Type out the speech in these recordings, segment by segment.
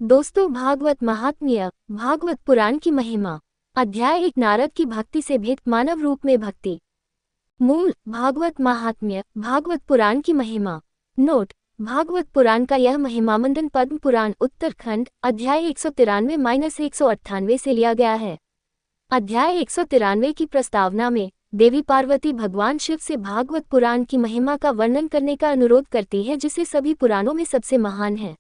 दोस्तों, भागवत महात्म्य, भागवत पुराण की महिमा। अध्याय 1, नारद की भक्ति से भेद, मानव रूप में भक्ति। मूल, भागवत महात्म्य, भागवत पुराण की महिमा। नोट, भागवत पुराण का यह महिमामंडन पद्म पुराण उत्तरखंड अध्याय 193-198 से लिया गया है। अध्याय 193 की प्रस्तावना में देवी पार्वती भगवान शिव से भागवत पुराण की महिमा का वर्णन करने का अनुरोध करती है, जिसे सभी पुराणों में सबसे महान है।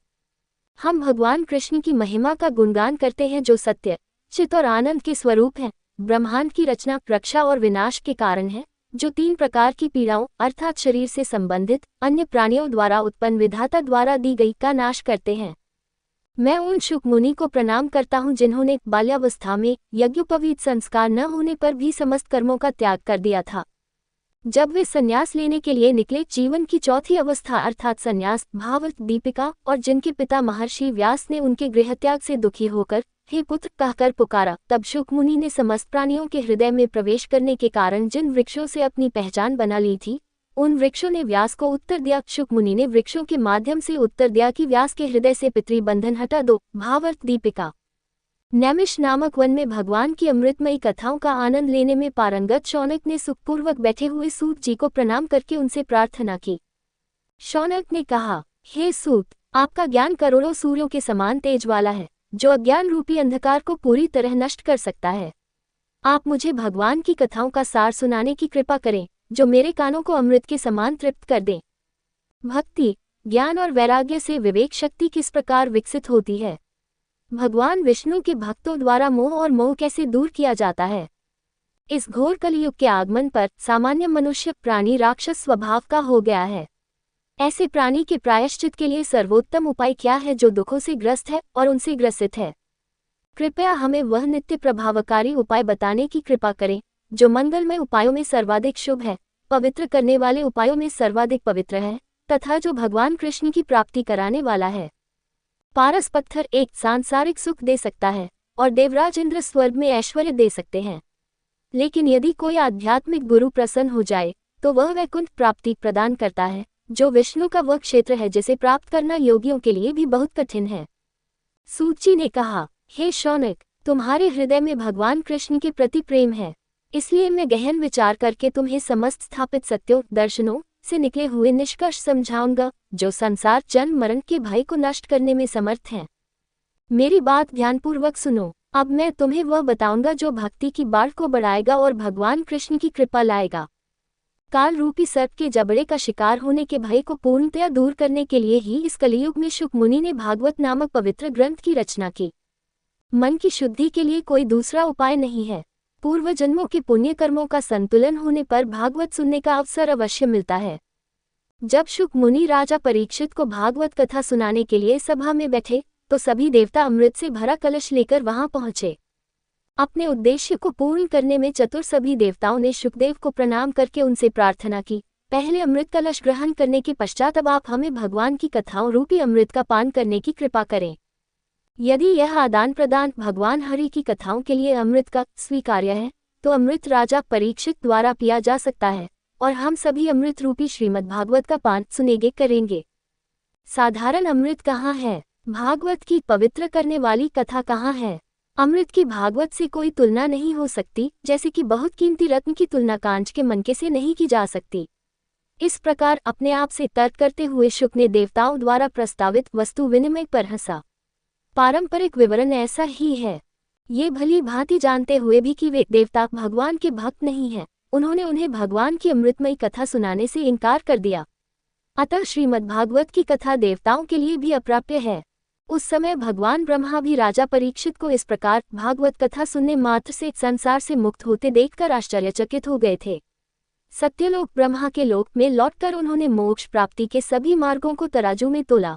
हम भगवान कृष्ण की महिमा का गुणगान करते हैं, जो सत्य, चित और आनंद के स्वरूप हैं, ब्रह्मांड की रचना, रक्षा और विनाश के कारण है, जो 3 प्रकार की पीड़ाओं अर्थात शरीर से संबंधित अन्य प्राणियों द्वारा उत्पन्न विधाता द्वारा दी गई का नाश करते हैं। मैं उन शुक मुनि को प्रणाम करता हूँ जिन्होंने बाल्यावस्था में यज्ञोपवीत संस्कार न होने पर भी समस्त कर्मों का त्याग कर दिया था। जब वे संन्यास लेने के लिए निकले, जीवन की चौथी अवस्था अर्थात संन्यास भावार्थ दीपिका, और जिनके पिता महर्षि व्यास ने उनके गृहत्याग से दुखी होकर हे पुत्र कहकर पुकारा, तब शुक मुनि ने समस्त प्राणियों के हृदय में प्रवेश करने के कारण जिन वृक्षों से अपनी पहचान बना ली थी, उन वृक्षों ने व्यास को उत्तर दिया। शुक मुनि ने वृक्षों के माध्यम से उत्तर दिया कि व्यास के हृदय से पितृबंधन हटा दो। भावार्थ दीपिका। नैमिष नामक वन में भगवान की अमृतमयी कथाओं का आनंद लेने में पारंगत शौनक ने सुखपूर्वक बैठे हुए सूत जी को प्रणाम करके उनसे प्रार्थना की। शौनक ने कहा, हे सूत, आपका ज्ञान करोड़ों सूर्यों के समान तेज वाला है, जो अज्ञान रूपी अंधकार को पूरी तरह नष्ट कर सकता है। आप मुझे भगवान की कथाओं का सार सुनाने की कृपा करें, जो मेरे कानों को अमृत के समान तृप्त कर दें। भक्ति, ज्ञान और वैराग्य से विवेक शक्ति किस प्रकार विकसित होती है? भगवान विष्णु के भक्तों द्वारा मोह और मोह कैसे दूर किया जाता है? इस घोर कलयुग के आगमन पर सामान्य मनुष्य प्राणी राक्षस स्वभाव का हो गया है। ऐसे प्राणी के प्रायश्चित के लिए सर्वोत्तम उपाय क्या है, जो दुखों से ग्रस्त है और उनसे ग्रसित है? कृपया हमें वह नित्य प्रभावकारी उपाय बताने की कृपा करें, जो मंगलमय उपायों में सर्वाधिक शुभ है, पवित्र करने वाले उपायों में सर्वाधिक पवित्र है, तथा जो भगवान कृष्ण की प्राप्ति कराने वाला है। पारस पत्थर एक सांसारिक सुख दे सकता है और देवराज इंद्र स्वर्ग में ऐश्वर्य दे सकते हैं, लेकिन यदि कोई आध्यात्मिक गुरु प्रसन्न हो जाए तो वह वैकुंठ प्राप्ति प्रदान करता है, जो विष्णु का वह क्षेत्र है जिसे प्राप्त करना योगियों के लिए भी बहुत कठिन है। सूत जी ने कहा, हे शौनक, तुम्हारे हृदय में भगवान कृष्ण के प्रति प्रेम है, इसलिए मैं गहन विचार करके तुम्हें समस्त स्थापित सत्यों दर्शनों से निकले हुए निष्कर्ष समझाऊंगा, जो संसार जन्म मरण के भय को नष्ट करने में समर्थ हैं। मेरी बात ध्यानपूर्वक सुनो। अब मैं तुम्हें वह बताऊंगा जो भक्ति की बाढ़ को बढ़ाएगा और भगवान कृष्ण की कृपा लाएगा। काल रूपी सर्प के जबड़े का शिकार होने के भय को पूर्णतया दूर करने के लिए ही इस कलियुग में शुक मुनि ने भागवत नामक पवित्र ग्रंथ की रचना की। मन की शुद्धि के लिए कोई दूसरा उपाय नहीं है। पूर्व जन्मों के पुण्य कर्मों का संतुलन होने पर भागवत सुनने का अवसर अवश्य मिलता है। जब शुक मुनि राजा परीक्षित को भागवत कथा सुनाने के लिए सभा में बैठे, तो सभी देवता अमृत से भरा कलश लेकर वहां पहुंचे। अपने उद्देश्य को पूर्ण करने में चतुर सभी देवताओं ने शुकदेव को प्रणाम करके उनसे प्रार्थना की, पहले अमृत कलश ग्रहण करने के पश्चात अब आप हमें भगवान की कथाओं रूपी अमृत का पान करने की कृपा करें। यदि यह आदान प्रदान भगवान हरि की कथाओं के लिए अमृत का स्वीकार्य है, तो अमृत राजा परीक्षित द्वारा पिया जा सकता है, और हम सभी अमृत रूपी श्रीमद् भागवत का पान सुनेंगे करेंगे। साधारण अमृत कहाँ है? भागवत की पवित्र करने वाली कथा कहाँ है? अमृत की भागवत से कोई तुलना नहीं हो सकती, जैसे कि बहुत कीमती रत्न की तुलना कांच के मनके से नहीं की जा सकती। इस प्रकार अपने आप से तर्क करते हुए शुक ने देवताओं द्वारा प्रस्तावित वस्तु विनिमय पर हंसा। पारंपरिक विवरण ऐसा ही है। ये भली भांति जानते हुए भी कि वे देवता भगवान के भक्त नहीं हैं, उन्होंने उन्हें भगवान की अमृतमयी कथा सुनाने से इनकार कर दिया। अतः श्रीमद्भागवत की कथा देवताओं के लिए भी अप्राप्य है। उस समय भगवान ब्रह्मा भी राजा परीक्षित को इस प्रकार भागवत कथा सुनने मात्र से संसार से मुक्त होते देखकर आश्चर्यचकित हो गए थे। सत्यलोक ब्रह्मा के लोक में लौटकर उन्होंने मोक्ष प्राप्ति के सभी मार्गों को तराजू में तोला,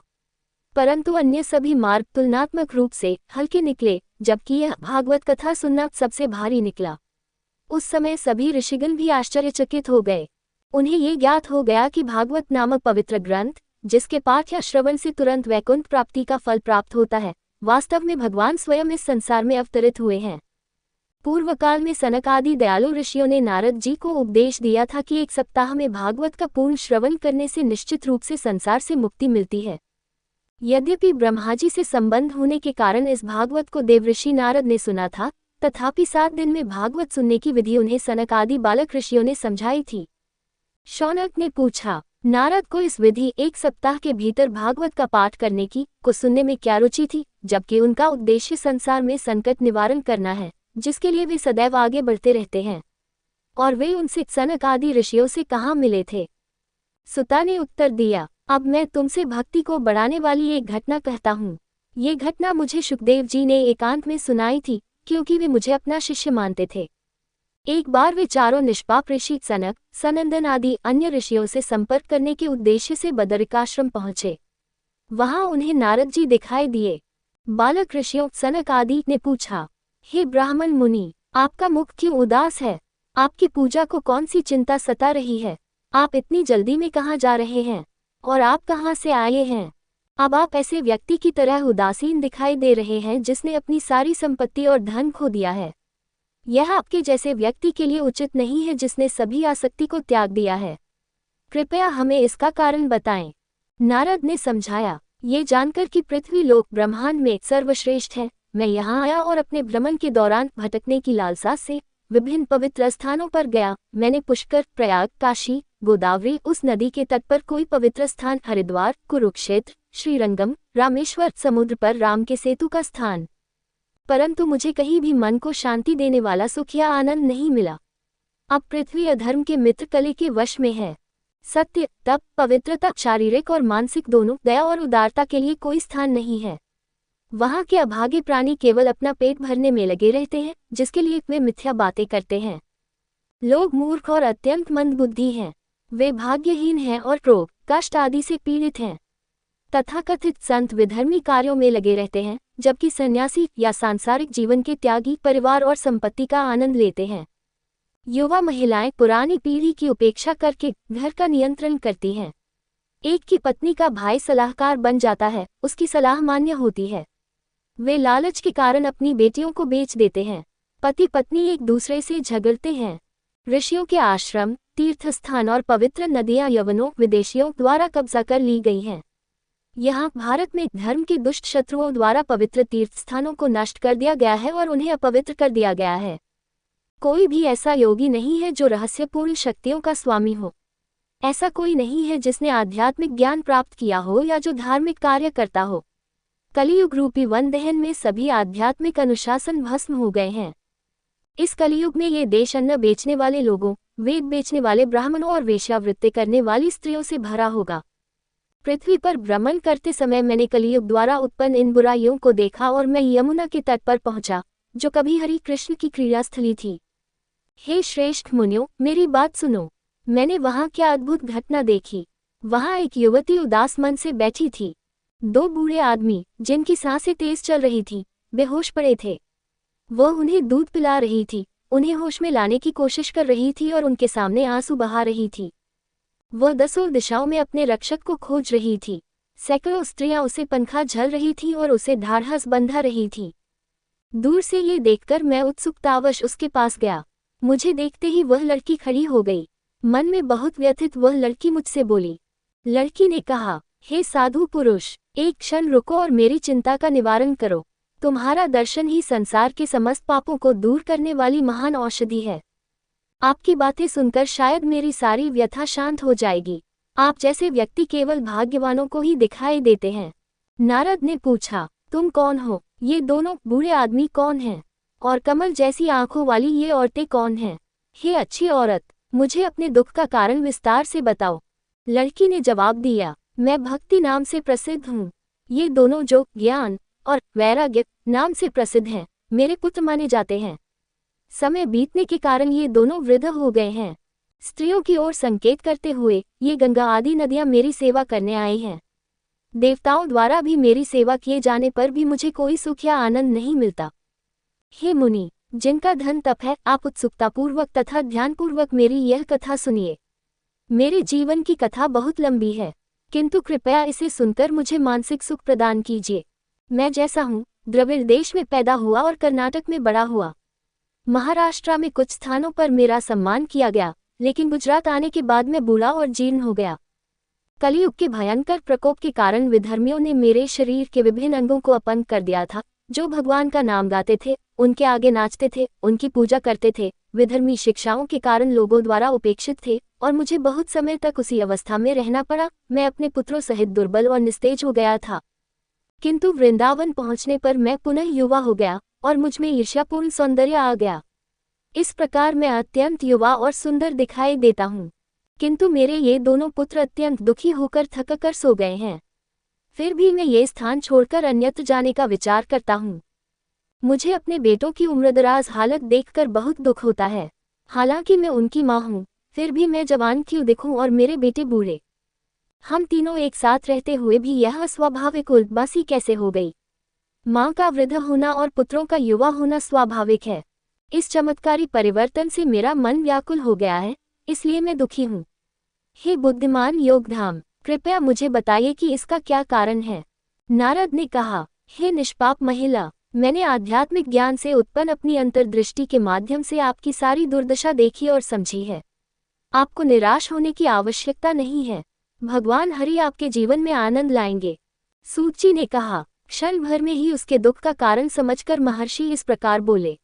परंतु अन्य सभी मार्ग तुलनात्मक रूप से हल्के निकले, जबकि यह भागवत कथा सुनना सबसे भारी निकला। उस समय सभी ऋषिगण भी आश्चर्यचकित हो गए। उन्हें ये ज्ञात हो गया कि भागवत नामक पवित्र ग्रंथ, जिसके पाठ या श्रवण से तुरंत वैकुंठ प्राप्ति का फल प्राप्त होता है, वास्तव में भगवान स्वयं इस संसार में अवतरित हुए हैं। पूर्व काल में सनक आदि दयालु ऋषियों ने नारद जी को उपदेश दिया था कि 1 सप्ताह में भागवत का पूर्ण श्रवण करने से निश्चित रूप से संसार से मुक्ति मिलती है। यद्यपि ब्रह्माजी से संबंध होने के कारण इस भागवत को देवऋषि नारद ने सुना था, तथापि 7 दिन में भागवत सुनने की विधि उन्हें सनक आदि बालक ऋषियों ने समझाई थी। शौनक ने पूछा, नारद को इस विधि 1 सप्ताह के भीतर भागवत का पाठ करने की को सुनने में क्या रुचि थी, जबकि उनका उद्देश्य संसार में संकट निवारण करना है, जिसके लिए वे सदैव आगे बढ़ते रहते हैं। और वे उनसे सनक आदि ऋषियों से कहाँ मिले थे? सुता ने उत्तर दिया, अब मैं तुमसे भक्ति को बढ़ाने वाली एक घटना कहता हूँ। ये घटना मुझे शुकदेव जी ने एकांत में सुनाई थी, क्योंकि वे मुझे अपना शिष्य मानते थे। एक बार वे चारों निष्पाप ऋषि सनक, सनंदन आदि अन्य ऋषियों से संपर्क करने के उद्देश्य से बदरिकाश्रम पहुंचे। वहां उन्हें नारद जी दिखाई दिए। बालक ऋषियों सनक आदि ने पूछा, हे ब्राह्मण मुनि, आपका मुख क्यों उदास है? आपकी पूजा को कौन सी चिंता सता रही है? आप इतनी जल्दी में कहाँ जा रहे हैं? और आप कहाँ से आए हैं? अब आप ऐसे व्यक्ति की तरह उदासीन दिखाई दे रहे हैं जिसने अपनी सारी संपत्ति और धन खो दिया है। यह आपके जैसे व्यक्ति के लिए उचित नहीं है जिसने सभी आसक्ति को त्याग दिया है। कृपया हमें इसका कारण बताएं। नारद ने समझाया, ये जानकर कि पृथ्वी लोक ब्रह्मांड में सर्वश्रेष्ठ है, मैं यहाँ आया और अपने भ्रमण के दौरान भटकने की लालसा से विभिन्न पवित्र स्थानों पर गया। मैंने पुष्कर, प्रयाग, काशी, गोदावरी, उस नदी के तट पर कोई पवित्र स्थान, हरिद्वार, कुरुक्षेत्र, श्रीरंगम, रामेश्वर, समुद्र पर राम के सेतु का स्थान, परंतु मुझे कहीं भी मन को शांति देने वाला सुख या आनंद नहीं मिला। अब पृथ्वी अधर्म के मित्र कले के वश में है। सत्य, तप, पवित्रता, शारीरिक और मानसिक दोनों, दया और उदारता के लिए कोई स्थान नहीं है। वहाँ के अभागे प्राणी केवल अपना पेट भरने में लगे रहते हैं, जिसके लिए वे मिथ्या बातें करते हैं। लोग मूर्ख और अत्यंत मंदबुद्धि हैं। वे भाग्यहीन हैं और रोग, कष्ट आदि से पीड़ित हैं। तथाकथित संत विधर्मी कार्यों में लगे रहते हैं, जबकि सन्यासी या सांसारिक जीवन के त्यागी परिवार और संपत्ति का आनंद लेते हैं। युवा महिलाएं पुरानी पीढ़ी की उपेक्षा करके घर का नियंत्रण करती हैं। एक की पत्नी का भाई सलाहकार बन जाता है, उसकी सलाह मान्य होती है। वे लालच के कारण अपनी बेटियों को बेच देते हैं। पति पत्नी एक दूसरे से झगड़ते हैं। ऋषियों के आश्रम, तीर्थस्थान और पवित्र नदियां यवनों, विदेशियों द्वारा कब्जा कर ली गई हैं। यहाँ भारत में धर्म के दुष्ट शत्रुओं द्वारा पवित्र तीर्थस्थानों को नष्ट कर दिया गया है और उन्हें अपवित्र कर दिया गया है। कोई भी ऐसा योगी नहीं है जो रहस्यपूर्ण शक्तियों का स्वामी हो। ऐसा कोई नहीं है जिसने आध्यात्मिक ज्ञान प्राप्त किया हो या जो धार्मिक कार्य करता हो। कलियुग रूपी वन दहन में सभी आध्यात्मिक अनुशासन भस्म हो गए हैं। इस कलियुग में ये देश अन्न बेचने वाले लोगों, वेद बेचने वाले ब्राह्मणों और वेश्यावृत्ति करने वाली स्त्रियों से भरा होगा। पृथ्वी पर भ्रमण करते समय मैंने कलियुग द्वारा उत्पन्न इन बुराइयों को देखा और मैं यमुना के तट पर पहुंचा, जो कभी हरि कृष्ण की क्रीड़ास्थली थी। हे श्रेष्ठ मुनियों, मेरी बात सुनो। मैंने वहां क्या अद्भुत घटना देखी। वहां एक युवती उदास मन से बैठी थी। 2 बूढ़े आदमी, जिनकी सांसें तेज चल रही थी, बेहोश पड़े थे। वह उन्हें दूध पिला रही थी, उन्हें होश में लाने की कोशिश कर रही थी और उनके सामने आंसू बहा रही थी। वह 10 दिशाओं में अपने रक्षक को खोज रही थी। सैकड़ों स्त्रियां उसे पंखा झल रही थीं और उसे ढाढ़स बंधा रही थीं। दूर से ये देखकर मैं उत्सुकतावश उसके पास गया। मुझे देखते ही वह लड़की खड़ी हो गई। मन में बहुत व्यथित वह लड़की मुझसे बोली। लड़की ने कहा, हे साधु पुरुष, एक क्षण रुको और मेरी चिंता का निवारण करो। तुम्हारा दर्शन ही संसार के समस्त पापों को दूर करने वाली महान औषधि है। आपकी बातें सुनकर शायद मेरी सारी व्यथा शांत हो जाएगी। आप जैसे व्यक्ति केवल भाग्यवानों को ही दिखाई देते हैं। नारद ने पूछा, तुम कौन हो? ये दोनों बूढ़े आदमी कौन हैं? और कमल जैसी आंखों वाली ये औरतें कौन हैं? हे अच्छी औरत, मुझे अपने दुख का कारण विस्तार से बताओ। लड़की ने जवाब दिया, मैं भक्ति नाम से प्रसिद्ध हूँ। ये दोनों जो ज्ञान और वैराग्य नाम से प्रसिद्ध हैं, मेरे पुत्र माने जाते हैं। समय बीतने के कारण ये दोनों वृद्ध हो गए हैं। स्त्रियों की ओर संकेत करते हुए ये गंगा आदि नदियां मेरी सेवा करने आई हैं। देवताओं द्वारा भी मेरी सेवा किए जाने पर भी मुझे कोई सुख या आनंद नहीं मिलता। हे मुनि, जिनका धन तप है, आप उत्सुकतापूर्वक तथा ध्यानपूर्वक मेरी यह कथा सुनिए। मेरे जीवन की कथा बहुत लंबी है, किंतु कृपया इसे सुनकर मुझे मानसिक सुख प्रदान कीजिए। मैं जैसा हूँ, द्रविड़ देश में पैदा हुआ और कर्नाटक में बड़ा हुआ। महाराष्ट्र में कुछ स्थानों पर मेरा सम्मान किया गया, लेकिन गुजरात आने के बाद मैं बूढ़ा और जीर्ण हो गया। कलयुग के भयंकर प्रकोप के कारण विधर्मियों ने मेरे शरीर के विभिन्न अंगों को अपंग कर दिया था। जो भगवान का नाम गाते थे, उनके आगे नाचते थे, उनकी पूजा करते थे, विधर्मी शिक्षाओं के कारण लोगों द्वारा उपेक्षित थे और मुझे बहुत समय तक उसी अवस्था में रहना पड़ा। मैं अपने पुत्रों सहित दुर्बल और निस्तेज हो गया था। किंतु वृंदावन पहुंचने पर मैं पुनः युवा हो गया और मुझमें ईर्ष्यापूर्ण सौंदर्य आ गया। इस प्रकार मैं अत्यंत युवा और सुंदर दिखाई देता हूँ। किंतु मेरे ये दोनों पुत्र अत्यंत दुखी होकर थककर सो गए हैं। फिर भी मैं ये स्थान छोड़कर अन्यत्र जाने का विचार करता हूँ। मुझे अपने बेटों की उम्रदराज हालत देखकर बहुत दुख होता है। हालांकि मैं उनकी माँ हूँ, फिर भी मैं जवान क्यों दिखूं और मेरे बेटे बूढ़े। हम तीनों एक साथ रहते हुए भी यह अस्वाभाविक उदासी कैसे हो गई। माँ का वृद्ध होना और पुत्रों का युवा होना स्वाभाविक है। इस चमत्कारी परिवर्तन से मेरा मन व्याकुल हो गया है, इसलिए मैं दुखी हूँ। हे बुद्धिमान योगधाम, कृपया मुझे बताइए कि इसका क्या कारण है। नारद ने कहा, हे निष्पाप महिला, मैंने आध्यात्मिक ज्ञान से उत्पन्न अपनी अंतर्दृष्टि के माध्यम से आपकी सारी दुर्दशा देखी और समझी है। आपको निराश होने की आवश्यकता नहीं है। भगवान हरि आपके जीवन में आनंद लाएंगे। सूची ने कहा। क्षण भर में ही उसके दुख का कारण समझकर महर्षि इस प्रकार बोले।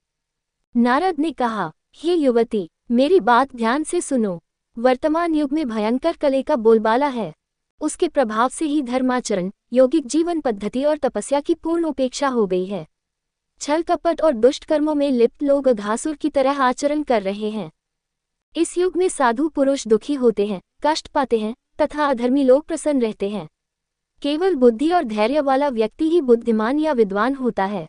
नारद ने कहा, हे युवती, मेरी बात ध्यान से सुनो। वर्तमान युग में भयंकर कले का बोलबाला है। उसके प्रभाव से ही धर्माचरण, यौगिक जीवन पद्धति और तपस्या की पूर्ण उपेक्षा हो गई है। छल कपट और दुष्ट कर्मों में लिप्त लोग अघासुर की तरह आचरण कर रहे हैं। इस युग में साधु पुरुष दुखी होते हैं, कष्ट पाते हैं तथा अधर्मी लोग प्रसन्न रहते हैं। केवल बुद्धि और धैर्य वाला व्यक्ति ही बुद्धिमान या विद्वान होता है।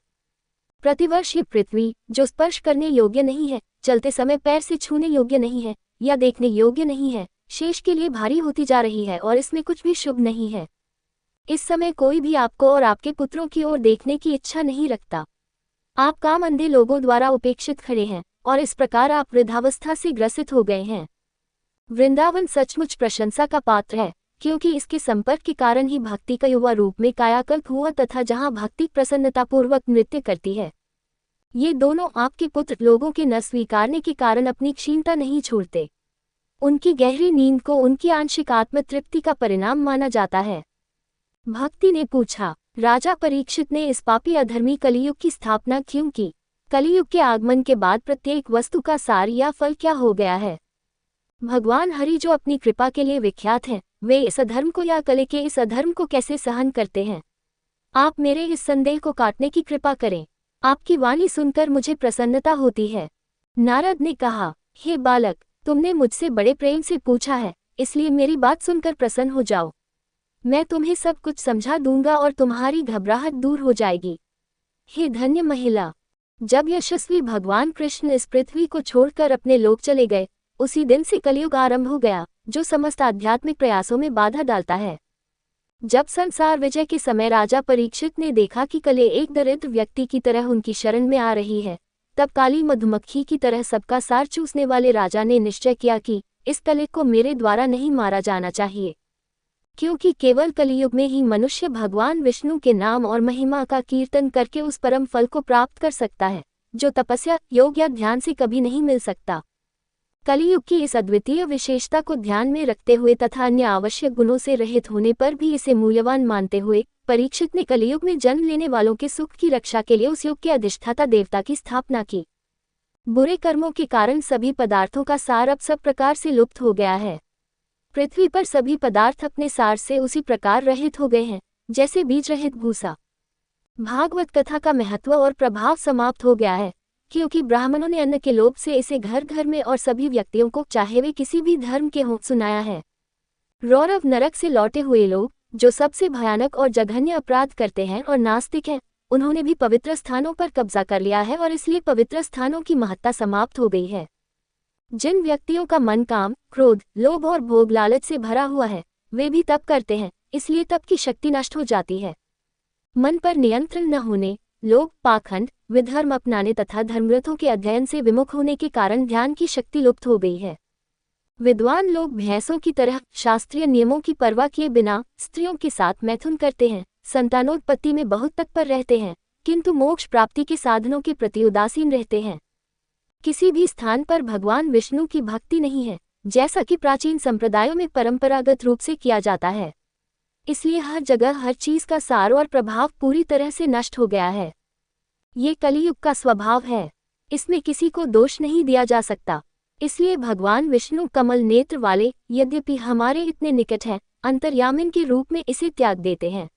प्रतिवर्ष ये पृथ्वी, जो स्पर्श करने योग्य नहीं है, चलते समय पैर से छूने योग्य नहीं है या देखने योग्य नहीं है, शेष के लिए भारी होती जा रही है और इसमें कुछ भी शुभ नहीं है। इस समय कोई भी आपको और आपके पुत्रों की ओर देखने की इच्छा नहीं रखता। आप काम अंधे लोगों द्वारा उपेक्षित खड़े हैं और इस प्रकार आप वृद्धावस्था से ग्रसित हो गए हैं। वृंदावन सचमुच प्रशंसा का पात्र है, क्योंकि इसके संपर्क के कारण ही भक्ति का युवा रूप में कायाकल्प हुआ तथा जहाँ भक्ति प्रसन्नतापूर्वक नृत्य करती है। ये दोनों आपके पुत्र लोगों के न स्वीकारने के कारण अपनी क्षीणता नहीं छोड़ते। उनकी गहरी नींद को उनकी आंशिक आत्मतृप्ति का परिणाम माना जाता है। भक्ति ने पूछा, राजा परीक्षित ने इस पापी अधर्मी कलियुग की स्थापना क्यों की? कलियुग के आगमन के बाद प्रत्येक वस्तु का सार या फल क्या हो गया है? भगवान हरि जो अपनी कृपा के लिए विख्यात हैं, वे इस अधर्म को या कले के इस अधर्म को कैसे सहन करते हैं? आप मेरे इस संदेह को काटने की कृपा करें। आपकी वाणी सुनकर मुझे प्रसन्नता होती है। नारद ने कहा, हे बालक, तुमने मुझसे बड़े प्रेम से पूछा है, इसलिए मेरी बात सुनकर प्रसन्न हो जाओ। मैं तुम्हें सब कुछ समझा दूंगा और तुम्हारी घबराहट दूर हो जाएगी। हे धन्य महिला, जब यशस्वी भगवान कृष्ण इस पृथ्वी को छोड़कर अपने लोक चले गए, उसी दिन से कलयुग आरंभ हो गया, जो समस्त आध्यात्मिक प्रयासों में बाधा डालता है। जब संसार विजय के समय राजा परीक्षित ने देखा कि कले एक दरिद्र व्यक्ति की तरह उनकी शरण में आ रही है, तब काली मधुमक्खी की तरह सबका सार चूसने वाले राजा ने निश्चय किया कि इस कले को मेरे द्वारा नहीं मारा जाना चाहिए, क्योंकि केवल कलियुग में ही मनुष्य भगवान विष्णु के नाम और महिमा का कीर्तन करके उस परम फल को प्राप्त कर सकता है, जो तपस्या, योग या ध्यान से कभी नहीं मिल सकता। कलियुग की इस अद्वितीय विशेषता को ध्यान में रखते हुए तथा अन्य आवश्यक गुणों से रहित होने पर भी इसे मूल्यवान मानते हुए परीक्षित ने कलियुग में जन्म लेने वालों के सुख की रक्षा के लिए उस युग के अधिष्ठाता देवता की स्थापना की। बुरे कर्मों के कारण सभी पदार्थों का सार अब सब प्रकार से लुप्त हो गया है। पृथ्वी पर सभी पदार्थ अपने सार से उसी प्रकार रहित हो गए हैं, जैसे बीज रहित भूसा। भागवत कथा का महत्व और प्रभाव समाप्त हो गया है, क्योंकि ब्राह्मणों ने अन्न के लोभ से इसे घर घर में और सभी व्यक्तियों को, चाहे वे किसी भी धर्म के हों, सुनाया है। रौरव नरक से लौटे हुए लोग, जो सबसे भयानक और जघन्य अपराध करते हैं और नास्तिक हैं, उन्होंने भी पवित्र स्थानों पर कब्जा कर लिया है और इसलिए पवित्र स्थानों की महत्ता समाप्त हो गई है। जिन व्यक्तियों का मन काम, क्रोध, लोभ और भोग लालच से भरा हुआ है, वे भी तप करते हैं, इसलिए तप की शक्ति नष्ट हो जाती है। मन पर नियंत्रण न होने, लोभ, पाखंड, विधर्म अपनाने तथा धर्मग्रंथों के अध्ययन से विमुख होने के कारण ध्यान की शक्ति लुप्त हो गई है। विद्वान लोग भैंसों की तरह शास्त्रीय नियमों की परवाह किए बिना स्त्रियों के साथ मैथुन करते हैं, संतानोत्पत्ति में बहुत तत्पर रहते हैं, किंतु मोक्ष प्राप्ति के साधनों के प्रति उदासीन रहते हैं। किसी भी स्थान पर भगवान विष्णु की भक्ति नहीं है, जैसा कि प्राचीन संप्रदायों में परंपरागत रूप से किया जाता है। इसलिए हर जगह हर चीज का सार और प्रभाव पूरी तरह से नष्ट हो गया है। ये कलियुग का स्वभाव है, इसमें किसी को दोष नहीं दिया जा सकता। इसलिए भगवान विष्णु कमल नेत्र वाले, यद्यपि हमारे इतने निकट हैं, अंतर्यामिन के रूप में इसे त्याग देते हैं।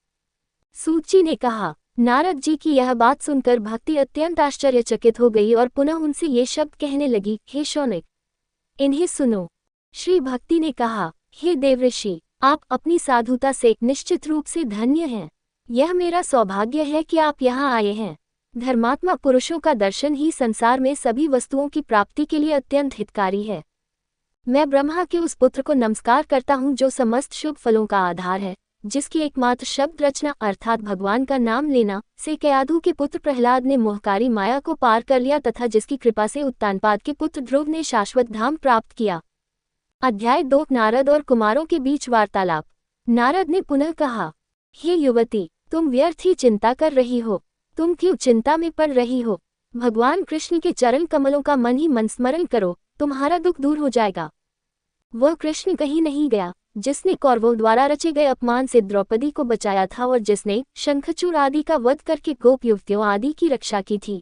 सूत जी ने कहा। नारद जी की यह बात सुनकर भक्ति अत्यंत आश्चर्यचकित हो गई और पुनः उनसे ये शब्द कहने लगी, हे शौनक, इन्हें सुनो। श्री भक्ति ने कहा, हे देवऋषि, आप अपनी साधुता से निश्चित रूप से धन्य हैं। यह मेरा सौभाग्य है कि आप यहाँ आए हैं। धर्मात्मा पुरुषों का दर्शन ही संसार में सभी वस्तुओं की प्राप्ति के लिए अत्यंत हितकारी है। मैं ब्रह्मा के उस पुत्र को नमस्कार करता हूँ जो समस्त शुभ फलों का आधार है, जिसकी एकमात्र शब्द रचना अर्थात भगवान का नाम लेना से कयाधु के पुत्र प्रहलाद ने मोहकारी माया को पार कर लिया तथा जिसकी कृपा से उत्तानपाद के पुत्र ध्रुव ने शाश्वत धाम प्राप्त किया। अध्याय 2 नारद और कुमारों के बीच वार्तालाप। नारद ने पुनः कहा, हे युवती, तुम व्यर्थ ही चिंता कर रही हो। तुम क्यों चिंता में पड़ रही हो? भगवान कृष्ण के चरण कमलों का मन ही मन स्मरण करो, तुम्हारा दुख दूर हो जाएगा। वह कृष्ण कहीं नहीं गया जिसने कौरवों द्वारा रचे गए अपमान से द्रौपदी को बचाया था और जिसने शंखचूड़ आदि का वध करके गोप युवतियों आदि की रक्षा की थी।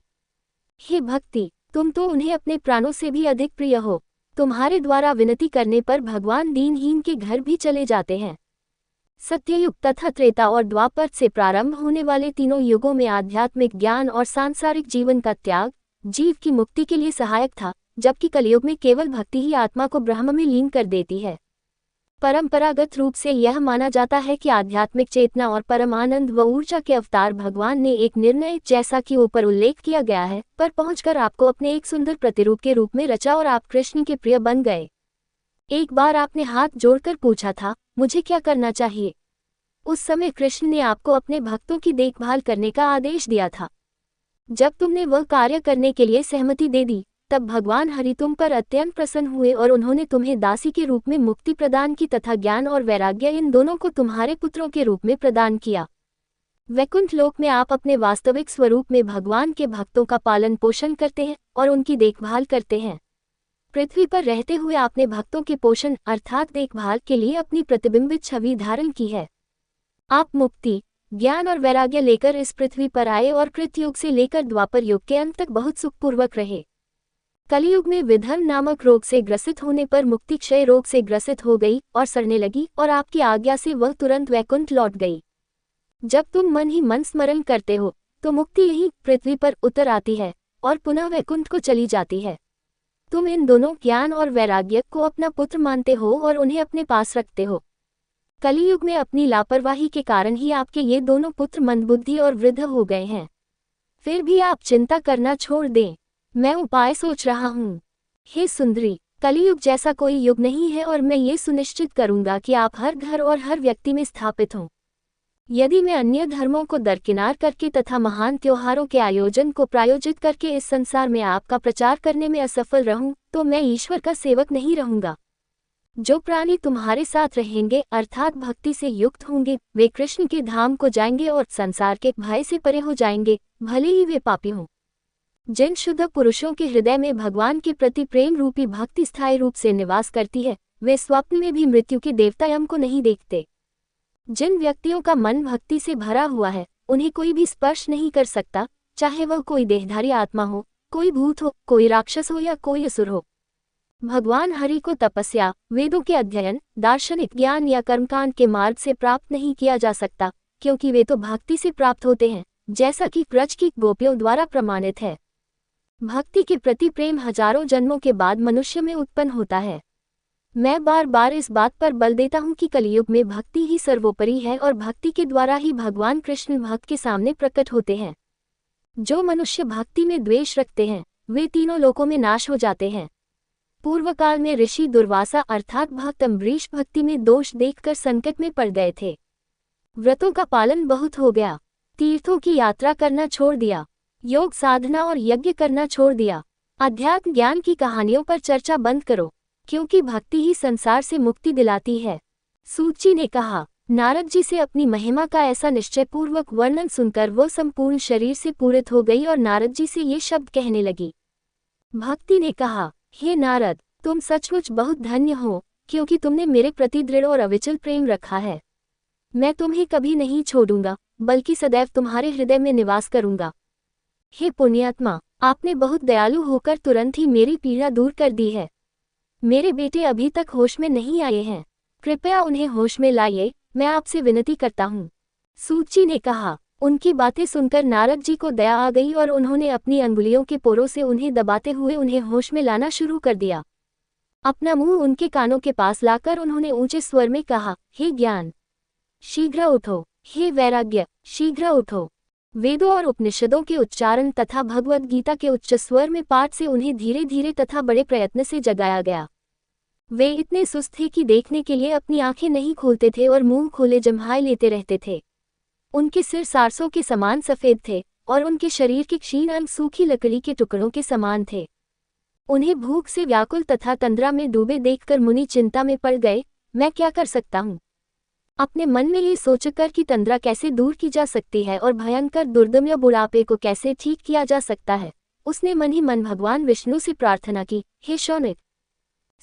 हे भक्ति, तुम तो उन्हें अपने प्राणों से भी अधिक प्रिय हो। तुम्हारे द्वारा विनती करने पर भगवान दीनहीन के घर भी चले जाते हैं। सत्ययुग तथा त्रेता और द्वापर से प्रारंभ होने वाले तीनों युगों में आध्यात्मिक ज्ञान और सांसारिक जीवन का त्याग जीव की मुक्ति के लिए सहायक था, जबकि कलयुग में केवल भक्ति ही आत्मा को ब्रह्म में लीन कर देती है। परंपरागत रूप से यह माना जाता है कि आध्यात्मिक चेतना और परमानंद व ऊर्जा के अवतार भगवान ने एक निर्णय, जैसा कि ऊपर उल्लेख किया गया है, पर पहुंचकर आपको अपने एक सुंदर प्रतिरूप के रूप में रचा और आप कृष्ण के प्रिय बन गए। एक बार आपने हाथ जोड़कर पूछा था, मुझे क्या करना चाहिए? उस समय कृष्ण ने आपको अपने भक्तों की देखभाल करने का आदेश दिया था। जब तुमने वह कार्य करने के लिए सहमति दे दी, तब भगवान हरि तुम पर अत्यंत प्रसन्न हुए और उन्होंने तुम्हें दासी के रूप में मुक्ति प्रदान की तथा ज्ञान और वैराग्य इन दोनों को तुम्हारे पुत्रों के रूप में प्रदान किया। वैकुंठ लोक में आप अपने वास्तविक स्वरूप में भगवान के भक्तों का पालन पोषण करते हैं और उनकी देखभाल करते हैं। पृथ्वी पर रहते हुए आपने भक्तों के पोषण अर्थात देखभाल के लिए अपनी प्रतिबिंबित छवि धारण की है। आप मुक्ति, ज्ञान और वैराग्य लेकर इस पृथ्वी पर आए और कृतयुग से लेकर द्वापर युग के अंत तक बहुत सुखपूर्वक रहे। कलियुग में विधर्म नामक रोग से ग्रसित होने पर मुक्ति क्षय रोग से ग्रसित हो गई और सड़ने लगी और आपकी आज्ञा से वह तुरंत वैकुंठ लौट गई। जब तुम मन ही मन स्मरण करते हो तो मुक्ति यही पृथ्वी पर उतर आती है और पुनः वैकुंठ को चली जाती है। तुम इन दोनों ज्ञान और वैराग्य को अपना पुत्र मानते हो और उन्हें अपने पास रखते हो। कलियुग में अपनी लापरवाही के कारण ही आपके ये दोनों पुत्र मंदबुद्धि और वृद्ध हो गए हैं। फिर भी आप चिंता करना छोड़ दें, मैं उपाय सोच रहा हूँ। हे सुंदरी, कलियुग जैसा कोई युग नहीं है और मैं ये सुनिश्चित करूंगा कि आप हर घर और हर व्यक्ति में स्थापित हों। यदि मैं अन्य धर्मों को दरकिनार करके तथा महान त्योहारों के आयोजन को प्रायोजित करके इस संसार में आपका प्रचार करने में असफल रहूं, तो मैं ईश्वर का सेवक नहीं रहूंगा। जो प्राणी तुम्हारे साथ रहेंगे अर्थात भक्ति से युक्त होंगे, वे कृष्ण के धाम को जाएंगे और संसार के भय से परे हो जाएंगे, भले ही वे पापी हों। जिन शुद्ध पुरुषों के हृदय में भगवान के प्रति प्रेम रूपी भक्ति स्थायी रूप से निवास करती है, वे स्वप्न में भी मृत्यु के देवता यम को नहीं देखते। जिन व्यक्तियों का मन भक्ति से भरा हुआ है, उन्हें कोई भी स्पर्श नहीं कर सकता, चाहे वह कोई देहधारी आत्मा हो, कोई भूत हो, कोई राक्षस हो या कोई असुर हो। भगवान हरि को तपस्या, वेदों के अध्ययन, दार्शनिक ज्ञान या कर्मकांड के मार्ग से प्राप्त नहीं किया जा सकता, क्योंकि वे तो भक्ति से प्राप्त होते हैं, जैसा कि ब्रज की गोपियों द्वारा प्रमाणित है। भक्ति के प्रति प्रेम हजारों जन्मों के बाद मनुष्य में उत्पन्न होता है। मैं बार बार इस बात पर बल देता हूँ कि कलियुग में भक्ति ही सर्वोपरि है और भक्ति के द्वारा ही भगवान कृष्ण भक्त के सामने प्रकट होते हैं। जो मनुष्य भक्ति में द्वेष रखते हैं, वे तीनों लोकों में नाश हो जाते हैं। पूर्व काल में ऋषि दुर्वासा अर्थात भक्त अम्बरीश भक्ति में दोष देखकर संकट में पड़ गए थे। व्रतों का पालन बहुत हो गया, तीर्थों की यात्रा करना छोड़ दिया, योग साधना और यज्ञ करना छोड़ दिया। अध्यात्म ज्ञान की कहानियों पर चर्चा बंद करो, क्योंकि भक्ति ही संसार से मुक्ति दिलाती है। सूत जी ने कहा। नारद जी से अपनी महिमा का ऐसा निश्चय पूर्वक वर्णन सुनकर वो संपूर्ण शरीर से पूरित हो गई और नारद जी से ये शब्द कहने लगी। भक्ति ने कहा, हे नारद, तुम सचमुच बहुत धन्य हो, क्योंकि तुमने मेरे प्रति दृढ़ और अविचल प्रेम रखा है। मैं तुम्हें कभी नहीं छोड़ूंगा, बल्कि सदैव तुम्हारे हृदय में निवास करूंगा। हे पुण्यात्मा, आपने बहुत दयालु होकर तुरंत ही मेरी पीड़ा दूर कर दी है। मेरे बेटे अभी तक होश में नहीं आए हैं, कृपया उन्हें होश में लाइए, मैं आपसे विनती करता हूँ। सूत जी ने कहा। उनकी बातें सुनकर नारद जी को दया आ गई और उन्होंने अपनी अंगुलियों के पोरों से उन्हें दबाते हुए उन्हें होश में लाना शुरू कर दिया। अपना मुंह उनके कानों के पास लाकर उन्होंने ऊंचे स्वर में कहा, हे ज्ञान, शीघ्र उठो। हे वैराग्य, शीघ्र उठो। वेदों और उपनिषदों के उच्चारण तथा भगवद गीता के उच्च स्वर में पाठ से उन्हें धीरे धीरे तथा बड़े प्रयत्न से जगाया गया। वे इतने सुस्त थे कि देखने के लिए अपनी आंखें नहीं खोलते थे और मुंह खोले जम्हाए लेते रहते थे। उनके सिर सारसों के समान सफेद थे और उनके शरीर के क्षीण अंग सूखी लकड़ी के टुकड़ों के समान थे। उन्हें भूख से व्याकुल तथा तंद्रा में डूबे देखकर मुनि चिंता में पड़ गए। मैं क्या कर सकता हूँ? अपने मन में ये सोचकर कि तंद्रा कैसे दूर की जा सकती है और भयंकर दुर्दम्य बुढ़ापे को कैसे ठीक किया जा सकता है, उसने मन ही मन भगवान विष्णु से प्रार्थना की, हे शौनक।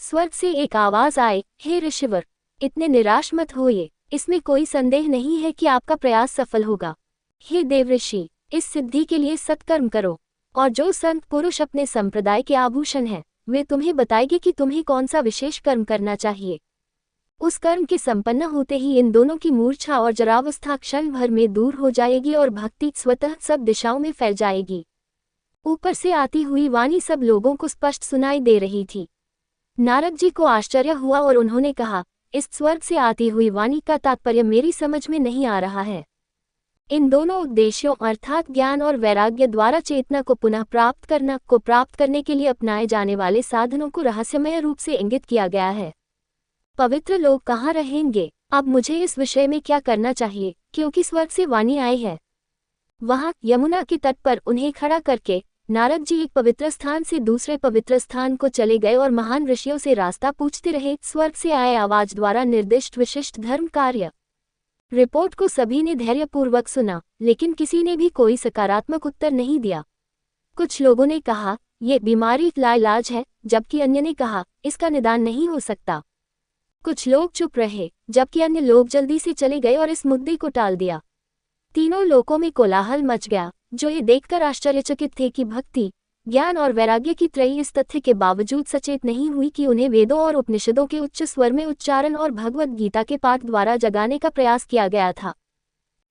स्वर्ग से एक आवाज आए, हे ऋषिवर, इतने निराश मत होइए, इसमें कोई संदेह नहीं है कि आपका प्रयास सफल होगा। हे देवऋषि, इस सिद्धि के लिए सत्कर्म करो, और जो संत पुरुष अपने संप्रदाय के आभूषण हैं, वे तुम्हें बताएंगे कि तुम्हें कौन सा विशेष कर्म करना चाहिए। उस कर्म के संपन्न होते ही इन दोनों की मूर्छा और जरावस्था क्षण भर में दूर हो जाएगी और भक्ति स्वतः सब दिशाओं में फैल जाएगी। ऊपर से आती हुई वाणी सब लोगों को स्पष्ट सुनाई दे रही थी। नारद जी को आश्चर्य हुआ और उन्होंने कहा, इस स्वर्ग से आती हुई वाणी का तात्पर्य मेरी समझ में नहीं आ रहा है। इन दोनों उद्देश्यों अर्थात ज्ञान और वैराग्य द्वारा चेतना को पुनः प्राप्त करने के लिए अपनाए जाने वाले साधनों को रहस्यमय रूप से इंगित किया गया है। पवित्र लोग कहाँ रहेंगे? अब मुझे इस विषय में क्या करना चाहिए, क्योंकि स्वर्ग से वाणी आई है। वहाँ यमुना के तट पर उन्हें खड़ा करके नारद जी एक पवित्र स्थान से दूसरे पवित्र स्थान को चले गए और महान ऋषियों से रास्ता पूछते रहे। स्वर्ग से आए आवाज द्वारा निर्दिष्ट विशिष्ट धर्म कार्य रिपोर्ट को सभी ने धैर्यपूर्वक सुना, लेकिन किसी ने भी कोई सकारात्मक उत्तर नहीं दिया। कुछ लोगों ने कहा, ये बीमारी लाइलाज है, जबकि अन्य ने कहा, इसका निदान नहीं हो सकता। कुछ लोग चुप रहे, जबकि अन्य लोग जल्दी से चले गए और इस मुद्दे को टाल दिया। तीनों लोकों में कोलाहल मच गया, जो ये देखकर आश्चर्यचकित थे कि भक्ति, ज्ञान और वैराग्य की त्रयी इस तथ्य के बावजूद सचेत नहीं हुई कि उन्हें वेदों और उपनिषदों के उच्च स्वर में उच्चारण और भगवद गीता के पाठ द्वारा जगाने का प्रयास किया गया था।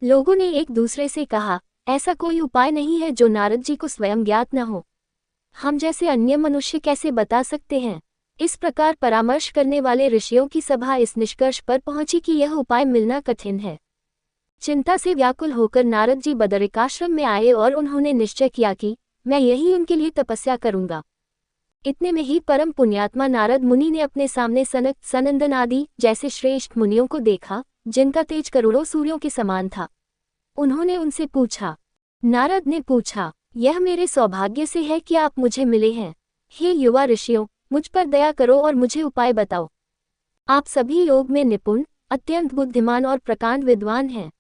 लोगों ने एक दूसरे से कहा, ऐसा कोई उपाय नहीं है जो नारद जी को स्वयं ज्ञात न हो। हम जैसे अन्य मनुष्य कैसे बता सकते हैं? इस प्रकार परामर्श करने वाले ऋषियों की सभा इस निष्कर्ष पर पहुंची कि यह उपाय मिलना कठिन है। चिंता से व्याकुल होकर नारद जी बदरिकाश्रम में आए और उन्होंने निश्चय किया कि मैं यही उनके लिए तपस्या करूंगा। इतने में ही परम पुण्यात्मा नारद मुनि ने अपने सामने सनक, सनंदन आदि जैसे श्रेष्ठ मुनियों को देखा, जिनका तेज करोड़ों सूर्यों के समान था। उन्होंने उनसे पूछा, नारद ने पूछा, यह मेरे सौभाग्य से है कि आप मुझे मिले हैं। हे युवा ऋषियों, मुझ पर दया करो और मुझे उपाय बताओ। आप सभी योग में निपुण, अत्यंत बुद्धिमान और प्रकांड विद्वान हैं।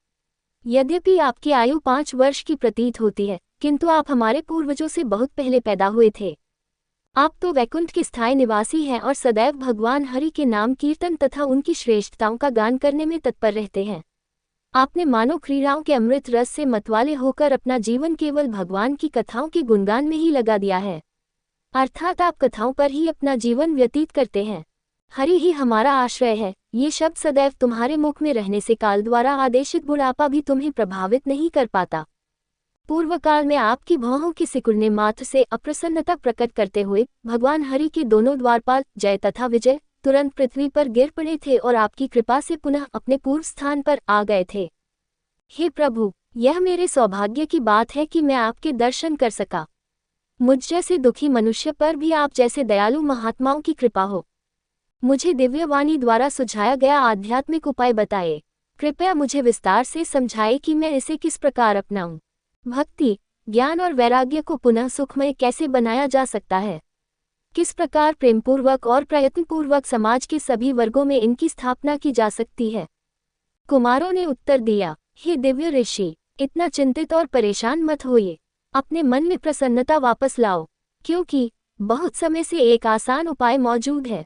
यद्यपि आपकी आयु 5 वर्ष की प्रतीत होती है, किंतु आप हमारे पूर्वजों से बहुत पहले पैदा हुए थे। आप तो वैकुंठ के स्थायी निवासी हैं और सदैव भगवान हरि के नाम कीर्तन तथा उनकी श्रेष्ठताओं का गान करने में तत्पर रहते हैं। आपने मानो क्रीड़ाओं के अमृत रस से मतवाले होकर अपना जीवन केवल भगवान की कथाओं के गुणगान में ही लगा दिया है, अर्थात आप कथाओं पर ही अपना जीवन व्यतीत करते हैं। हरि ही हमारा आश्रय है, ये शब्द सदैव तुम्हारे मुख में रहने से काल द्वारा आदेशित बुढ़ापा भी तुम्हें प्रभावित नहीं कर पाता। पूर्व काल में आपकी भौहों की सिकुड़ने मात्र से अप्रसन्नता प्रकट करते हुए भगवान हरि के दोनों द्वारपाल जय तथा विजय तुरंत पृथ्वी पर गिर पड़े थे और आपकी कृपा से पुनः अपने पूर्व स्थान पर आ गए थे। हे प्रभु, यह मेरे सौभाग्य की बात है कि मैं आपके दर्शन कर सका। मुझ जैसे दुखी मनुष्य पर भी आप जैसे दयालु महात्माओं की कृपा हो। मुझे दिव्यवाणी द्वारा सुझाया गया आध्यात्मिक उपाय बताए। कृपया मुझे विस्तार से समझाए कि मैं इसे किस प्रकार अपनाऊं। भक्ति, ज्ञान और वैराग्य को पुनः सुखमय कैसे बनाया जा सकता है? किस प्रकार प्रेमपूर्वक और प्रयत्नपूर्वक समाज के सभी वर्गों में इनकी स्थापना की जा सकती है? कुमारों ने उत्तर दिया, हे दिव्य ऋषि, इतना चिंतित और परेशान मत होइए। अपने मन में प्रसन्नता वापस लाओ, क्योंकि बहुत समय से एक आसान उपाय मौजूद है।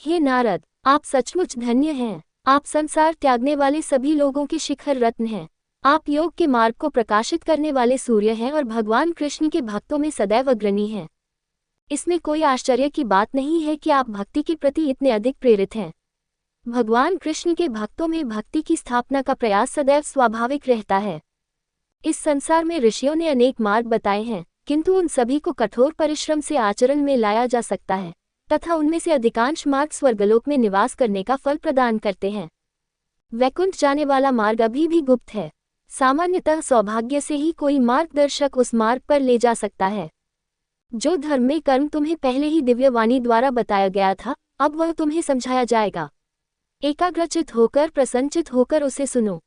हे नारद, आप सचमुच धन्य हैं। आप संसार त्यागने वाले सभी लोगों के शिखर रत्न हैं। आप योग के मार्ग को प्रकाशित करने वाले सूर्य हैं और भगवान कृष्ण के भक्तों में सदैव अग्रणी हैं। इसमें कोई आश्चर्य की बात नहीं है कि आप भक्ति के प्रति इतने अधिक प्रेरित हैं। भगवान कृष्ण के भक्तों में भक्ति की स्थापना का प्रयास सदैव स्वाभाविक रहता है। इस संसार में ऋषियों ने अनेक मार्ग बताए हैं, किंतु उन सभी को कठोर परिश्रम से आचरण में लाया जा सकता है, तथा उनमें से अधिकांश मार्ग स्वर्गलोक में निवास करने का फल प्रदान करते हैं। वैकुंठ जाने वाला मार्ग अभी भी गुप्त है। सामान्यतः सौभाग्य से ही कोई मार्गदर्शक उस मार्ग पर ले जा सकता है। जो धर्म में कर्म तुम्हें पहले ही दिव्य वाणी द्वारा बताया गया था, अब वह तुम्हें समझाया जाएगा। एकाग्रचित होकर प्रसन्नचित होकर उसे सुनो।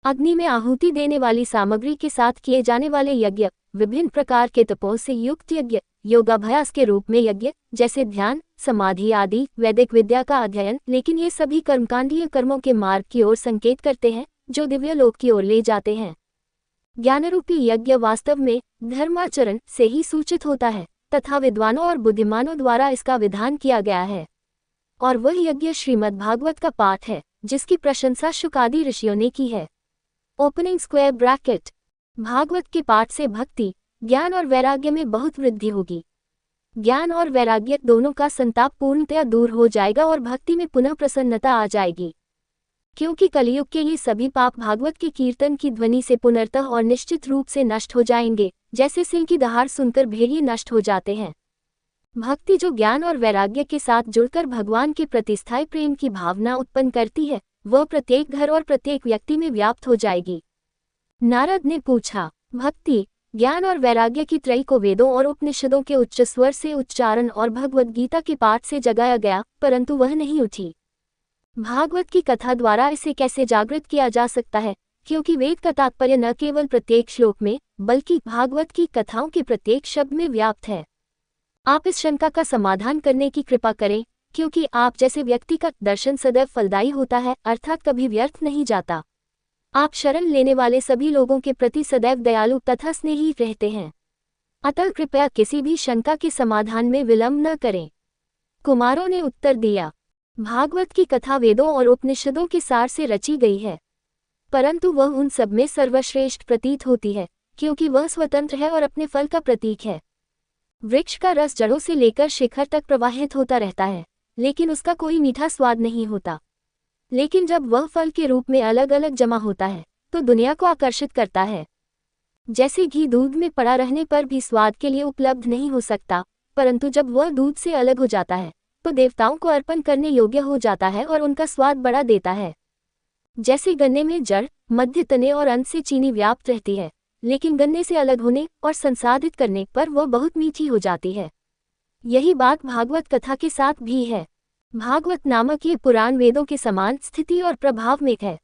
अग्नि में आहुति देने वाली सामग्री के साथ किए जाने वाले यज्ञ, विभिन्न प्रकार के तपों से युक्त यज्ञ, योगाभ्यास के रूप में यज्ञ जैसे ध्यान, समाधि आदि, वैदिक विद्या का अध्ययन, लेकिन ये सभी कर्मकांडीय कर्मों के मार्ग की ओर संकेत करते हैं, जो दिव्य लोक की ओर ले जाते हैं। ज्ञानरूपी यज्ञ वास्तव में धर्माचरण से ही सूचित होता है, तथा विद्वानों और बुद्धिमानों द्वारा इसका विधान किया गया है। और वह यज्ञ श्रीमद्भागवत का पाठ है, जिसकी प्रशंसा शुक आदि ऋषियों ने की है। Opening square bracket. भागवत के पाठ से भक्ति, ज्ञान और वैराग्य में बहुत वृद्धि होगी। ज्ञान और वैराग्य दोनों का संताप पूर्णतया दूर हो जाएगा और भक्ति में पुनः प्रसन्नता आ जाएगी। क्योंकि कलियुग के ये सभी पाप भागवत के कीर्तन की ध्वनि से पुनर्तः और निश्चित रूप से नष्ट हो जाएंगे, जैसे सिंह की दहाड़ सुनकर भेड़िए नष्ट हो जाते हैं। भक्ति जो ज्ञान और वैराग्य के साथ जुड़कर भगवान के प्रति स्थायी प्रेम की भावना उत्पन्न करती है, वह प्रत्येक घर और प्रत्येक व्यक्ति में व्याप्त हो जाएगी। नारद ने पूछा, भक्ति, ज्ञान और वैराग्य की त्रयी को वेदों और उपनिषदों के उच्च स्वर से उच्चारण और भगवद गीता के पाठ से जगाया गया, परंतु वह नहीं उठी। भागवत की कथा द्वारा इसे कैसे जागृत किया जा सकता है, क्योंकि वेद का तात्पर्य न केवल प्रत्येक श्लोक में, बल्कि भागवत की कथाओं के प्रत्येक शब्द में व्याप्त है। आप इस शंका का समाधान करने की कृपा करें, क्योंकि आप जैसे व्यक्ति का दर्शन सदैव फलदायी होता है, अर्थात कभी व्यर्थ नहीं जाता। आप शरण लेने वाले सभी लोगों के प्रति सदैव दयालु तथा स्नेही रहते हैं। अतः कृपया किसी भी शंका के समाधान में विलंब न करें। कुमारों ने उत्तर दिया, भागवत की कथा वेदों और उपनिषदों के सार से रची गई है, परंतु वह उन सब में सर्वश्रेष्ठ प्रतीत होती है, क्योंकि वह स्वतंत्र है और अपने फल का प्रतीक है। वृक्ष का रस जड़ों से लेकर शिखर तक प्रवाहित होता रहता है, लेकिन उसका कोई मीठा स्वाद नहीं होता। लेकिन जब वह फल के रूप में अलग अलग जमा होता है, तो दुनिया को आकर्षित करता है। जैसे घी दूध में पड़ा रहने पर भी स्वाद के लिए उपलब्ध नहीं हो सकता, परंतु जब वह दूध से अलग हो जाता है, तो देवताओं को अर्पण करने योग्य हो जाता है और उनका स्वाद बढ़ा देता है। जैसे गन्ने में जड़, मध्य, तने और अंत से चीनी व्याप्त रहती है, लेकिन गन्ने से अलग होने और संसाधित करने पर वह बहुत मीठी हो जाती है। यही बात भागवत कथा के साथ भी है। भागवत नामक ये पुराण वेदों के समान स्थिति और प्रभाव में है।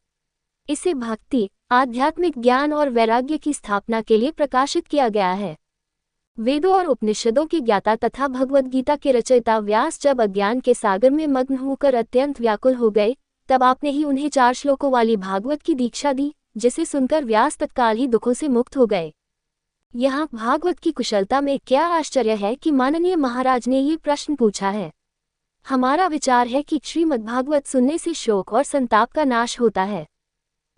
इसे भक्ति, आध्यात्मिक ज्ञान और वैराग्य की स्थापना के लिए प्रकाशित किया गया है। वेदों और उपनिषदों के ज्ञाता तथा भगवद गीता के रचयिता व्यास जब अज्ञान के सागर में मग्न होकर अत्यंत व्याकुल हो गए, तब आपने ही उन्हें 4 श्लोकों वाली भागवत की दीक्षा दी, जिसे सुनकर व्यास तत्काल ही दुखों से मुक्त हो गए। यहाँ भागवत की कुशलता में क्या आश्चर्य है कि माननीय महाराज ने ये प्रश्न पूछा है। हमारा विचार है कि श्रीमद्भागवत सुनने से शोक और संताप का नाश होता है।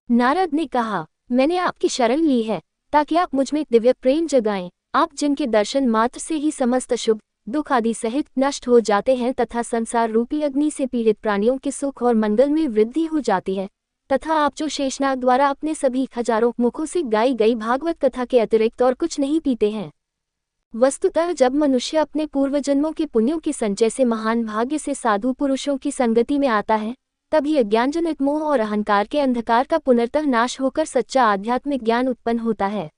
नारद ने कहा, मैंने आपकी शरण ली है, ताकि आप मुझमें दिव्य प्रेम जगाएं। आप जिनके दर्शन मात्र से ही समस्त शुभ दुख आदि सहित नष्ट हो जाते हैं तथा संसार रूपी अग्नि से पीड़ित प्राणियों के सुख और मंगल में वृद्धि हो जाती है, तथा आप जो शेषनाग द्वारा अपने सभी हजारों मुखों से गाई गई भागवत कथा के अतिरिक्त और कुछ नहीं पीते हैं। वस्तुतः जब मनुष्य अपने पूर्वजन्मों के पुण्यों के संचय से महान भाग्य से साधु पुरुषों की संगति में आता है, तभी अज्ञानजनित मोह और अहंकार के अंधकार का पुनर्तः नाश होकर सच्चा आध्यात्मिक ज्ञान उत्पन्न होता है।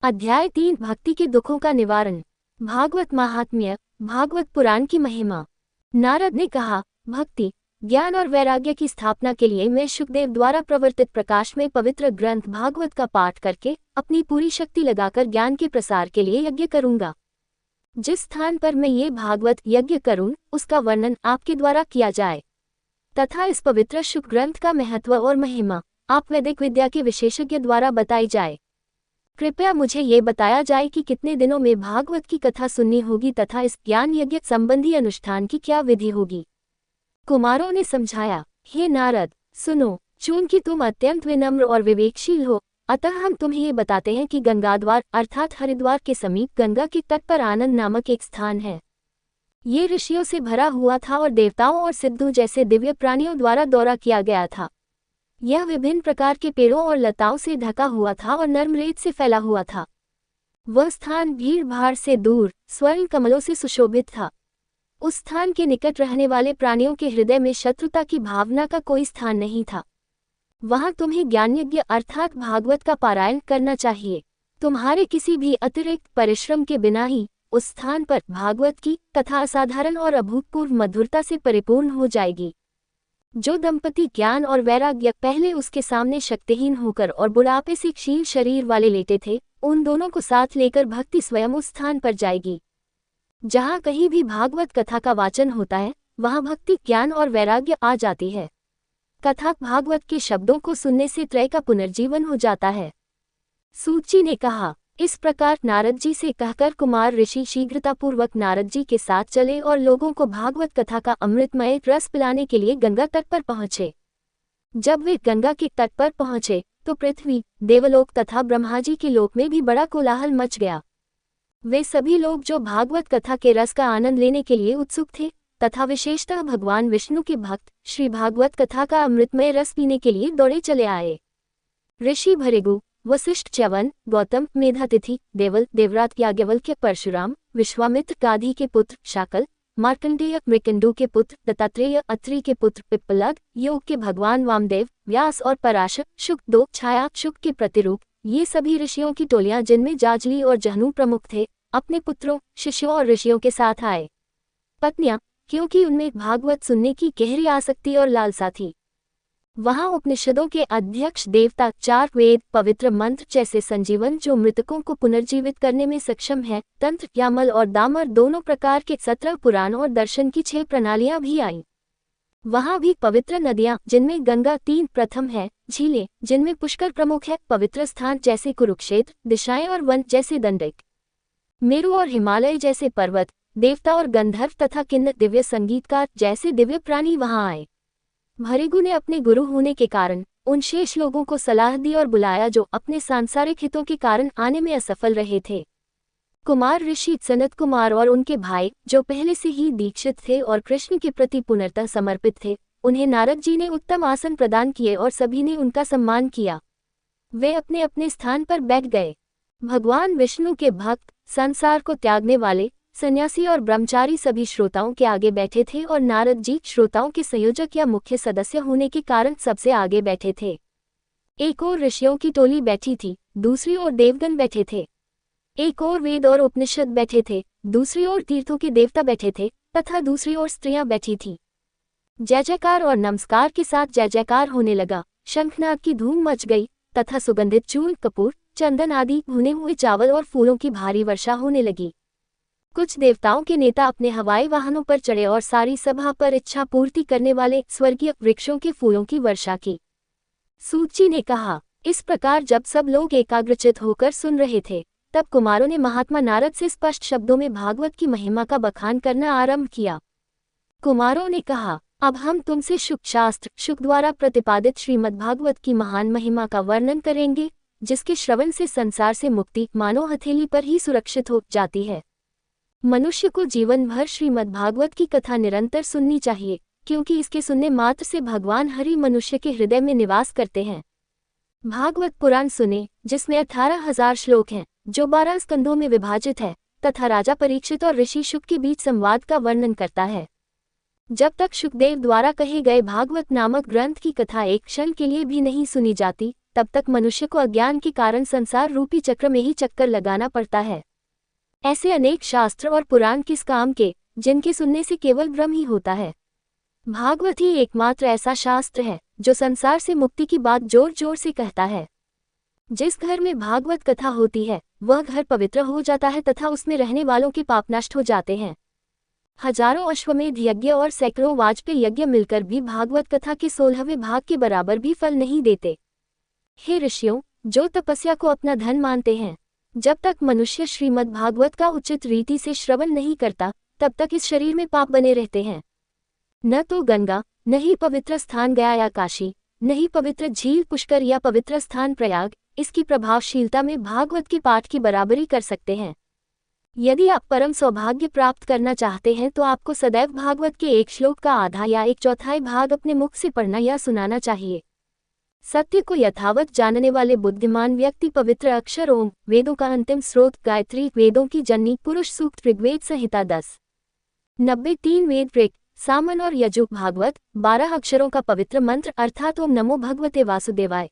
अध्याय 3 भक्ति के दुखों का निवारण। भागवत महात्म्य, भागवत पुराण की महिमा। नारद ने कहा, भक्ति, ज्ञान और वैराग्य की स्थापना के लिए मैं शुकदेव द्वारा प्रवर्तित प्रकाश में पवित्र ग्रंथ भागवत का पाठ करके अपनी पूरी शक्ति लगाकर ज्ञान के प्रसार के लिए यज्ञ करूंगा। जिस स्थान पर मैं ये भागवत यज्ञ करूं, उसका वर्णन आपके द्वारा किया जाए, तथा इस पवित्र शुक ग्रंथ का महत्व और महिमा आप वैदिक विद्या के विशेषज्ञ द्वारा बताई जाए। कृपया मुझे ये बताया जाए कि कितने दिनों में भागवत की कथा सुननी होगी तथा इस ज्ञान यज्ञ संबंधी अनुष्ठान की क्या विधि होगी। कुमारों ने समझाया, हे नारद, सुनो, चूंकि तुम अत्यंत विनम्र और विवेकशील हो, अतः हम तुम्हें ये बताते हैं कि गंगाद्वार अर्थात हरिद्वार के समीप गंगा के तट पर आनंद नामक एक स्थान है। ये ऋषियों से भरा हुआ था और देवताओं और सिद्धों जैसे दिव्य प्राणियों द्वारा दौरा किया गया था। यह विभिन्न प्रकार के पेड़ों और लताओं से ढका हुआ था और नर्म रेत से फैला हुआ था। वह स्थान भीड़ भाड़ से दूर स्वर्ण कमलों से सुशोभित था। उस स्थान के निकट रहने वाले प्राणियों के हृदय में शत्रुता की भावना का कोई स्थान नहीं था। वहां तुम्हें ज्ञानयज्ञ अर्थात भागवत का पारायण करना चाहिए। तुम्हारे किसी भी अतिरिक्त परिश्रम के बिना ही उस स्थान पर भागवत की कथा असाधारण और अभूतपूर्व मधुरता से परिपूर्ण हो जाएगी। जो दंपति ज्ञान और वैराग्य पहले उसके सामने शक्तिहीन होकर और बुढ़ापे से क्षीण शरीर वाले लेटे थे, उन दोनों को साथ लेकर भक्ति स्वयं उस स्थान पर जाएगी। जहाँ कहीं भी भागवत कथा का वाचन होता है, वहाँ भक्ति ज्ञान और वैराग्य आ जाती है। कथा भागवत के शब्दों को सुनने से त्रय का पुनर्जीवन हो जाता है। सूची ने कहा। इस प्रकार नारद जी से कहकर कुमार ऋषि शीघ्रतापूर्वक नारद जी के साथ चले और लोगों को भागवत कथा का अमृतमय रस पिलाने के लिए गंगा तट पर पहुंचे। जब वे गंगा के तट पर पहुंचे तो पृथ्वी, देवलोक तथा ब्रह्मा जी के लोक में भी बड़ा कोलाहल मच गया। वे सभी लोग जो भागवत कथा के रस का आनंद लेने के लिए उत्सुक थे तथा विशेषतः भगवान विष्णु के भक्त श्री भागवत कथा का अमृतमय रस पीने के लिए दौड़े चले आए। ऋषि भृगु, वशिष्ठ, च्यवन, गौतम, मेधातिथि, देवल, देवरात, याज्ञवल्क्य, परशुराम, विश्वामित्र, गाधी के पुत्र शाकल, मार्कंडेय, मृकंडू के पुत्र दत्तात्रेय, अत्रि के पुत्र पिप्पलाद, योग के भगवान वामदेव, व्यास और पराशर, शुक दो छाया शुक के प्रतिरूप, ये सभी ऋषियों की टोलियां जिनमें जाजली और जहनु प्रमुख थे, अपने पुत्रों, शिष्यों और ऋषियों के साथ आए। पत्नियां, क्योंकि उनमें भागवत सुनने की गहरी आसक्ति और लालसा थी। वहां उपनिषदों के अध्यक्ष देवता, चार वेद, पवित्र मंत्र जैसे संजीवन जो मृतकों को पुनर्जीवित करने में सक्षम है, तंत्र, यामल और दामर दोनों प्रकार के 17 पुराण और दर्शन की 6 प्रणालियां भी आईं। वहां भी पवित्र नदियां जिनमें गंगा 3 प्रथम है, झीलें जिनमें पुष्कर प्रमुख है, पवित्र स्थान जैसे कुरुक्षेत्र, दिशाएं और वन जैसे दंडक, मेरु और हिमालय जैसे पर्वत, देवता और गंधर्व तथा किन्नर, दिव्य संगीतकार जैसे दिव्य प्राणी वहां आए। भृगु ने अपने गुरु होने के कारण उन शेष लोगों को सलाह दी और बुलाया जो अपने सांसारिक हितों के कारण आने में असफल रहे थे। कुमार ऋषि सनत कुमार और उनके भाई जो पहले से ही दीक्षित थे और कृष्ण के प्रति पूर्णतः समर्पित थे, उन्हें नारद जी ने उत्तम आसन प्रदान किए और सभी ने उनका सम्मान किया। वे अपने अपने स्थान पर बैठ गए। भगवान विष्णु के भक्त, संसार को त्यागने वाले सन्यासी और ब्रह्मचारी सभी श्रोताओं के आगे बैठे थे और नारद जी श्रोताओं के संयोजक या मुख्य सदस्य होने के कारण सबसे आगे बैठे थे। एक ओर ऋषियों की टोली बैठी थी, दूसरी ओर देवगण बैठे थे। एक ओर वेद और उपनिषद बैठे थे, दूसरी ओर तीर्थों के देवता बैठे थे तथा दूसरी ओर स्त्रियां बैठी थीं। जय जयकार और नमस्कार के साथ जय जयकार होने लगा, शंखनाद की धूम मच गई तथा सुगंधित चूर्ण, कपूर, चंदन आदि भुने हुए चावल और फूलों की भारी वर्षा होने लगी। कुछ देवताओं के नेता अपने हवाई वाहनों पर चढ़े और सारी सभा पर इच्छा पूर्ति करने वाले स्वर्गीय वृक्षों के फूलों की वर्षा की। सूची ने कहा। इस प्रकार जब सब लोग एकाग्रचित होकर सुन रहे थे, तब कुमारों ने महात्मा नारद से स्पष्ट शब्दों में भागवत की महिमा का बखान करना आरंभ किया। कुमारों ने कहा, अब हम तुमसे शुक शास्त्र शुक द्वारा प्रतिपादित श्रीमद्भागवत की महान महिमा का वर्णन करेंगे, जिसके श्रवण से संसार से मुक्ति मानो हथेली पर ही सुरक्षित हो जाती है। मनुष्य को जीवन भर श्रीमद्भागवत की कथा निरंतर सुननी चाहिए, क्योंकि इसके सुनने मात्र से भगवान हरि मनुष्य के हृदय में निवास करते हैं। भागवत पुराण सुने, जिसमें 18,000 श्लोक हैं, जो 12 स्कंदों में विभाजित है, तथा राजा परीक्षित और ऋषि शुक के बीच संवाद का वर्णन करता है। जब तक शुकदेव द्वारा कहे गए भागवत नामक ग्रंथ की कथा एक क्षण के लिए भी नहीं सुनी जाती, तब तक मनुष्य को अज्ञान के कारण संसार रूपी चक्र में ही चक्कर लगाना पड़ता है। ऐसे अनेक शास्त्र और पुराण किस काम के, जिनके सुनने से केवल भ्रम ही होता है। भागवत ही एकमात्र ऐसा शास्त्र है जो संसार से मुक्ति की बात जोर जोर से कहता है। जिस घर में भागवत कथा होती है, वह घर पवित्र हो जाता है तथा उसमें रहने वालों के पाप नष्ट हो जाते हैं। हजारों अश्वमेध यज्ञ और सैकड़ों वाजपेय यज्ञ मिलकर भी भागवत कथा के 16वें भाग के बराबर भी फल नहीं देते। हे ऋषियों, जो तपस्या को अपना धन मानते हैं। जब तक मनुष्य श्रीमद् भागवत का उचित रीति से श्रवण नहीं करता, तब तक इस शरीर में पाप बने रहते हैं। न तो गंगा, न ही पवित्र स्थान गया या काशी, न ही पवित्र झील पुष्कर या पवित्र स्थान प्रयाग इसकी प्रभावशीलता में भागवत के पाठ की बराबरी कर सकते हैं। यदि आप परम सौभाग्य प्राप्त करना चाहते हैं तो आपको सदैव भागवत के एक श्लोक का आधा या एक चौथाई भाग अपने मुख से पढ़ना या सुनाना चाहिए। सत्य को यथावत जानने वाले बुद्धिमान व्यक्ति पवित्र अक्षर ओम, वेदों का अंतिम स्रोत गायत्री, वेदों की जननी, पुरुष सूक्त, ऋग्वेद संहिता 10:93 वेद, ऋक्, सामन और यजुः, भागवत 12 अक्षरों का पवित्र मंत्र अर्थात ओम नमो भगवते वासुदेवाय।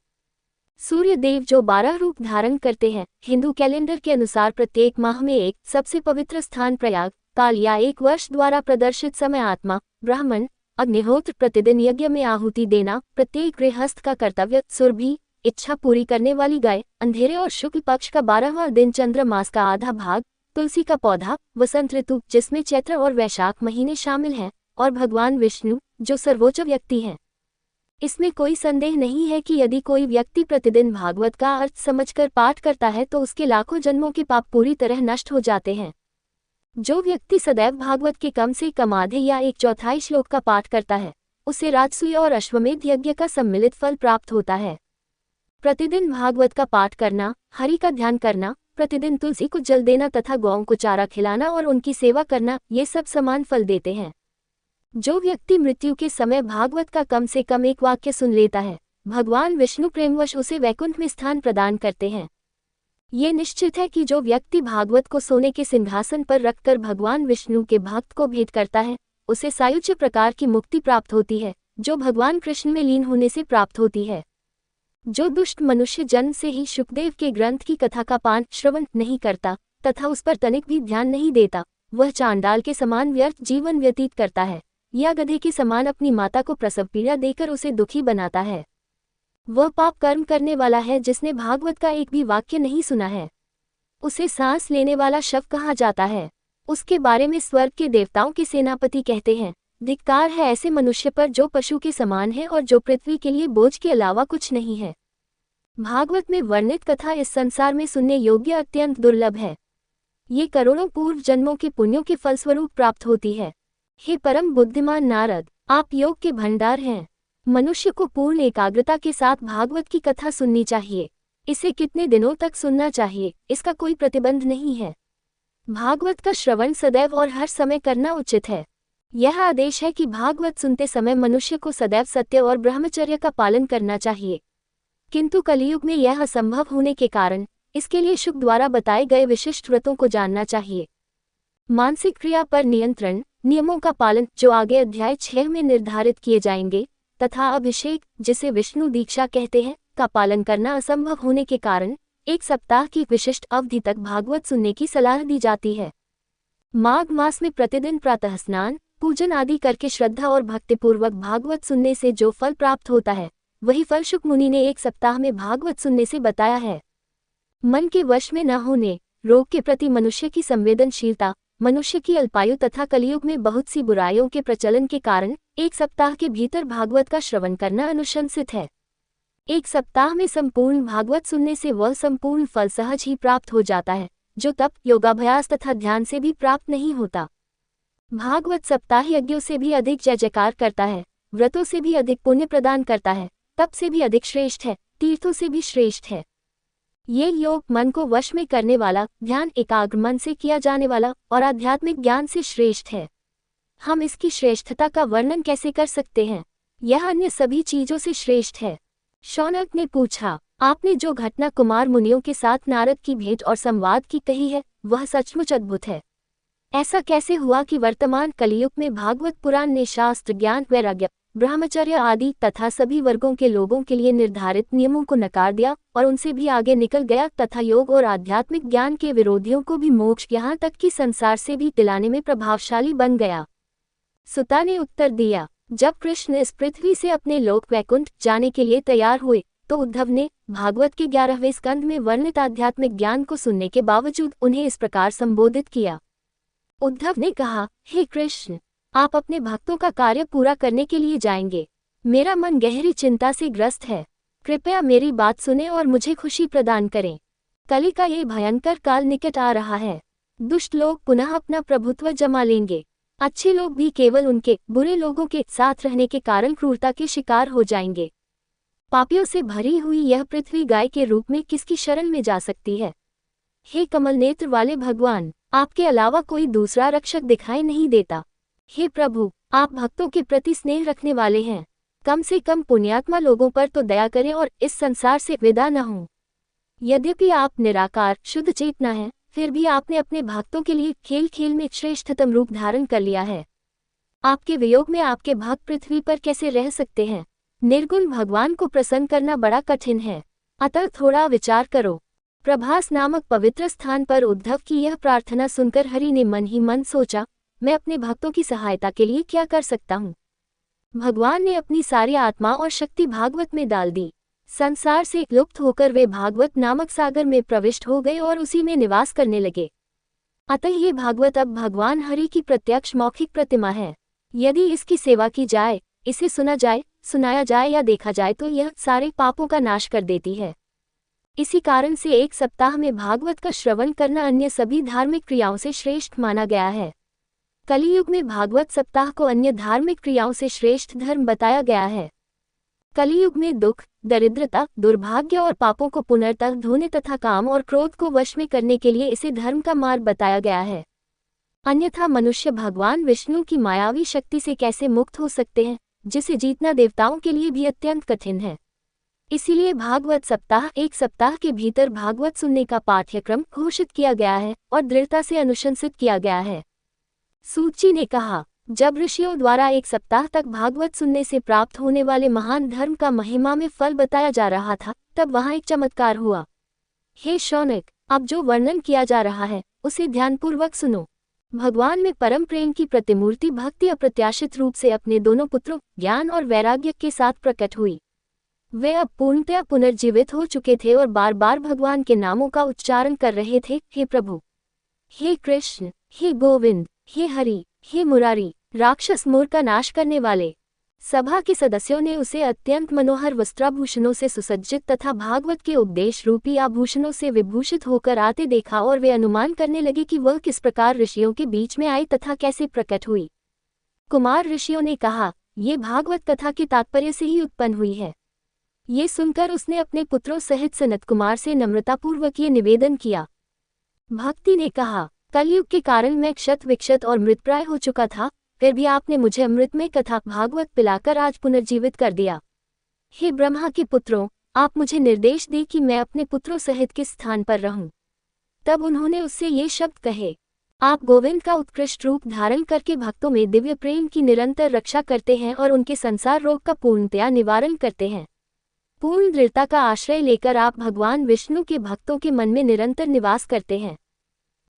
सूर्य देव जो 12 रूप धारण करते हैं। हिंदू कैलेंडर के अनुसार प्रत्येक माह में एक सबसे पवित्र स्थान प्रयाग काल या एक वर्ष द्वारा प्रदर्शित समय आत्मा, ब्राह्मण, अग्निहोत्र, प्रतिदिन यज्ञ में आहुति देना प्रत्येक गृहस्थ का कर्तव्य। सुरभि, इच्छा पूरी करने वाली गाय, अंधेरे और शुक्ल पक्ष का 12वां दिन, चंद्र मास का आधा भाग, तुलसी का पौधा, वसंत ऋतु जिसमें चैत्र और वैशाख महीने शामिल हैं, और भगवान विष्णु जो सर्वोच्च व्यक्ति हैं। इसमें कोई संदेह नहीं है कि यदि कोई व्यक्ति प्रतिदिन भागवत का अर्थ समझकर पाठ करता है तो उसके लाखों जन्मों के पाप पूरी तरह नष्ट हो जाते हैं। जो व्यक्ति सदैव भागवत के कम से कम आधे या एक चौथाई श्लोक का पाठ करता है, उसे राजसूय और अश्वमेध यज्ञ का सम्मिलित फल प्राप्त होता है। प्रतिदिन भागवत का पाठ करना, हरि का ध्यान करना, प्रतिदिन तुलसी को जल देना तथा गौओं को चारा खिलाना और उनकी सेवा करना, ये सब समान फल देते हैं। जो व्यक्ति मृत्यु के समय भागवत का कम से कम एक वाक्य सुन लेता है, भगवान विष्णु प्रेमवश उसे वैकुंठ में स्थान प्रदान करते हैं। ये निश्चित है कि जो व्यक्ति भागवत को सोने के सिंहासन पर रखकर भगवान विष्णु के भक्त को भेंट करता है, उसे सायुज्य प्रकार की मुक्ति प्राप्त होती है, जो भगवान कृष्ण में लीन होने से प्राप्त होती है। जो दुष्ट मनुष्य जन्म से ही शुकदेव के ग्रंथ की कथा का पान श्रवण नहीं करता तथा उस पर तनिक भी ध्यान नहीं देता, वह चांडाल के समान व्यर्थ जीवन व्यतीत करता है या गधे के समान अपनी माता को प्रसव पीड़ा देकर उसे दुखी बनाता है। वह पाप कर्म करने वाला है जिसने भागवत का एक भी वाक्य नहीं सुना है। उसे सांस लेने वाला शव कहा जाता है। उसके बारे में स्वर्ग के देवताओं के सेनापति कहते हैं, धिक्कार है ऐसे मनुष्य पर जो पशु के समान है और जो पृथ्वी के लिए बोझ के अलावा कुछ नहीं है। भागवत में वर्णित कथा इस संसार में सुनने योग्य अत्यंत दुर्लभ है। ये करोड़ों पूर्व जन्मों के पुण्यों के फलस्वरूप प्राप्त होती है। हे परम बुद्धिमान नारद, आप योग के भंडार हैं। मनुष्य को पूर्ण एकाग्रता के साथ भागवत की कथा सुननी चाहिए। इसे कितने दिनों तक सुनना चाहिए, इसका कोई प्रतिबंध नहीं है। भागवत का श्रवण सदैव और हर समय करना उचित है। यह आदेश है कि भागवत सुनते समय मनुष्य को सदैव सत्य और ब्रह्मचर्य का पालन करना चाहिए, किंतु कलियुग में यह असंभव होने के कारण इसके लिए शुक द्वारा बताए गए विशिष्ट व्रतों को जानना चाहिए। मानसिक क्रिया पर नियंत्रण, नियमों का पालन जो आगे अध्याय 6 में निर्धारित किए जाएंगे, तथा अभिषेक जिसे विष्णु दीक्षा कहते हैं का पालन करना असंभव होने के कारण 1 सप्ताह की विशिष्ट अवधि तक भागवत सुनने की सलाह दी जाती है। माघ मास में प्रतिदिन प्रातः स्नान, पूजन आदि करके श्रद्धा और भक्तिपूर्वक भागवत सुनने से जो फल प्राप्त होता है, वही फल शुक मुनि ने 1 सप्ताह में भागवत सुनने से बताया है। मन के वश में न होने, रोग के प्रति मनुष्य की संवेदनशीलता, मनुष्य की अल्पायु तथा कलियुग में बहुत सी बुराइयों के प्रचलन के कारण 1 सप्ताह के भीतर भागवत का श्रवण करना अनुशंसित है। 1 सप्ताह में संपूर्ण भागवत सुनने से वह संपूर्ण फल सहज ही प्राप्त हो जाता है, जो तप, योगाभ्यास तथा ध्यान से भी प्राप्त नहीं होता। भागवत सप्ताह यज्ञों से भी अधिक जय जयकार करता है, व्रतों से भी अधिक पुण्य प्रदान करता है, तप से भी अधिक श्रेष्ठ है, तीर्थों से भी श्रेष्ठ है। ये योग मन को वश में करने वाला, ध्यान एकाग्र मन से किया जाने वाला और आध्यात्मिक ज्ञान से श्रेष्ठ है। हम इसकी श्रेष्ठता का वर्णन कैसे कर सकते हैं? यह अन्य सभी चीजों से श्रेष्ठ है। शौनक ने पूछा, आपने जो घटना कुमार मुनियों के साथ नारद की भेंट और संवाद की कही है, वह सचमुच अद्भुत है। ऐसा कैसे हुआ कि वर्तमान कलियुग में भागवत पुराण ने शास्त्र ज्ञान, वैराग्य, ब्रह्मचर्य आदि तथा सभी वर्गों के लोगों के लिए निर्धारित नियमों को नकार दिया और उनसे भी आगे निकल गया तथा योग और आध्यात्मिक ज्ञान के विरोधियों को भी मोक्ष, यहाँ तक कि संसार से भी दिलाने में प्रभावशाली बन गया? सुता ने उत्तर दिया, जब कृष्ण इस पृथ्वी से अपने लोक वैकुंठ जाने के लिए तैयार हुए तो उद्धव ने भागवत के 11वें स्कंद में वर्णित आध्यात्मिक ज्ञान को सुनने के बावजूद उन्हें इस प्रकार संबोधित किया। उद्धव ने कहा, हे कृष्ण, आप अपने भक्तों का कार्य पूरा करने के लिए जाएंगे। मेरा मन गहरी चिंता से ग्रस्त है। कृपया मेरी बात सुने और मुझे खुशी प्रदान करें। कली का ये भयंकर काल निकट आ रहा है। दुष्ट लोग पुनः अपना प्रभुत्व जमा लेंगे। अच्छे लोग भी केवल उनके बुरे लोगों के साथ रहने के कारण क्रूरता के शिकार हो जाएंगे। पापियों से भरी हुई यह पृथ्वी गाय के रूप में किसकी शरण में जा सकती है? हे कमल नेत्र वाले भगवान, आपके अलावा कोई दूसरा रक्षक दिखाई नहीं देता। हे प्रभु, आप भक्तों के प्रति स्नेह रखने वाले हैं। कम से कम पुण्यात्मा लोगों पर तो दया करें और इस संसार से विदा न हों। यद्यपि आप निराकार शुद्ध चेतना हैं, फिर भी आपने अपने भक्तों के लिए खेल खेल में श्रेष्ठतम रूप धारण कर लिया है। आपके वियोग में आपके भक्त पृथ्वी पर कैसे रह सकते हैं? निर्गुण भगवान को प्रसन्न करना बड़ा कठिन है, अतः थोड़ा विचार करो। प्रभास नामक पवित्र स्थान पर उद्धव की यह प्रार्थना सुनकर हरि ने मन ही मन सोचा, मैं अपने भक्तों की सहायता के लिए क्या कर सकता हूँ। भगवान ने अपनी सारी आत्मा और शक्ति भागवत में डाल दी। संसार से लुप्त होकर वे भागवत नामक सागर में प्रविष्ट हो गए और उसी में निवास करने लगे। अतः ये भागवत अब भगवान हरि की प्रत्यक्ष मौखिक प्रतिमा है। यदि इसकी सेवा की जाए, इसे सुना जाए, सुनाया जाए या देखा जाए तो यह सारे पापों का नाश कर देती है। इसी कारण से एक सप्ताह में भागवत का श्रवण करना अन्य सभी धार्मिक क्रियाओं से श्रेष्ठ माना गया है। कलियुग में भागवत सप्ताह को अन्य धार्मिक क्रियाओं से श्रेष्ठ धर्म बताया गया है। कलियुग में दुख, दरिद्रता, दुर्भाग्य और पापों को पुनर्तः धोने तथा काम और क्रोध को वश में करने के लिए इसे धर्म का मार्ग बताया गया है। अन्यथा मनुष्य भगवान विष्णु की मायावी शक्ति से कैसे मुक्त हो सकते हैं, जिसे जीतना देवताओं के लिए भी अत्यंत कठिन है। इसीलिए भागवत सप्ताह एक सप्ताह के भीतर भागवत सुनने का पाठ्यक्रम घोषित किया गया है और दृढ़ता से अनुशंसित किया गया है। सूत जी ने कहा, जब ऋषियों द्वारा एक सप्ताह तक भागवत सुनने से प्राप्त होने वाले महान धर्म का महिमा में फल बताया जा रहा था, तब वहां एक चमत्कार हुआ। हे शौनक, अब जो वर्णन किया जा रहा है उसे ध्यानपूर्वक सुनो। भगवान में परम प्रेम की प्रतिमूर्ति भक्ति अप्रत्याशित रूप से अपने दोनों पुत्रों ज्ञान और वैराग्य के साथ प्रकट हुई। वे अब पूर्णतया पुनर्जीवित हो चुके थे और बार बार भगवान के नामों का उच्चारण कर रहे थे, हे प्रभु, हे कृष्ण, हे गोविंद, हे हरि, हे मुरारी, राक्षस मोर का नाश करने वाले। सभा के सदस्यों ने उसे अत्यंत मनोहर वस्त्राभूषणों से सुसज्जित तथा भागवत के उपदेश रूपी आभूषणों से विभूषित होकर आते देखा और वे अनुमान करने लगे कि वह किस प्रकार ऋषियों के बीच में आई तथा कैसे प्रकट हुई। कुमार ऋषियों ने कहा, ये भागवत कथा के तात्पर्य से ही उत्पन्न हुई है। ये सुनकर उसने अपने पुत्रों सहित सनत कुमार से नम्रतापूर्वक ये निवेदन किया। भक्ति ने कहा, कलयुग के कारण मैं क्षत विक्षत और मृतप्राय हो चुका था, फिर भी आपने मुझे अमृतमय कथा भागवत पिलाकर आज पुनर्जीवित कर दिया। हे ब्रह्मा के पुत्रों, आप मुझे निर्देश दें कि मैं अपने पुत्रों सहित किस स्थान पर रहूं। तब उन्होंने उससे ये शब्द कहे, आप गोविंद का उत्कृष्ट रूप धारण करके भक्तों में दिव्य प्रेम की निरंतर रक्षा करते हैं और उनके संसार रोग का पूर्णतया निवारण करते हैं। पूर्ण दृढ़ता का आश्रय लेकर आप भगवान विष्णु के भक्तों के मन में निरंतर निवास करते हैं।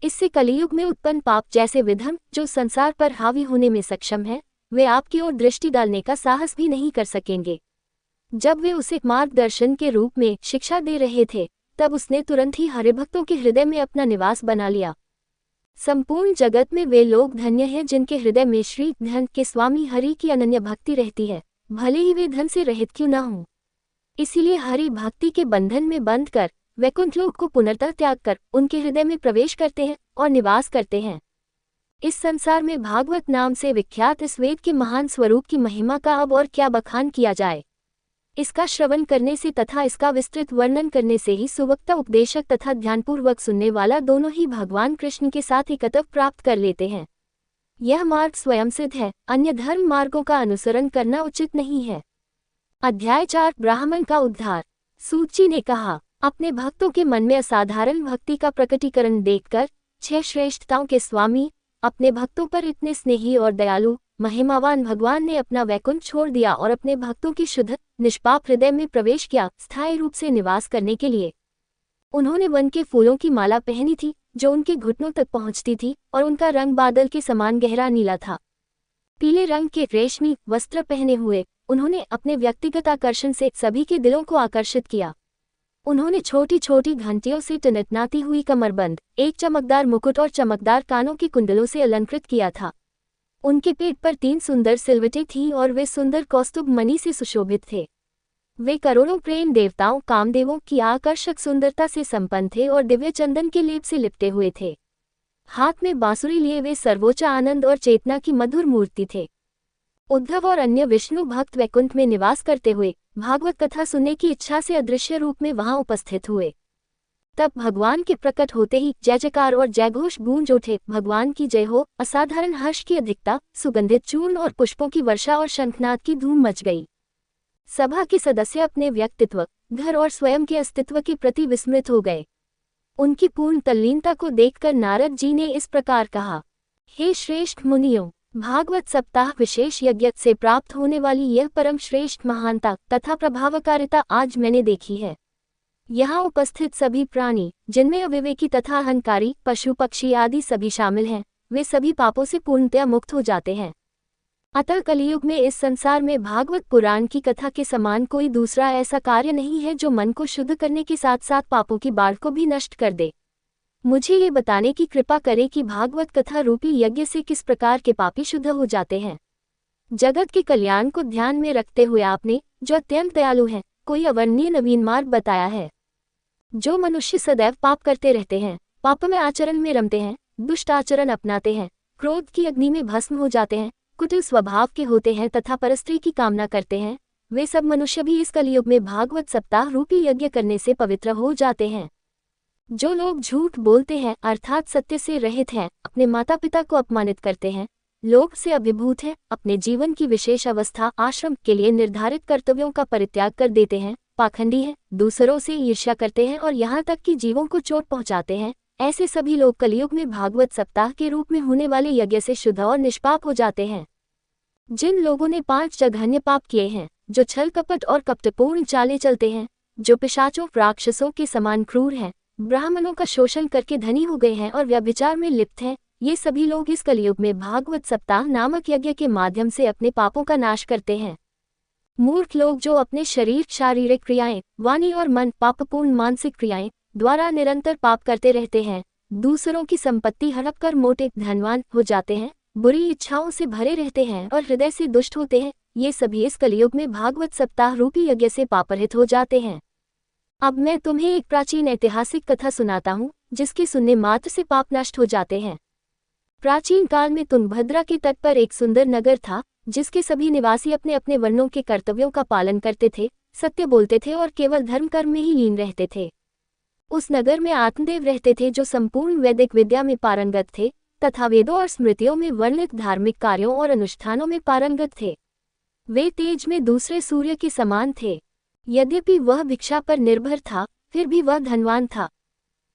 इससे कलियुग में उत्पन्न पाप जैसे विधर्म जो संसार पर हावी होने में सक्षम है, वे आपकी ओर दृष्टि डालने का साहस भी नहीं कर सकेंगे। जब वे उसे मार्गदर्शन के रूप में शिक्षा दे रहे थे, तब उसने तुरंत ही हरिभक्तों के हृदय में अपना निवास बना लिया। संपूर्ण जगत में वे लोग धन्य हैं जिनके हृदय में श्री धन के स्वामी हरि की अनन्य भक्ति रहती है, भले ही वे धन से रहित क्यों न हों। इसीलिए हरि भक्ति के बंधन में बंध कर वैकुंठ लोक को पुनर्तः त्याग कर उनके हृदय में प्रवेश करते हैं और निवास करते हैं। इस संसार में भागवत नाम से विख्यात इस वेद के महान स्वरूप की महिमा का अब और क्या बखान किया जाए। इसका श्रवण करने से तथा इसका विस्तृत वर्णन करने से ही सुवक्ता उपदेशक तथा ध्यानपूर्वक सुनने वाला दोनों ही भगवान कृष्ण के साथ एकत्व प्राप्त कर लेते हैं। यह मार्ग स्वयं सिद्ध है, अन्य धर्म मार्गों का अनुसरण करना उचित नहीं है। अध्याय 4 ब्राह्मण का उद्धार। सूत जी ने कहा, अपने भक्तों के मन में असाधारण भक्ति का प्रकटीकरण देखकर 6 श्रेष्ठताओं के स्वामी, अपने भक्तों पर इतने स्नेही और दयालु महिमावान भगवान ने अपना वैकुंठ छोड़ दिया और अपने भक्तों की शुद्ध निष्पाप हृदय में प्रवेश किया, स्थायी रूप से निवास करने के लिए। उन्होंने वन के फूलों की माला पहनी थी जो उनके घुटनों तक पहुंचती थी और उनका रंग बादल के समान गहरा नीला था। पीले रंग के रेशमी वस्त्र पहने हुए उन्होंने अपने व्यक्तिगत आकर्षण से सभी के दिलों को आकर्षित किया। उन्होंने छोटी छोटी घंटियों से टनटनाती हुई कमरबंद, एक चमकदार मुकुट और चमकदार कानों के कुंडलों से अलंकृत किया था। उनके पेट पर 3 सुंदर सिलवटें थीं और वे सुंदर कौस्तुभ मणि से सुशोभित थे। वे करोड़ों प्रेम देवताओं कामदेवों की आकर्षक सुंदरता से संपन्न थे और दिव्य चंदन के लेप से लिपटे हुए थे। हाथ में बांसुरी लिए वे सर्वोच्च आनंद और चेतना की मधुर मूर्ति थे। उद्धव और अन्य विष्णु भक्त वैकुंठ में निवास करते हुए भागवत कथा सुनने की इच्छा से अदृश्य रूप में वहां उपस्थित हुए। तब भगवान के प्रकट होते ही जय जयकार और जयघोष गूंज उठे। भगवान की जय हो। असाधारण हर्ष की अधिकता, सुगंधित चूर्ण और पुष्पों की वर्षा और शंखनाद की धूम मच गई। सभा के सदस्य अपने व्यक्तित्व, घर और स्वयं के अस्तित्व के प्रति विस्मृत हो गए। उनकी पूर्ण तल्लीनता को देखकर नारद जी ने इस प्रकार कहा, हे श्रेष्ठ मुनियों, भागवत सप्ताह विशेष यज्ञ से प्राप्त होने वाली यह परम श्रेष्ठ महानता तथा प्रभावकारिता आज मैंने देखी है। यहाँ उपस्थित सभी प्राणी, जिनमें अविवेकी तथा अहंकारी पशु पक्षी आदि सभी शामिल हैं, वे सभी पापों से पूर्णतया मुक्त हो जाते हैं। अतः कलियुग में इस संसार में भागवत पुराण की कथा के समान कोई दूसरा ऐसा कार्य नहीं है जो मन को शुद्ध करने के साथ साथ पापों की बाढ़ को भी नष्ट कर दे। मुझे ये बताने की कृपा करें कि भागवत कथा रूपी यज्ञ से किस प्रकार के पापी शुद्ध हो जाते हैं। जगत के कल्याण को ध्यान में रखते हुए आपने, जो अत्यंत दयालु है, कोई अवर्णनीय नवीन मार्ग बताया है। जो मनुष्य सदैव पाप करते रहते हैं, पाप में आचरण में रमते हैं, दुष्ट आचरण अपनाते हैं, क्रोध की अग्नि में भस्म हो जाते हैं, कुटिल स्वभाव के होते हैं तथा परस्त्री की कामना करते हैं, वे सब मनुष्य भी इस कलियुग में भागवत सप्ताह रूपी यज्ञ करने से पवित्र हो जाते हैं। जो लोग झूठ बोलते हैं अर्थात सत्य से रहित हैं, अपने माता पिता को अपमानित करते हैं, लोभ से अभिभूत हैं, अपने जीवन की विशेष अवस्था आश्रम के लिए निर्धारित कर्तव्यों का परित्याग कर देते हैं, पाखंडी हैं, दूसरों से ईर्ष्या करते हैं और यहाँ तक कि जीवों को चोट पहुँचाते हैं, ऐसे सभी लोग कलियुग में भागवत सप्ताह के रूप में होने वाले यज्ञ से शुद्ध और निष्पाप हो जाते हैं। जिन लोगों ने 5 जघन्य पाप किए हैं, जो छल कपट और कपटपूर्ण चालें चलते हैं, जो पिशाचों राक्षसों के समान क्रूर हैं, ब्राह्मणों का शोषण करके धनी हो गए हैं और व्यभिचार में लिप्त हैं, ये सभी लोग इस कलियुग में भागवत सप्ताह नामक यज्ञ के माध्यम से अपने पापों का नाश करते हैं। मूर्ख लोग जो अपने शरीर शारीरिक क्रियाएं, वाणी और मन पापपूर्ण मानसिक क्रियाएं द्वारा निरंतर पाप करते रहते हैं, दूसरों की संपत्ति हड़प कर मोटे धनवान हो जाते हैं, बुरी इच्छाओं से भरे रहते हैं और हृदय से दुष्ट होते हैं, ये सभी इस कलियुग में भागवत सप्ताह रूपी यज्ञ से पापरहित हो जाते हैं। अब मैं तुम्हें एक प्राचीन ऐतिहासिक कथा सुनाता हूँ, जिसके सुनने मात्र से पाप नष्ट हो जाते हैं। प्राचीन काल में तुंगभद्रा के तट पर एक सुंदर नगर था, जिसके सभी निवासी अपने अपने वर्णों के कर्तव्यों का पालन करते थे, सत्य बोलते थे और केवल धर्म कर्म में ही लीन रहते थे। उस नगर में आत्मदेव रहते थे जो संपूर्ण वैदिक विद्या में पारंगत थे तथा वेदों और स्मृतियों में वर्णित धार्मिक कार्यों और अनुष्ठानों में पारंगत थे। वे तेज में दूसरे सूर्य के समान थे। यद्यपि वह भिक्षा पर निर्भर था, फिर भी वह धनवान था।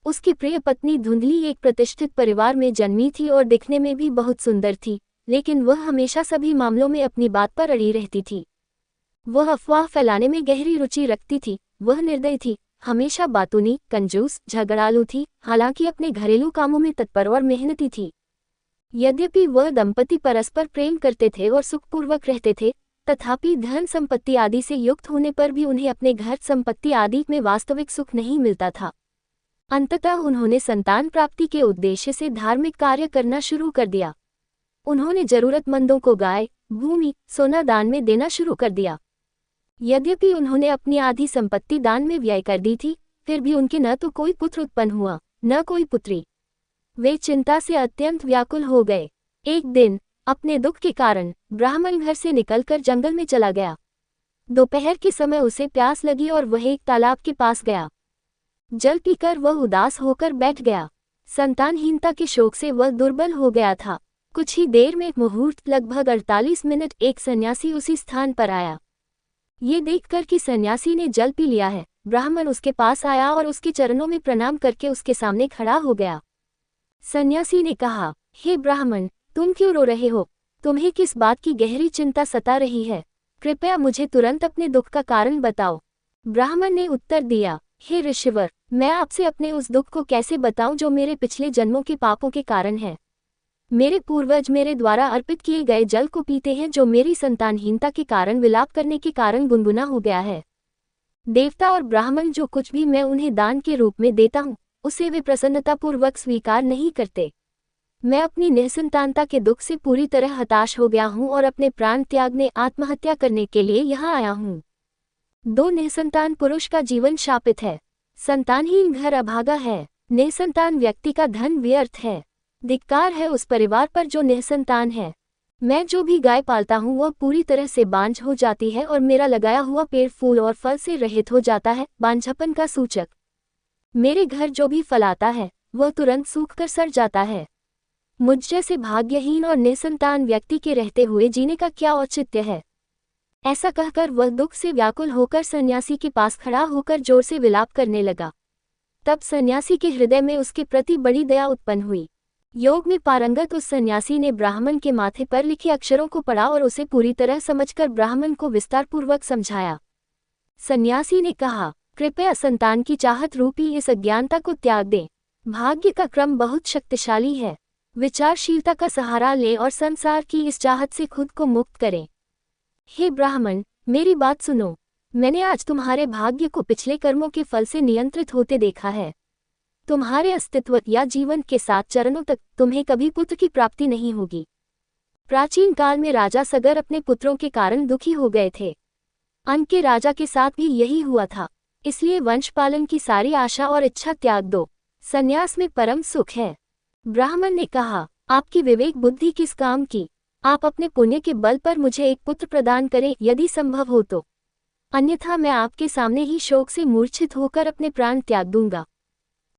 उसकी प्रिय पत्नी धुंधली एक प्रतिष्ठित परिवार में जन्मी थी और दिखने में भी बहुत सुंदर थी, लेकिन वह हमेशा सभी मामलों में अपनी बात पर अड़ी रहती थी। वह अफवाह फैलाने में गहरी रुचि रखती थी। वह निर्दयी थी, हमेशा बातूनी, कंजूस, झगड़ालू थी, हालांकि अपने घरेलू कामों में तत्पर और मेहनती थी। यद्यपि वह दंपति परस्पर प्रेम करते थे और सुखपूर्वक रहते थे, तथापि धन संपत्ति आदि से युक्त होने पर भी उन्हें अपने घर संपत्ति आदि में वास्तविक सुख नहीं मिलता था। अंततः उन्होंने संतान प्राप्ति के उद्देश्य से धार्मिक कार्य करना शुरू कर दिया। उन्होंने जरूरतमंदों को गाय, भूमि, सोना दान में देना शुरू कर दिया। यद्यपि उन्होंने अपनी आधी संपत्ति दान में व्यय कर दी थी, फिर भी उनके न तो कोई पुत्र उत्पन्न हुआ, न कोई पुत्री। वे चिंता से अत्यंत व्याकुल हो गए। एक दिन अपने दुख के कारण ब्राह्मण घर से निकलकर जंगल में चला गया। दोपहर के समय उसे प्यास लगी और वह एक तालाब के पास गया। जल पीकर वह उदास होकर बैठ गया। संतानहीनता के शोक से वह दुर्बल हो गया था। कुछ ही देर में मुहूर्त लगभग 48 मिनट एक सन्यासी उसी स्थान पर आया। ये देखकर कि सन्यासी ने जल पी लिया है, ब्राह्मण उसके पास आया और उसके चरणों में प्रणाम करके उसके सामने खड़ा हो गया। सन्यासी ने कहा, हे ब्राह्मण, तुम क्यों रो रहे हो? तुम्हें किस बात की गहरी चिंता सता रही है? कृपया मुझे तुरंत अपने दुख का कारण बताओ। ब्राह्मण ने उत्तर दिया, हे ऋषिवर, मैं आपसे अपने उस दुख को कैसे बताऊं जो मेरे पिछले जन्मों के पापों के कारण है। मेरे पूर्वज मेरे द्वारा अर्पित किए गए जल को पीते हैं, जो मेरी संतानहीनता के कारण विलाप करने के कारण गुनगुना हो गया है। देवता और ब्राह्मण जो कुछ भी मैं उन्हें दान के रूप में देता हूँ, उसे वे प्रसन्नतापूर्वक स्वीकार नहीं करते। मैं अपनी निसंतानता के दुख से पूरी तरह हताश हो गया हूँ और अपने प्राण त्यागने आत्महत्या करने के लिए यहाँ आया हूँ। दो निसंतान पुरुष का जीवन शापित है। संतानहीन घर अभागा है। निसंतान व्यक्ति का धन व्यर्थ है। धिक्कार है उस परिवार पर जो निसंतान है। मैं जो भी गाय पालता हूँ वह पूरी तरह से बांझ हो जाती है और मेरा लगाया हुआ पेड़ फूल और फल से रहित हो जाता है, बांझपन का सूचक। मेरे घर जो भी फल आता है वह तुरंत सूखकर सड़ जाता है। मुझ जैसे भाग्यहीन और निसंतान व्यक्ति के रहते हुए जीने का क्या औचित्य है। ऐसा कहकर वह दुख से व्याकुल होकर सन्यासी के पास खड़ा होकर जोर से विलाप करने लगा। तब सन्यासी के हृदय में उसके प्रति बड़ी दया उत्पन्न हुई। योग में पारंगत उस सन्यासी ने ब्राह्मण के माथे पर लिखे अक्षरों को पढ़ा और उसे पूरी तरह समझकर ब्राह्मण को विस्तारपूर्वक समझाया। सन्यासी ने कहा, कृपया संतान की चाहत रूपी इस अज्ञानता को त्याग दें। भाग्य का क्रम बहुत शक्तिशाली है। विचारशीलता का सहारा लें और संसार की इस चाहत से खुद को मुक्त करें। हे ब्राह्मण, मेरी बात सुनो। मैंने आज तुम्हारे भाग्य को पिछले कर्मों के फल से नियंत्रित होते देखा है। तुम्हारे अस्तित्व या जीवन के 7 चरणों तक तुम्हें कभी पुत्र की प्राप्ति नहीं होगी। प्राचीन काल में राजा सगर अपने पुत्रों के कारण दुखी हो गए थे। अंक के राजा के साथ भी यही हुआ था। इसलिए वंश पालन की सारी आशा और इच्छा त्याग दो। संन्यास में परम सुख है। ब्राह्मण ने कहा, आपकी विवेक बुद्धि किस काम की। आप अपने पुण्य के बल पर मुझे एक पुत्र प्रदान करें यदि संभव हो तो, अन्यथा मैं आपके सामने ही शोक से मूर्छित होकर अपने प्राण त्याग दूंगा।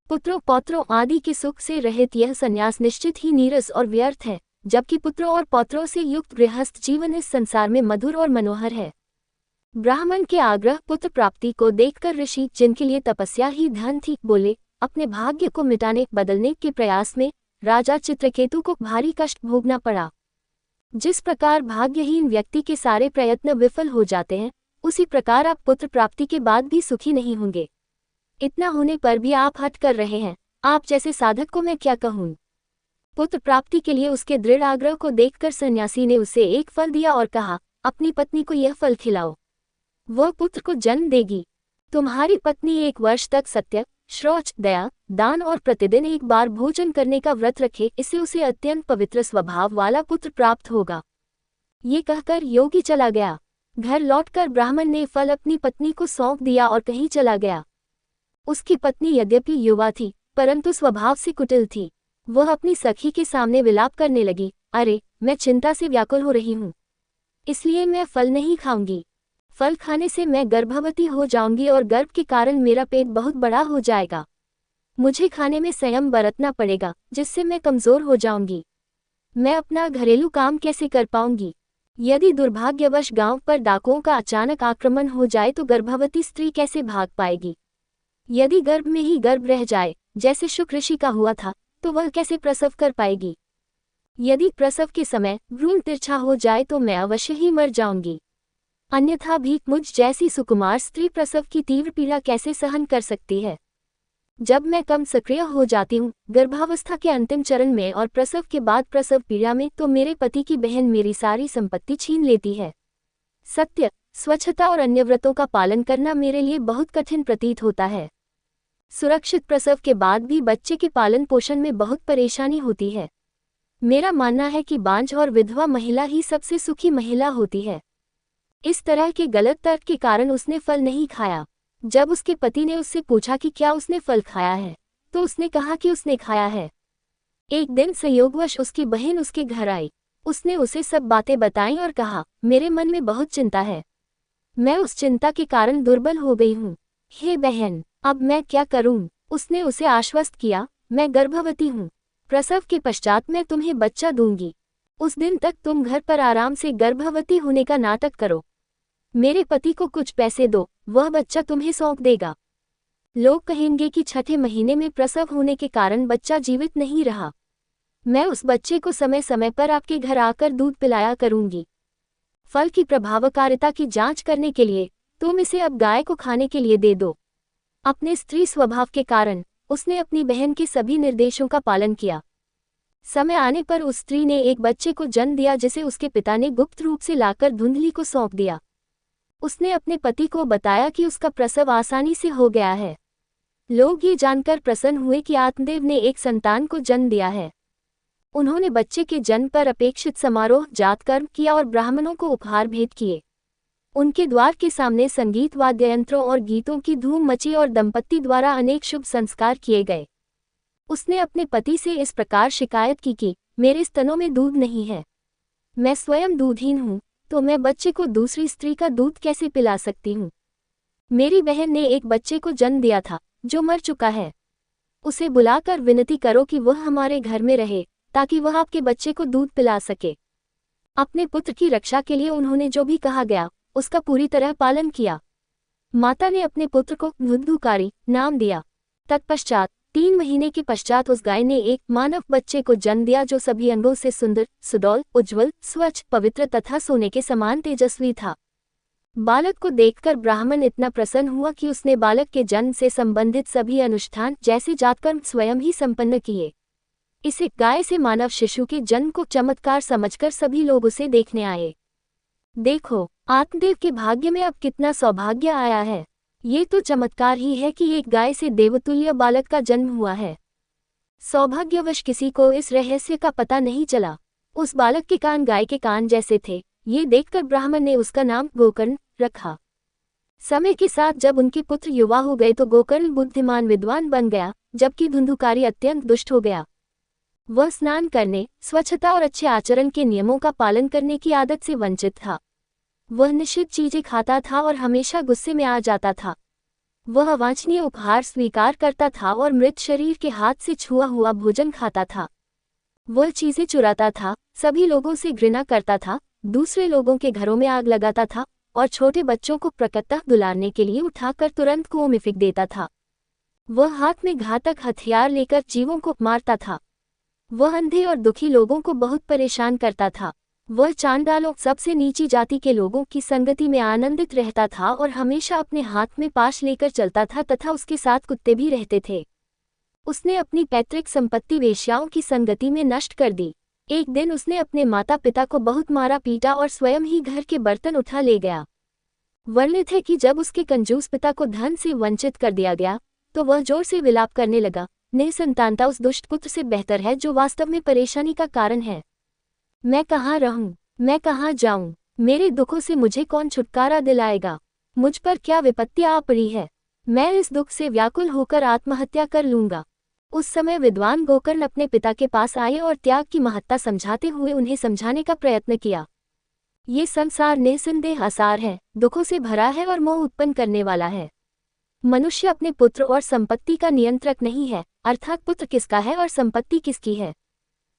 पुत्रों पौत्रों आदि के सुख से रहित यह संन्यास निश्चित ही नीरस और व्यर्थ है, जबकि पुत्रों और पौत्रों से युक्त गृहस्थ जीवन इस संसार में मधुर और मनोहर है। ब्राह्मण के आग्रह पुत्र प्राप्ति को देखकर ऋषि, जिनके लिए तपस्या ही धन थी, बोले, अपने भाग्य को मिटाने बदलने के प्रयास में राजा चित्रकेतु को भारी कष्ट भोगना पड़ा। जिस प्रकार भाग्यहीन व्यक्ति के सारे प्रयत्न विफल हो जाते हैं, उसी प्रकार आप पुत्र प्राप्ति के बाद भी सुखी नहीं होंगे। इतना होने पर भी आप हट कर रहे हैं। आप जैसे साधक को मैं क्या कहूँ। पुत्र प्राप्ति के लिए उसके दृढ़ आग्रह को देखकर सन्यासी ने उसे एक फल दिया और कहा, अपनी पत्नी को यह फल खिलाओ, वह पुत्र को जन्म देगी। तुम्हारी पत्नी 1 वर्ष तक सत्य, शौच, दया, दान और प्रतिदिन एक बार भोजन करने का व्रत रखे, इससे उसे अत्यंत पवित्र स्वभाव वाला पुत्र प्राप्त होगा। ये कहकर योगी चला गया। घर लौटकर ब्राह्मण ने फल अपनी पत्नी को सौंप दिया और कहीं चला गया। उसकी पत्नी यद्यपि युवा थी, परंतु स्वभाव से कुटिल थी। वह अपनी सखी के सामने विलाप करने लगी, अरे, मैं चिंता से व्याकुल हो रही हूँ, इसलिए मैं फल नहीं खाऊंगी। फल खाने से मैं गर्भवती हो जाऊंगी और गर्भ के कारण मेरा पेट बहुत बड़ा हो जाएगा। मुझे खाने में संयम बरतना पड़ेगा, जिससे मैं कमजोर हो जाऊंगी। मैं अपना घरेलू काम कैसे कर पाऊंगी। यदि दुर्भाग्यवश गांव पर डाकुओं का अचानक आक्रमण हो जाए तो गर्भवती स्त्री कैसे भाग पाएगी। यदि गर्भ में ही गर्भ रह जाए, जैसे शुक ऋषि का हुआ था, तो वह कैसे प्रसव कर पाएगी। यदि प्रसव के समय भ्रूण तिरछा हो जाए तो मैं अवश्य ही मर जाऊंगी। अन्यथा भी मुझ जैसी सुकुमार स्त्री प्रसव की तीव्र पीड़ा कैसे सहन कर सकती है। जब मैं कम सक्रिय हो जाती हूँ गर्भावस्था के अंतिम चरण में और प्रसव के बाद प्रसव पीड़ा में, तो मेरे पति की बहन मेरी सारी संपत्ति छीन लेती है। सत्य, स्वच्छता और अन्य व्रतों का पालन करना मेरे लिए बहुत कठिन प्रतीत होता है। सुरक्षित प्रसव के बाद भी बच्चे के पालन पोषण में बहुत परेशानी होती है। मेरा मानना है कि बांझ और विधवा महिला ही सबसे सुखी महिला होती है। इस तरह के गलत तर्क के कारण उसने फल नहीं खाया। जब उसके पति ने उससे पूछा कि क्या उसने फल खाया है, तो उसने कहा कि उसने खाया है। एक दिन संयोगवश उसकी बहन उसके घर आई। उसने उसे सब बातें बताईं और कहा, मेरे मन में बहुत चिंता है। मैं उस चिंता के कारण दुर्बल हो गई हूँ। हे बहन, अब मैं क्या करूँ। उसने उसे आश्वस्त किया, मैं गर्भवती हूँ। प्रसव के पश्चात मैं तुम्हें बच्चा दूंगी। उस दिन तक तुम घर पर आराम से गर्भवती होने का नाटक करो। मेरे पति को कुछ पैसे दो, वह बच्चा तुम्हें सौंप देगा। लोग कहेंगे कि 6ठे महीने में प्रसव होने के कारण बच्चा जीवित नहीं रहा। मैं उस बच्चे को समय समय पर आपके घर आकर दूध पिलाया करूंगी। फल की प्रभावकारिता की जांच करने के लिए तुम इसे अब गाय को खाने के लिए दे दो। अपने स्त्री स्वभाव के कारण उसने अपनी बहन के सभी निर्देशों का पालन किया। समय आने पर उस स्त्री ने एक बच्चे को जन्म दिया, जिसे उसके पिता ने गुप्त रूप से लाकर धुंधली को सौंप दिया। उसने अपने पति को बताया कि उसका प्रसव आसानी से हो गया है। लोग ये जानकर प्रसन्न हुए कि आत्मदेव ने एक संतान को जन्म दिया है। उन्होंने बच्चे के जन्म पर अपेक्षित समारोह जातकर्म किया और ब्राह्मणों को उपहार भेंट किए। उनके द्वार के सामने संगीत वाद्य यंत्रों और गीतों की धूम मची और दंपत्ति द्वारा अनेक शुभ संस्कार किए गए। उसने अपने पति से इस प्रकार शिकायत की कि मेरे स्तनों में दूध नहीं है, मैं स्वयं दूधहीन हूँ, तो मैं बच्चे को दूसरी स्त्री का दूध कैसे पिला सकती हूँ। मेरी बहन ने एक बच्चे को जन्म दिया था जो मर चुका है, उसे बुलाकर विनती करो कि वह हमारे घर में रहे ताकि वह आपके बच्चे को दूध पिला सके। अपने पुत्र की रक्षा के लिए उन्होंने जो भी कहा गया उसका पूरी तरह पालन किया। माता ने अपने पुत्र को धुंधुकारी नाम दिया। तत्पश्चात 3 महीने के पश्चात उस गाय ने एक मानव बच्चे को जन्म दिया जो सभी अंगों से सुंदर, सुडौल, उज्ज्वल, स्वच्छ, पवित्र तथा सोने के समान तेजस्वी था। बालक को देखकर ब्राह्मण इतना प्रसन्न हुआ कि उसने बालक के जन्म से संबंधित सभी अनुष्ठान जैसे जातकर्म स्वयं ही संपन्न किए। इसे गाय से मानव शिशु के जन्म को चमत्कार समझकर सभी लोग उसे देखने आए। देखो, आत्मदेव के भाग्य में अब कितना सौभाग्य आया है। ये तो चमत्कार ही है कि एक गाय से देवतुल्य बालक का जन्म हुआ है। सौभाग्यवश किसी को इस रहस्य का पता नहीं चला। उस बालक के कान गाय के कान जैसे थे। ये देखकर ब्राह्मण ने उसका नाम गोकर्ण रखा। समय के साथ जब उनके पुत्र युवा हो गए तो गोकर्ण बुद्धिमान विद्वान बन गया, जबकि धुंधुकारी अत्यंत दुष्ट हो गया। वह स्नान करने, स्वच्छता और अच्छे आचरण के नियमों का पालन करने की आदत से वंचित था। वह निषिद्ध चीजें खाता था और हमेशा गुस्से में आ जाता था। वह अवांछनीय उपहार स्वीकार करता था और मृत शरीर के हाथ से छुआ हुआ भोजन खाता था। वह चीजें चुराता था, सभी लोगों से घृणा करता था, दूसरे लोगों के घरों में आग लगाता था और छोटे बच्चों को प्रकटतः दुलारने के लिए उठाकर तुरंत कुओं में फेंक देता था। वह हाथ में घातक हथियार लेकर जीवों को मारता था। वह अंधे और दुखी लोगों को बहुत परेशान करता था। वह चांडालों, सबसे नीची जाति के लोगों की संगति में आनंदित रहता था और हमेशा अपने हाथ में पाश लेकर चलता था तथा उसके साथ कुत्ते भी रहते थे। उसने अपनी पैतृक संपत्ति वेश्याओं की संगति में नष्ट कर दी। एक दिन उसने अपने माता पिता को बहुत मारा पीटा और स्वयं ही घर के बर्तन उठा ले गया। वर्णित है कि जब उसके कंजूस पिता को धन से वंचित कर दिया गया तो वह जोर से विलाप करने लगा, निसंतानता उस दुष्ट पुत्र से बेहतर है जो वास्तव में परेशानी का कारण है। मैं कहाँ रहूं, मैं कहाँ जाऊं, मेरे दुखों से मुझे कौन छुटकारा दिलाएगा, मुझ पर क्या विपत्ति आ पड़ी है, मैं इस दुख से व्याकुल होकर आत्महत्या कर लूंगा। उस समय विद्वान गोकर्ण अपने पिता के पास आए और त्याग की महत्ता समझाते हुए उन्हें समझाने का प्रयत्न किया। ये संसार निसंदेह असार है, दुखों से भरा है और मोह उत्पन्न करने वाला है। मनुष्य अपने पुत्र और संपत्ति का नियंत्रक नहीं है, अर्थात पुत्र किसका है और संपत्ति किसकी है,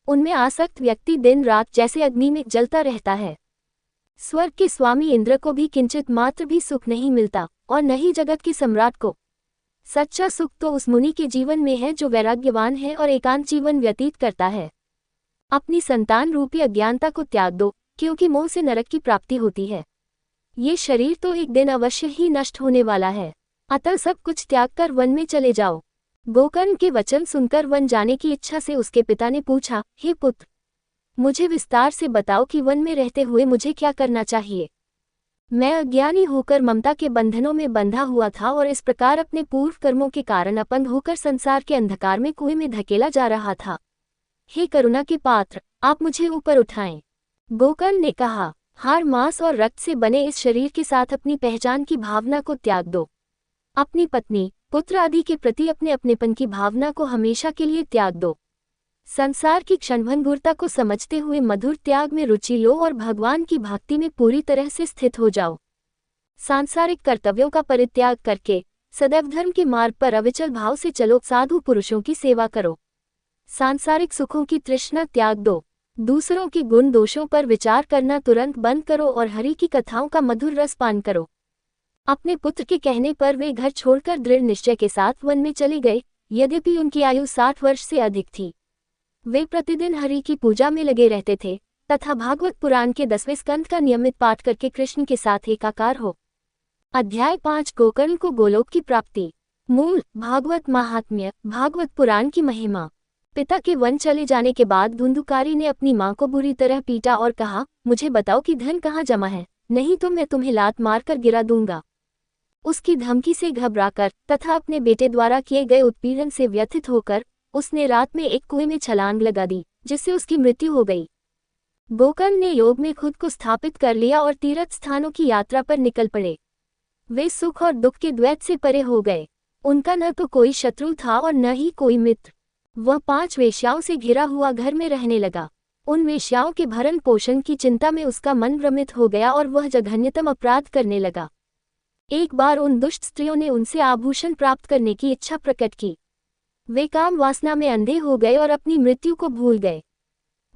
उनमें आसक्त व्यक्ति दिन रात जैसे अग्नि में जलता रहता है। स्वर्ग के स्वामी इंद्र को भी किंचित मात्र भी सुख नहीं मिलता और न ही जगत के सम्राट को। सच्चा सुख तो उस मुनि के जीवन में है जो वैराग्यवान है और एकांत जीवन व्यतीत करता है। अपनी संतान रूपी अज्ञानता को त्याग दो, क्योंकि मोह से नरक की प्राप्ति होती है। ये शरीर तो एक दिन अवश्य ही नष्ट होने वाला है, अतः सब कुछ त्याग कर वन में चले जाओ। गोकर्ण के वचन सुनकर वन जाने की इच्छा से उसके पिता ने पूछा, हे पुत्र, मुझे विस्तार से बताओ कि वन में रहते हुए मुझे क्या करना चाहिए। मैं अज्ञानी होकर ममता के बंधनों में बंधा हुआ था और इस प्रकार अपने पूर्व कर्मों के कारण अपंग होकर संसार के अंधकार में कुएं में धकेला जा रहा था। हे करुणा के पात्र, आप मुझे ऊपर उठाएं। गोकर्ण ने कहा, हाड़ मांस और रक्त से बने इस शरीर के साथ अपनी पहचान की भावना को त्याग दो। अपनी पत्नी, पुत्र आदि के प्रति अपने अपनेपन की भावना को हमेशा के लिए त्याग दो। संसार की क्षणभंगुरता को समझते हुए मधुर त्याग में रुचि लो और भगवान की भक्ति में पूरी तरह से स्थित हो जाओ। सांसारिक कर्तव्यों का परित्याग करके सदैव धर्म के मार्ग पर अविचल भाव से चलो। साधु पुरुषों की सेवा करो। सांसारिक सुखों की तृष्णा त्याग दो। दूसरों के गुण दोषों पर विचार करना तुरंत बंद करो और हरि की कथाओं का मधुर रस पान करो। अपने पुत्र के कहने पर वे घर छोड़कर दृढ़ निश्चय के साथ वन में चले गए। यद्यपि उनकी आयु 60 वर्ष से अधिक थी, वे प्रतिदिन हरि की पूजा में लगे रहते थे तथा भागवत पुराण के 10वें स्कंद का नियमित पाठ करके कृष्ण के साथ एकाकार हो। अध्याय 5 गोकर्ण को गोलोक की प्राप्ति। मूल भागवत महात्म्य। भागवत पुराण की महिमा। पिता के वन चले जाने के बाद धुंधुकारी ने अपनी मां को बुरी तरह पीटा और कहा, मुझे बताओ कि धन कहाँ जमा है, नहीं तो मैं तुम्हें लात मारकर गिरा दूंगा। उसकी धमकी से घबराकर तथा अपने बेटे द्वारा किए गए उत्पीड़न से व्यथित होकर उसने रात में एक कुएं में छलांग लगा दी, जिससे उसकी मृत्यु हो गई। गोकर्ण ने योग में खुद को स्थापित कर लिया और तीर्थ स्थानों की यात्रा पर निकल पड़े। वे सुख और दुख के द्वैत से परे हो गए। उनका न तो कोई शत्रु था और न ही कोई मित्र। वह 5 वेश्याओं से घिरा हुआ घर में रहने लगा। उन वेश्याओं के भरण पोषण की चिंता में उसका मन भ्रमित हो गया और वह जघन्यतम अपराध करने लगा। एक बार उन दुष्ट स्त्रियों ने उनसे आभूषण प्राप्त करने की इच्छा प्रकट की। वे काम वासना में अंधे हो गए और अपनी मृत्यु को भूल गए।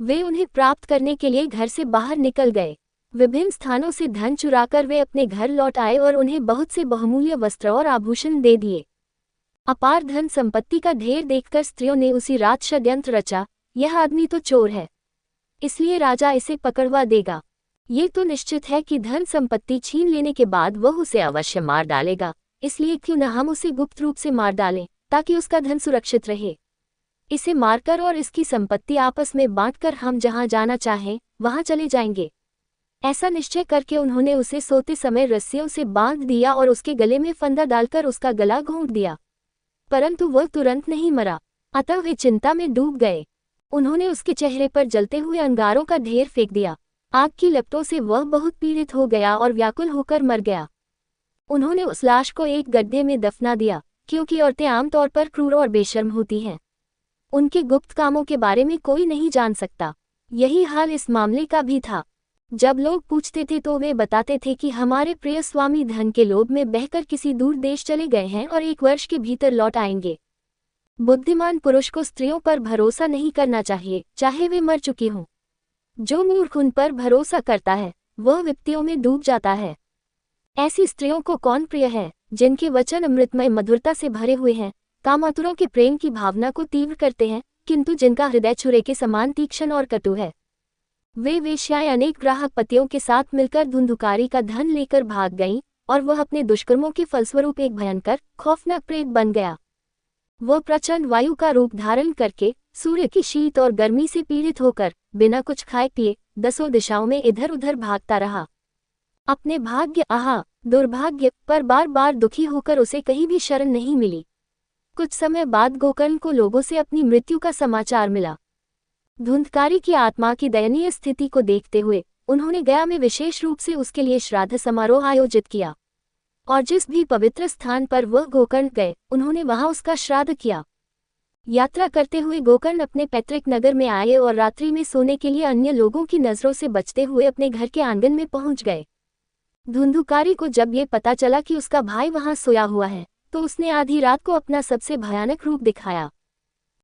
वे उन्हें प्राप्त करने के लिए घर से बाहर निकल गए। विभिन्न स्थानों से धन चुराकर वे अपने घर लौट आए और उन्हें बहुत से बहुमूल्य वस्त्र और आभूषण दे दिए। अपार धन संपत्ति का ढेर देखकर स्त्रियों ने उसी रात षड्यंत्र रचा, यह आदमी तो चोर है, इसलिए राजा इसे पकड़वा देगा। ये तो निश्चित है कि धन संपत्ति छीन लेने के बाद वह उसे अवश्य मार डालेगा, इसलिए क्यों न हम उसे गुप्त रूप से मार डालें ताकि उसका धन सुरक्षित रहे। इसे मारकर और इसकी संपत्ति आपस में बांटकर हम जहां जाना चाहें वहां चले जाएंगे। ऐसा निश्चय करके उन्होंने उसे सोते समय रस्सियों से बांध दिया और उसके गले में फंदा डालकर उसका गला घोंट दिया, परंतु वह तुरंत नहीं मरा। अतः वे चिंता में डूब गए। उन्होंने उसके चेहरे पर जलते हुए अंगारों का ढेर फेंक दिया। आग की लपटों से वह बहुत पीड़ित हो गया और व्याकुल होकर मर गया। उन्होंने उस लाश को एक गड्ढे में दफना दिया, क्योंकि औरतें आमतौर पर क्रूर और बेशर्म होती हैं। उनके गुप्त कामों के बारे में कोई नहीं जान सकता। यही हाल इस मामले का भी था। जब लोग पूछते थे तो वे बताते थे कि हमारे प्रिय स्वामी धन के लोभ में बहकर किसी दूर देश चले गए हैं और 1 वर्ष के भीतर लौट आएंगे। बुद्धिमान पुरुष को स्त्रियों पर भरोसा नहीं करना चाहिए, चाहे वे मर चुकी हों। जो मूर्ख उन पर भरोसा करता है वह विपत्तियों में डूब जाता है। ऐसी स्त्रियों को कौन प्रिय है जिनके वचन अमृतमय मधुरता से भरे हुए हैं, कामातुरों के प्रेम की भावना को तीव्र करते हैं, किंतु जिनका हृदय छुरे के समान तीक्ष्ण और कटु है। वे वेश्याएं अनेक ग्राहक पतियों के साथ मिलकर धुंधुकारी का धन लेकर भाग गईं और वह अपने दुष्कर्मों के फलस्वरूप एक भयंकर खौफनाक प्रेत बन गया। वह प्रचंड वायु का रूप धारण करके सूर्य की शीत और गर्मी से पीड़ित होकर बिना कुछ खाए पिए 10 दिशाओं में इधर उधर भागता रहा। अपने भाग्य दुर्भाग्य पर बार बार दुखी होकर उसे कहीं भी शरण नहीं मिली। कुछ समय बाद गोकर्ण को लोगों से अपनी मृत्यु का समाचार मिला। धुंधकारी की आत्मा की दयनीय स्थिति को देखते हुए उन्होंने गया में विशेष रूप से उसके लिए श्राद्ध समारोह आयोजित किया, और जिस भी पवित्र स्थान पर वह गोकर्ण गए उन्होंने वहां उसका श्राद्ध किया। यात्रा करते हुए गोकर्ण अपने पैतृक नगर में आए और रात्रि में सोने के लिए अन्य लोगों की नजरों से बचते हुए अपने घर के आंगन में पहुंच गए। धुंधुकारी को जब ये पता चला कि उसका भाई वहां सोया हुआ है तो उसने आधी रात को अपना सबसे भयानक रूप दिखाया।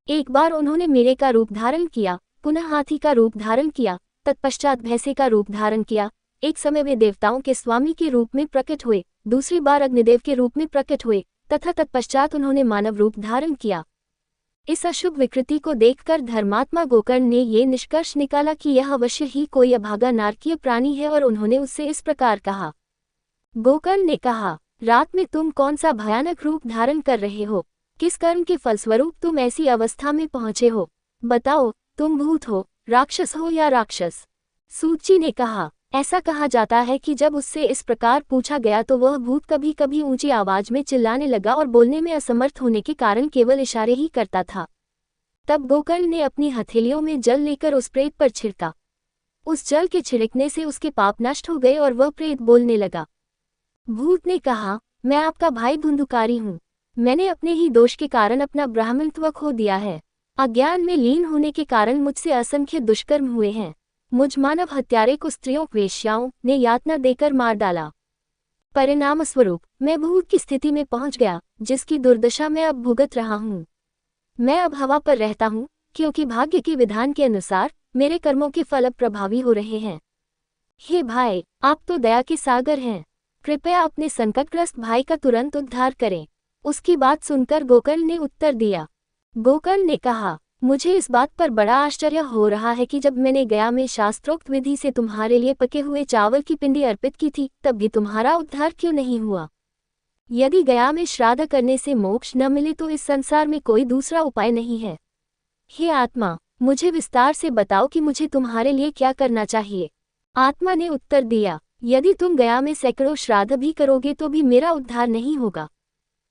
एक बार उन्होंने मेरे का रूप धारण किया, पुनः हाथी का रूप धारण किया, तत्पश्चात भैंसे का रूप धारण किया। एक समय वे देवताओं के स्वामी के रूप में प्रकट हुए, दूसरी बार अग्निदेव के रूप में प्रकट हुए तथा तत्पश्चात उन्होंने मानव रूप धारण किया। इस अशुभ विकृति को देखकर धर्मात्मा गोकर्ण ने ये निष्कर्ष निकाला कि यह अवश्य ही कोई अभागा नारकीय प्राणी है और उन्होंने उससे इस प्रकार कहा। गोकर्ण ने कहा, रात में तुम कौन सा भयानक रूप धारण कर रहे हो? किस कर्म के फलस्वरूप तुम ऐसी अवस्था में पहुंचे हो? बताओ, तुम भूत हो, राक्षस हो या राक्षस? सूची ने कहा, ऐसा कहा जाता है कि जब उससे इस प्रकार पूछा गया तो वह भूत कभी कभी ऊंची आवाज में चिल्लाने लगा और बोलने में असमर्थ होने के कारण केवल इशारे ही करता था। तब गोकर्ण ने अपनी हथेलियों में जल लेकर उस प्रेत पर छिड़का। उस जल के छिड़कने से उसके पाप नष्ट हो गए और वह प्रेत बोलने लगा। भूत ने कहा, मैं आपका भाई धुंधुकारी हूँ। मैंने अपने ही दोष के कारण अपना ब्राह्मणत्व खो दिया है। अज्ञान में लीन होने के कारण मुझसे असंख्य दुष्कर्म हुए हैं। मुझ मानव हत्यारे को स्त्रियों वेश्याओं ने यातना देकर मार डाला। परिणाम स्वरूप मैं भूत की स्थिति में पहुंच गया, जिसकी दुर्दशा मैं अब भुगत रहा हूँ। मैं अब हवा पर रहता हूँ, क्योंकि भाग्य के विधान के अनुसार मेरे कर्मों के फल अब प्रभावी हो रहे हैं। हे भाई, आप तो दया के सागर हैं, कृपया अपने संकटग्रस्त भाई का तुरंत उद्धार करें। उसकी बात सुनकर गोकर्ण ने उत्तर दिया। गोकर्ण ने कहा, मुझे इस बात पर बड़ा आश्चर्य हो रहा है कि जब मैंने गया में शास्त्रोक्त विधि से तुम्हारे लिए पके हुए चावल की पिंडी अर्पित की थी तब भी तुम्हारा उद्धार क्यों नहीं हुआ? यदि गया में श्राद्ध करने से मोक्ष न मिले तो इस संसार में कोई दूसरा उपाय नहीं है। हे आत्मा, मुझे विस्तार से बताओ कि मुझे तुम्हारे लिए क्या करना चाहिए। आत्मा ने उत्तर दिया, यदि तुम गया में सैकड़ों श्राद्ध भी करोगे तो भी मेरा उद्धार नहीं होगा।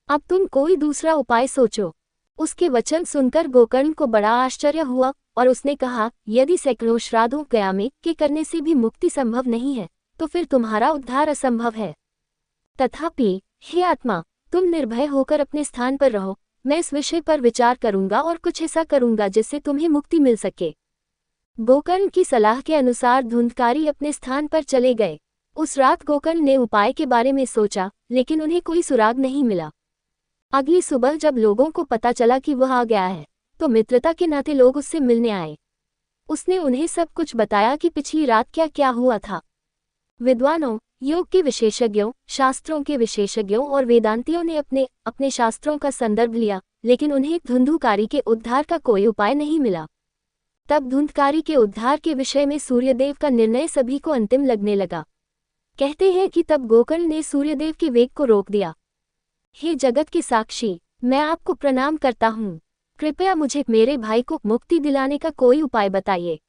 अब तुम कोई दूसरा उपाय सोचो। उसके वचन सुनकर गोकर्ण को बड़ा आश्चर्य हुआ। और उसने कहा, यदि सैकड़ों श्राद्धों गयामे के करने से भी मुक्ति संभव नहीं है, तो फिर तुम्हारा उद्धार असंभव है। तथापि हे आत्मा, तुम निर्भय होकर अपने स्थान पर रहो, मैं इस विषय पर विचार करूंगा और कुछ ऐसा करूंगा जिससे तुम्हें मुक्ति मिल सके। गोकर्ण की सलाह के अनुसार धुंधकारी अपने स्थान पर चले गए। उस रात गोकर्ण ने उपाय के बारे में सोचा, लेकिन उन्हें कोई सुराग नहीं मिला। अगली सुबह जब लोगों को पता चला कि वह आ गया है, तो मित्रता के नाते लोग उससे मिलने आए। उसने उन्हें सब कुछ बताया कि पिछली रात क्या क्या हुआ था। विद्वानों, योग के विशेषज्ञों, शास्त्रों के विशेषज्ञों और वेदांतियों ने अपने अपने शास्त्रों का संदर्भ लिया, लेकिन उन्हें धुंधुकारी के उद्धार का कोई उपाय नहीं मिला। तब धुंधकारी के उद्धार के विषय में सूर्यदेव का निर्णय सभी को अंतिम लगने लगा। कहते हैं कि तब गोकर्ण ने सूर्यदेव के वेग को रोक दिया। हे जगत के साक्षी, मैं आपको प्रणाम करता हूँ। कृपया मुझे मेरे भाई को मुक्ति दिलाने का कोई उपाय बताइए।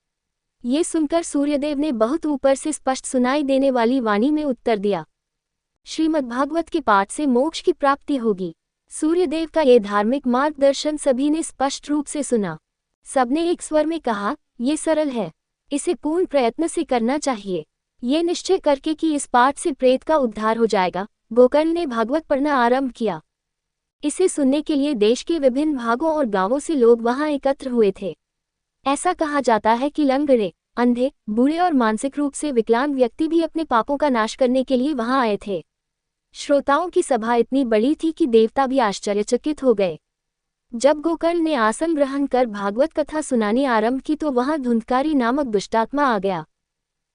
ये सुनकर सूर्यदेव ने बहुत ऊपर से स्पष्ट सुनाई देने वाली वाणी में उत्तर दिया, श्रीमद्भागवत के पाठ से मोक्ष की प्राप्ति होगी। सूर्यदेव का ये धार्मिक मार्गदर्शन सभी ने स्पष्ट रूप से सुना। सबने एक स्वर में कहा, ये सरल है, इसे पूर्ण प्रयत्न से करना चाहिए। ये निश्चय करके कि इस पाठ से प्रेत का उद्धार हो जाएगा, गोकर्ण ने भागवत पढ़ना आरंभ किया। इसे सुनने के लिए देश के विभिन्न भागों और गांवों से लोग वहां एकत्र हुए थे। ऐसा कहा जाता है कि लंगड़े, अंधे, बूढ़े और मानसिक रूप से विकलांग व्यक्ति भी अपने पापों का नाश करने के लिए वहां आए थे। श्रोताओं की सभा इतनी बड़ी थी कि देवता भी आश्चर्यचकित हो गए। जब गोकर्ण ने आसन ग्रहण कर भागवत कथा सुनानी आरंभ की तो वहां धुंधकारी नामक दुष्टात्मा आ गया।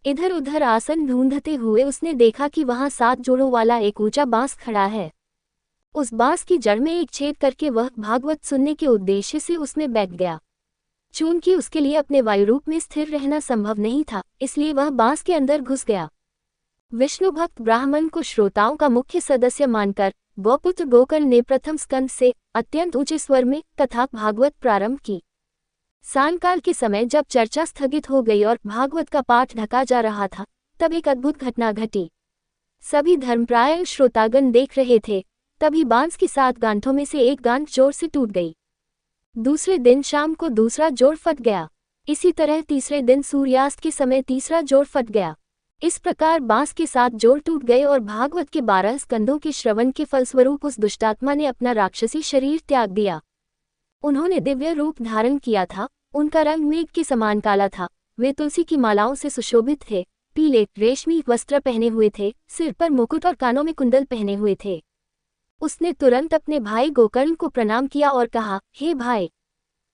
इधर उधर आसन ढूंढते हुए उसने देखा कि वहां 7 जोड़ों वाला एक ऊंचा बांस खड़ा है। उस बांस की जड़ में एक छेद करके वह भागवत सुनने के उद्देश्य से उसमें बैठ गया। चूंकि उसके लिए अपने वायु रूप में स्थिर रहना संभव नहीं था, इसलिए वह बांस के अंदर घुस गया। विष्णु भक्त ब्राह्मण को श्रोताओं का मुख्य सदस्य मानकर गौपुत्र गोकर्ण ने प्रथम स्कंद से अत्यंत ऊंचे स्वर में कथा भागवत प्रारंभ की। सायंकाल के समय जब चर्चा स्थगित हो गई और भागवत का पाठ ढका जा रहा था, तब एक अद्भुत घटना घटी। सभी धर्मप्राय श्रोतागण देख रहे थे। तभी बांस की 7 गांठों में से एक गांठ जोर से टूट गई। दूसरे दिन शाम को दूसरा जोड़ फट गया। इसी तरह तीसरे दिन सूर्यास्त के समय तीसरा जोड़ फट गया। इस प्रकार बांस के 7 जोड़ टूट गए और भागवत के 12 स्कंदों के श्रवण के फलस्वरूप उस दुष्टात्मा ने अपना राक्षसी शरीर त्याग दिया। उन्होंने दिव्य रूप धारण किया था। उनका रंग मेघ के समान काला था। वे तुलसी की मालाओं से सुशोभित थे, पीले रेशमी वस्त्र पहने हुए थे, सिर पर मुकुट और कानों में कुंडल पहने हुए थे। उसने तुरंत अपने भाई गोकर्ण को प्रणाम किया और कहा, हे भाई,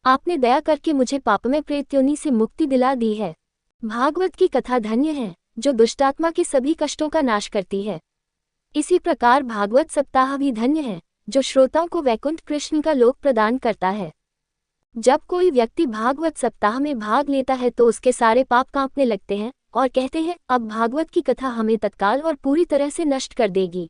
आपने दया करके मुझे पापमय प्रेत योनि से मुक्ति दिला दी है। भागवत की कथा धन्य है, जो दुष्टात्मा के सभी कष्टों का नाश करती है। इसी प्रकार भागवत सप्ताह भी धन्य है, जो श्रोताओं को वैकुंठ कृष्ण का लोक प्रदान करता है। जब कोई व्यक्ति भागवत सप्ताह में भाग लेता है तो उसके सारे पाप कांपने लगते हैं और कहते हैं, अब भागवत की कथा हमें तत्काल और पूरी तरह से नष्ट कर देगी।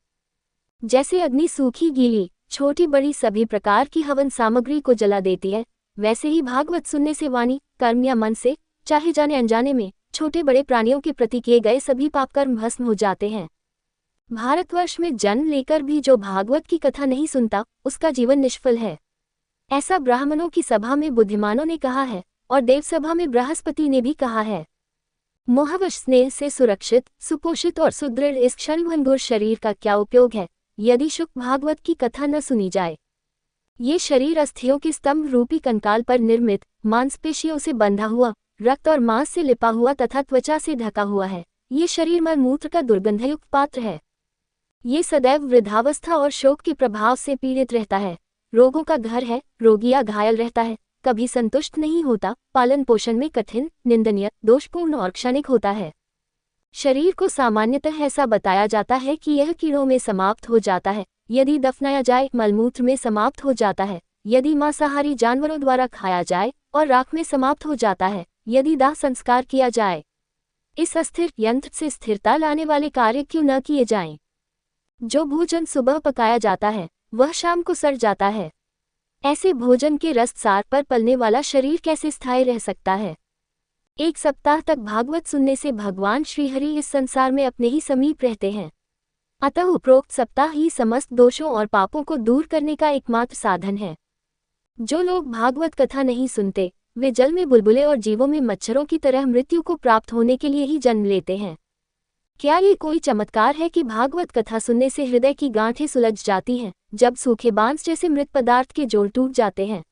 जैसे अग्नि सूखी गीली छोटी बड़ी सभी प्रकार की हवन सामग्री को जला देती है, वैसे ही भागवत सुनने से वाणी, कर्म या मन से, चाहे जाने अनजाने में, छोटे बड़े प्राणियों के प्रति किए गए सभी पाप कर्म भस्म हो जाते हैं। भारतवर्ष में जन्म लेकर भी जो भागवत की कथा नहीं सुनता, उसका जीवन निष्फल है। ऐसा ब्राह्मणों की सभा में बुद्धिमानों ने कहा है और देवसभा में बृहस्पति ने भी कहा है। मोहवश स्नेह से सुरक्षित, सुपोषित और सुदृढ़ इस क्षणभंगुर शरीर का क्या उपयोग है, यदि शुक भागवत की कथा न सुनी जाए। ये शरीर अस्थियों के स्तंभ रूपी कंकाल पर निर्मित, मांसपेशियों से बंधा हुआ, रक्त और मांस से लिपा हुआ तथा त्वचा से ढका हुआ है। ये शरीर मलमूत्र का दुर्गंधयुक्त पात्र है। ये सदैव वृद्धावस्था और शोक के प्रभाव से पीड़ित रहता है, रोगों का घर है, रोगी या घायल रहता है, कभी संतुष्ट नहीं होता, पालन पोषण में कठिन, निंदनीय, दोषपूर्ण और क्षणिक होता है। शरीर को सामान्यतः ऐसा बताया जाता है कि यह कीड़ों में समाप्त हो जाता है, यदि दफनाया जाए मलमूत्र में समाप्त हो जाता है, यदि मांसाहारी जानवरों द्वारा खाया जाए और राख में समाप्त हो जाता है, यदि दाह संस्कार किया जाए। इस अस्थिर यंत्र से स्थिरता लाने वाले कार्य क्यों न किए जाएं? जो भोजन सुबह पकाया जाता है वह शाम को सड़ जाता है। ऐसे भोजन के रस सार पर पलने वाला शरीर कैसे स्थायी रह सकता है? एक सप्ताह तक भागवत सुनने से भगवान श्रीहरि इस संसार में अपने ही समीप रहते हैं। अतः उपरोक्त सप्ताह ही समस्त दोषों और पापों को दूर करने का एकमात्र साधन है। जो लोग भागवत कथा नहीं सुनते वे जल में बुलबुले और जीवों में मच्छरों की तरह मृत्यु को प्राप्त होने के लिए ही जन्म लेते हैं। क्या ये कोई चमत्कार है कि भागवत कथा सुनने से हृदय की गांठें सुलझ जाती हैं, जब सूखे बांस जैसे मृत पदार्थ के जोड़ टूट जाते हैं।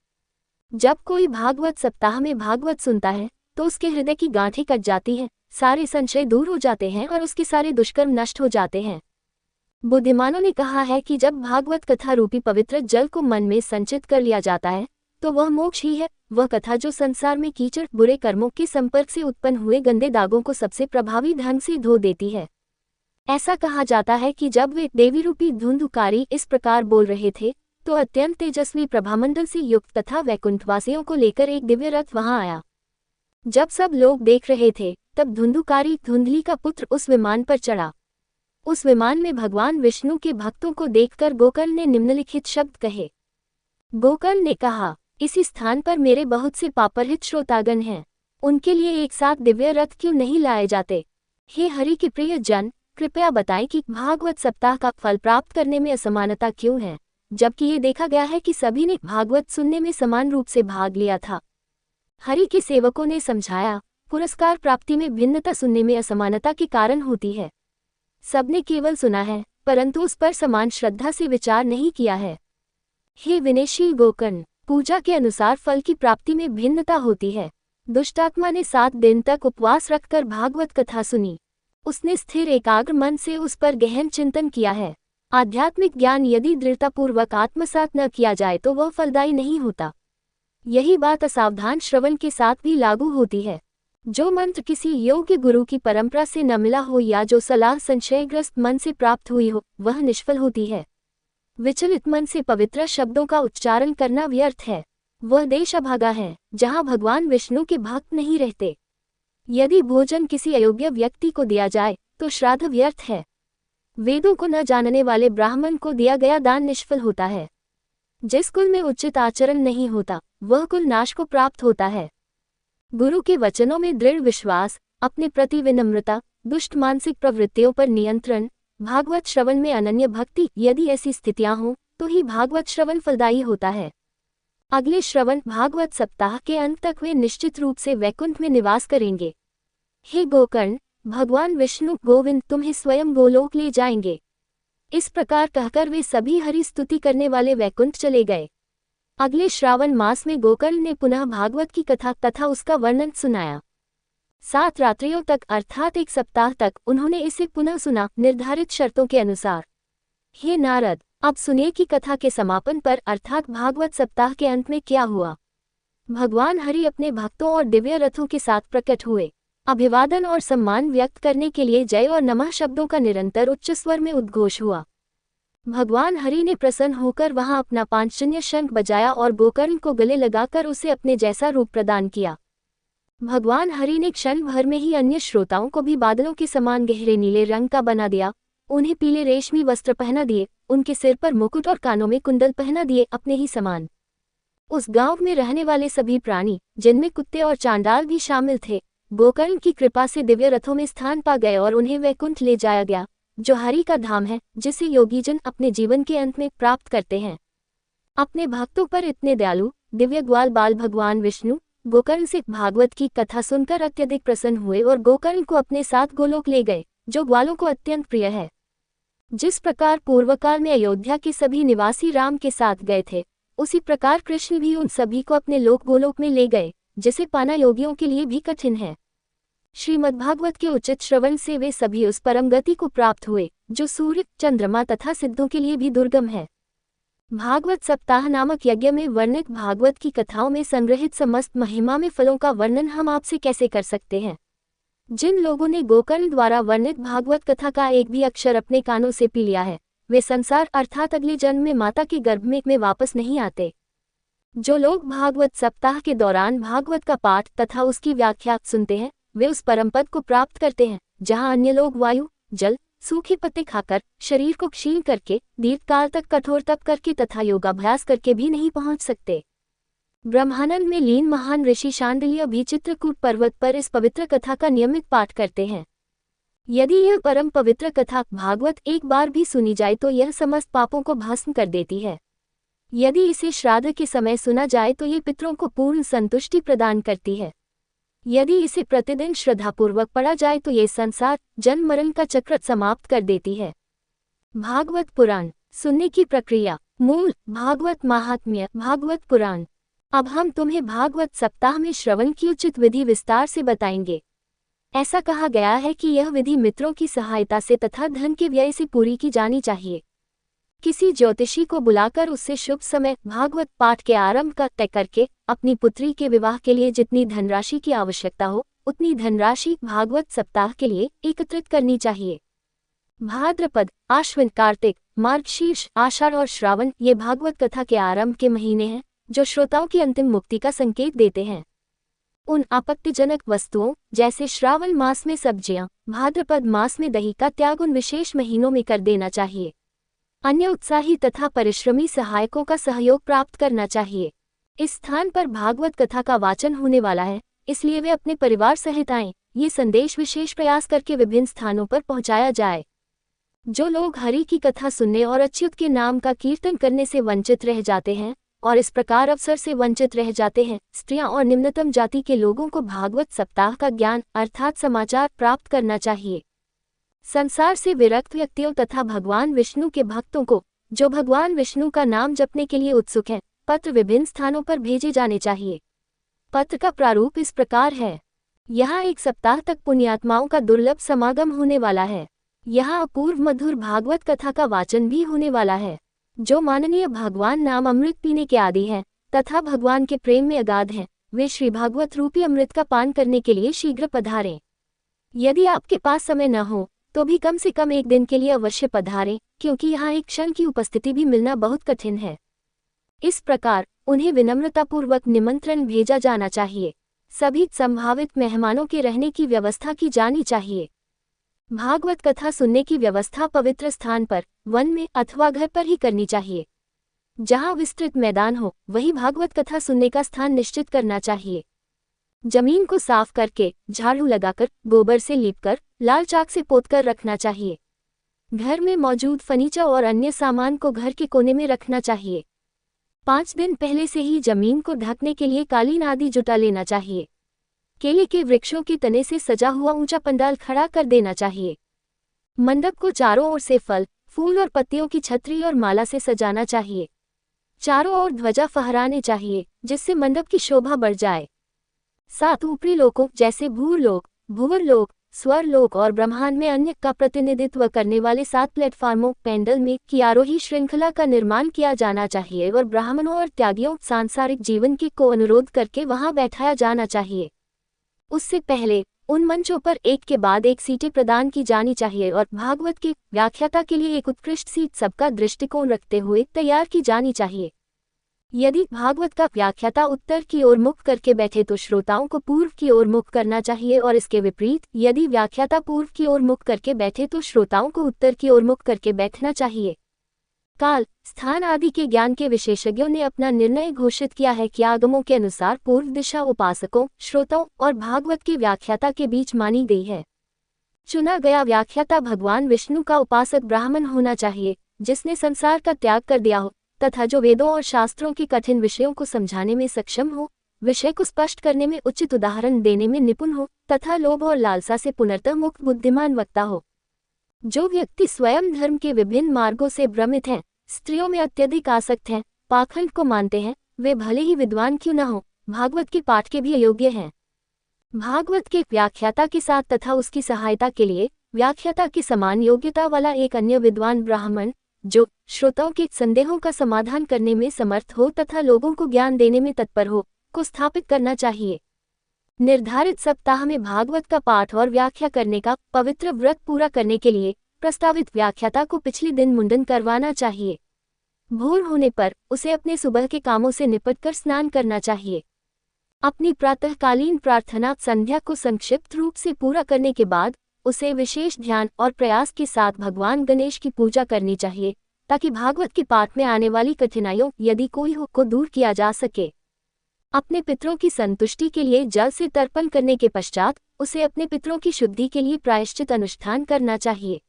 जब कोई भागवत सप्ताह में भागवत सुनता है तो उसके हृदय की गांठें कट जाती हैं, सारे संशय दूर हो जाते हैं और उसके सारे दुष्कर्म नष्ट हो जाते हैं। बुद्धिमानों ने कहा है कि जब भागवत कथा रूपी पवित्र जल को मन में संचित कर लिया जाता है तो वह मोक्ष ही है, वह कथा जो संसार में कीचड़ बुरे कर्मों के संपर्क से उत्पन्न हुए गंदे दागों को सबसे प्रभावी ढंग से धो देती है। ऐसा कहा जाता है कि जब वे देवी रूपी धुंधुकारी इस प्रकार बोल रहे थे तो अत्यंत तेजस्वी प्रभामंडल से युक्त तथा वैकुंठवासियों को लेकर एक दिव्य रथ वहां आया। जब सब लोग देख रहे थे तब धुंधुकारी धुंधली का पुत्र उस विमान पर चढ़ा। उस विमान में भगवान विष्णु के भक्तों को देखकर गोकर्ण ने निम्नलिखित शब्द कहे। गोकर्ण ने कहा, इसी स्थान पर मेरे बहुत से पापरहित श्रोतागण हैं, उनके लिए एक साथ दिव्य रथ क्यों नहीं लाए जाते। हे हरि के प्रिय जन, कृपया बताएं कि भागवत सप्ताह का फल प्राप्त करने में असमानता क्यों है, जबकि ये देखा गया है कि सभी ने भागवत सुनने में समान रूप से भाग लिया था। हरि के सेवकों ने समझाया, पुरस्कार प्राप्ति में भिन्नता सुनने में असमानता के कारण होती है। सबने केवल सुना है परंतु उस पर समान श्रद्धा से विचार नहीं किया है। हे विनयशील गोकर्ण, पूजा के अनुसार फल की प्राप्ति में भिन्नता होती है। दुष्टात्मा ने 7 दिन तक उपवास रखकर भागवत कथा सुनी। उसने स्थिर एकाग्र मन से उस पर गहन चिंतन किया है। आध्यात्मिक ज्ञान यदि दृढ़तापूर्वक आत्मसात न किया जाए तो वह फलदायी नहीं होता। यही बात असावधान श्रवण के साथ भी लागू होती है। जो मंत्र किसी योग्य गुरु की परंपरा से न मिला हो या जो सलाह संशयग्रस्त मन से प्राप्त हुई हो, वह निष्फल होती है। विचलित मन से पवित्र शब्दों का उच्चारण करना व्यर्थ है। वह देश अभागा है जहाँ भगवान विष्णु के भक्त नहीं रहते। यदि भोजन किसी अयोग्य व्यक्ति को दिया जाए तो श्राद्ध व्यर्थ है। वेदों को न जानने वाले ब्राह्मण को दिया गया दान निष्फल होता है। जिस कुल में उचित आचरण नहीं होता वह कुल नाश को प्राप्त होता है। गुरु के वचनों में दृढ़ विश्वास, अपने प्रति विनम्रता, दुष्ट मानसिक प्रवृत्तियों पर नियंत्रण, भागवत श्रवण में अनन्य भक्ति, यदि ऐसी स्थितियां हों तो ही भागवत श्रवण फलदायी होता है। अगले श्रवण भागवत सप्ताह के अंत तक वे निश्चित रूप से वैकुंठ में निवास करेंगे। हे गोकर्ण, भगवान विष्णु गोविंद तुम्हें स्वयं गोलोक ले जाएंगे। इस प्रकार कहकर वे सभी हरि स्तुति करने वाले वैकुंठ चले गए। अगले श्रावण मास में गोकर्ण ने पुनः भागवत की कथा तथा उसका वर्णन सुनाया। 7 रात्रियों तक अर्थात 1 सप्ताह तक उन्होंने इसे पुनः सुना निर्धारित शर्तों के अनुसार। हे नारद, अब सुनिए कि कथा के समापन पर अर्थात भागवत सप्ताह के अंत में क्या हुआ। भगवान हरि अपने भक्तों और दिव्य रथों के साथ प्रकट हुए। अभिवादन और सम्मान व्यक्त करने के लिए जय और नमः शब्दों का निरंतर उच्च स्वर में उद्घोष हुआ। भगवान हरि ने प्रसन्न होकर वहां अपना पांचजन्य शंख बजाया और गोकर्ण को गले लगाकर उसे अपने जैसा रूप प्रदान किया। भगवान हरि ने क्षण भर में ही अन्य श्रोताओं को भी बादलों के समान गहरे नीले रंग का बना दिया। उन्हें पीले रेशमी वस्त्र पहना दिए, उनके सिर पर मुकुट और कानों में कुंडल पहना दिए अपने ही समान। उस गांव में रहने वाले सभी प्राणी, जिनमें कुत्ते और चांडाल भी शामिल थे, गोकर्ण की कृपा से दिव्य रथों में स्थान पा गए और उन्हें वैकुंठ ले जाया गया, जो हरि का धाम है, जिसे योगीजन अपने जीवन के अंत में प्राप्त करते हैं। अपने भक्तों पर इतने दयालु दिव्य ग्वाल बाल भगवान विष्णु गोकर्ण से भागवत की कथा सुनकर अत्यधिक प्रसन्न हुए और गोकर्ण को अपने साथ गोलोक ले गए, जो ग्वालों को अत्यंत प्रिय है। जिस प्रकार पूर्वकाल में अयोध्या के सभी निवासी राम के साथ गए थे, उसी प्रकार कृष्ण भी उन सभी को अपने लोक गोलोक में ले गए, जिसे पाना योगियों के लिए भी कठिन है। श्रीमद्भागवत के उचित श्रवण से वे सभी उस परम गति को प्राप्त हुए, जो सूर्य, चंद्रमा तथा सिद्धों के लिए भी दुर्गम है। भागवत सप्ताह नामक यज्ञ में वर्णित भागवत की कथाओं में संग्रहित समस्त महिमा में फलों का वर्णन हम आपसे कैसे कर सकते हैं। जिन लोगों ने गोकर्ण द्वारा वर्णित भागवत कथा का एक भी अक्षर अपने कानों से पी लिया है, वे संसार अर्थात अगले जन्म में माता के गर्भ में वापस नहीं आते। जो लोग भागवत सप्ताह के दौरान भागवत का पाठ तथा उसकी व्याख्या सुनते हैं, वे उस परम पद को प्राप्त करते हैं, जहां अन्य लोग वायु, जल, सूखे पत्ते खाकर, शरीर को क्षीण करके, दीर्घकाल तक कठोर तप करके तथा योगाभ्यास करके भी नहीं पहुंच सकते। ब्रह्मानंद में लीन महान ऋषि शांडिल्य भी चित्रकूट पर्वत पर इस पवित्र कथा का नियमित पाठ करते हैं। यदि यह परम पवित्र कथा भागवत एक बार भी सुनी जाए तो यह समस्त पापों को भस्म कर देती है। यदि इसे श्राद्ध के समय सुना जाए तो ये पितरों को पूर्ण संतुष्टि प्रदान करती है। यदि इसे प्रतिदिन श्रद्धापूर्वक पढ़ा जाए तो ये संसार जन्म मरण का चक्र समाप्त कर देती है। भागवत पुराण सुनने की प्रक्रिया। मूल भागवत महात्म्य भागवत पुराण। अब हम तुम्हें भागवत सप्ताह में श्रवण की उचित विधि विस्तार से बताएंगे। ऐसा कहा गया है कि यह विधि मित्रों की सहायता से तथा धन के व्यय से पूरी की जानी चाहिए। किसी ज्योतिषी को बुलाकर उससे शुभ समय भागवत पाठ के आरंभ का तय करके अपनी पुत्री के विवाह के लिए जितनी धनराशि की आवश्यकता हो उतनी धनराशि भागवत सप्ताह के लिए एकत्रित करनी चाहिए। भाद्रपद, आश्विन, कार्तिक, मार्गशीर्ष, आषाढ़ और श्रावण ये भागवत कथा के आरंभ के महीने हैं जो श्रोताओं की अंतिम मुक्ति का संकेत देते हैं। उन आपत्तिजनक वस्तुओं जैसे श्रावण मास में सब्जियां, भाद्रपद मास में दही का त्याग उन विशेष महीनों में कर देना चाहिए। अन्य उत्साही तथा परिश्रमी सहायकों का सहयोग प्राप्त करना चाहिए। इस स्थान पर भागवत कथा का वाचन होने वाला है, इसलिए वे अपने परिवार सहित आएं। ये संदेश विशेष प्रयास करके विभिन्न स्थानों पर पहुंचाया जाए। जो लोग हरि की कथा सुनने और अच्युत के नाम का कीर्तन करने से वंचित रह जाते हैं और इस प्रकार अवसर से वंचित रह जाते हैं, स्त्रियां और निम्नतम जाति के लोगों को भागवत सप्ताह का ज्ञान अर्थात समाचार प्राप्त करना चाहिए। संसार से विरक्त व्यक्तियों तथा भगवान विष्णु के भक्तों को जो भगवान विष्णु का नाम जपने के लिए उत्सुक हैं, पत्र विभिन्न स्थानों पर भेजे जाने चाहिए। पत्र का प्रारूप इस प्रकार है। यहाँ एक सप्ताह तक पुण्यात्माओं का दुर्लभ समागम होने वाला है। यहाँ अपूर्व मधुर भागवत कथा का वाचन भी होने वाला है। जो माननीय भगवान नाम अमृत पीने के आदि हैं तथा भगवान के प्रेम में अगाध हैं, वे श्री भागवत रूपी अमृत का पान करने के लिए शीघ्र पधारें। यदि आपके पास समय न हो तो भी कम से कम एक दिन के लिए अवश्य पधारें, क्योंकि यहाँ एक क्षण की उपस्थिति भी मिलना बहुत कठिन है। इस प्रकार उन्हें विनम्रतापूर्वक निमंत्रण भेजा जाना चाहिए। सभी संभावित मेहमानों के रहने की व्यवस्था की जानी चाहिए। भागवत कथा सुनने की व्यवस्था पवित्र स्थान पर, वन में अथवा घर पर ही करनी चाहिए। जहाँ विस्तृत मैदान हो वही भागवत कथा सुनने का स्थान निश्चित करना चाहिए। जमीन को साफ करके, झाड़ू लगाकर, गोबर से लीपकर, लाल चाक से पोतकर रखना चाहिए। घर में मौजूद फर्नीचर और अन्य सामान को घर के कोने में रखना चाहिए। 5 दिन पहले से ही जमीन को ढकने के लिए कालीन आदि जुटा लेना चाहिए। केले के वृक्षों के तने से सजा हुआ ऊंचा पंडाल खड़ा कर देना चाहिए। मंडप को चारों ओर से फल, फूल और पत्तियों की छतरी और माला से सजाना चाहिए। चारों ओर ध्वजा फहराने चाहिए, जिससे मंडप की शोभा बढ़ जाए। 7 ऊपरी लोकों जैसे भूलोक, भुवरलोक, स्वरलोक और ब्रह्मांड में अन्य का प्रतिनिधित्व करने वाले 7 प्लेटफार्मों पेंडल में की आरोही श्रृंखला का निर्माण किया जाना चाहिए और ब्राह्मणों और त्यागियों सांसारिक जीवन के को अनुरोध करके वहां बैठाया जाना चाहिए। उससे पहले उन मंचों पर एक के बाद एक सीटें प्रदान की जानी चाहिए और भागवत के व्याख्याता के लिए एक उत्कृष्ट सीट सबका दृष्टिकोण रखते हुए तैयार की जानी चाहिए। यदि भागवत का व्याख्याता उत्तर की ओर मुख करके बैठे तो श्रोताओं को पूर्व की ओर मुख करना चाहिए और इसके विपरीत यदि व्याख्याता पूर्व की ओर मुख करके बैठे तो श्रोताओं को उत्तर की ओर मुख करके बैठना चाहिए। काल, स्थान आदि के ज्ञान के विशेषज्ञों ने अपना निर्णय घोषित किया है कि आगमों के अनुसार पूर्व दिशा उपासकों, श्रोताओं और भागवत के व्याख्याता के बीच मानी गई है। चुना गया व्याख्याता भगवान विष्णु का उपासक ब्राह्मण होना चाहिए, जिसने संसार का त्याग कर दिया हो तथा जो वेदों और शास्त्रों के कठिन विषयों को समझाने में सक्षम हो, विषय को स्पष्ट करने में उचित उदाहरण देने में निपुण हो तथा लोभ और लालसा से पुनर्तः मुक्त बुद्धिमान वक्ता हो। जो व्यक्ति स्वयं धर्म के विभिन्न मार्गों से भ्रमित हैं, स्त्रियों में अत्यधिक आसक्त हैं, पाखंड को मानते हैं, वे भले ही विद्वान क्यों न हो, भागवत के पाठ के भी अयोग्य हैं। भागवत के व्याख्याता के साथ तथा उसकी सहायता के लिए व्याख्याता की समान योग्यता वाला एक अन्य विद्वान ब्राह्मण, जो श्रोताओं के संदेहों का समाधान करने में समर्थ हो तथा लोगों को ज्ञान देने में तत्पर हो, को स्थापित करना चाहिए। निर्धारित सप्ताह में भागवत का पाठ और व्याख्या करने का पवित्र व्रत पूरा करने के लिए प्रस्तावित व्याख्याता को पिछले दिन मुंडन करवाना चाहिए। भोर होने पर उसे अपने सुबह के कामों से निपटकर स्नान करना चाहिए। अपनी प्रातःकालीन प्रार्थना संध्या को संक्षिप्त रूप से पूरा करने के बाद उसे विशेष ध्यान और प्रयास के साथ भगवान गणेश की पूजा करनी चाहिए, ताकि भागवत के पाठ में आने वाली कठिनाइयों यदि कोई हो को दूर किया जा सके। अपने पितरों की संतुष्टि के लिए जल से तर्पण करने के पश्चात उसे अपने पितरों की शुद्धि के लिए प्रायश्चित अनुष्ठान करना चाहिए।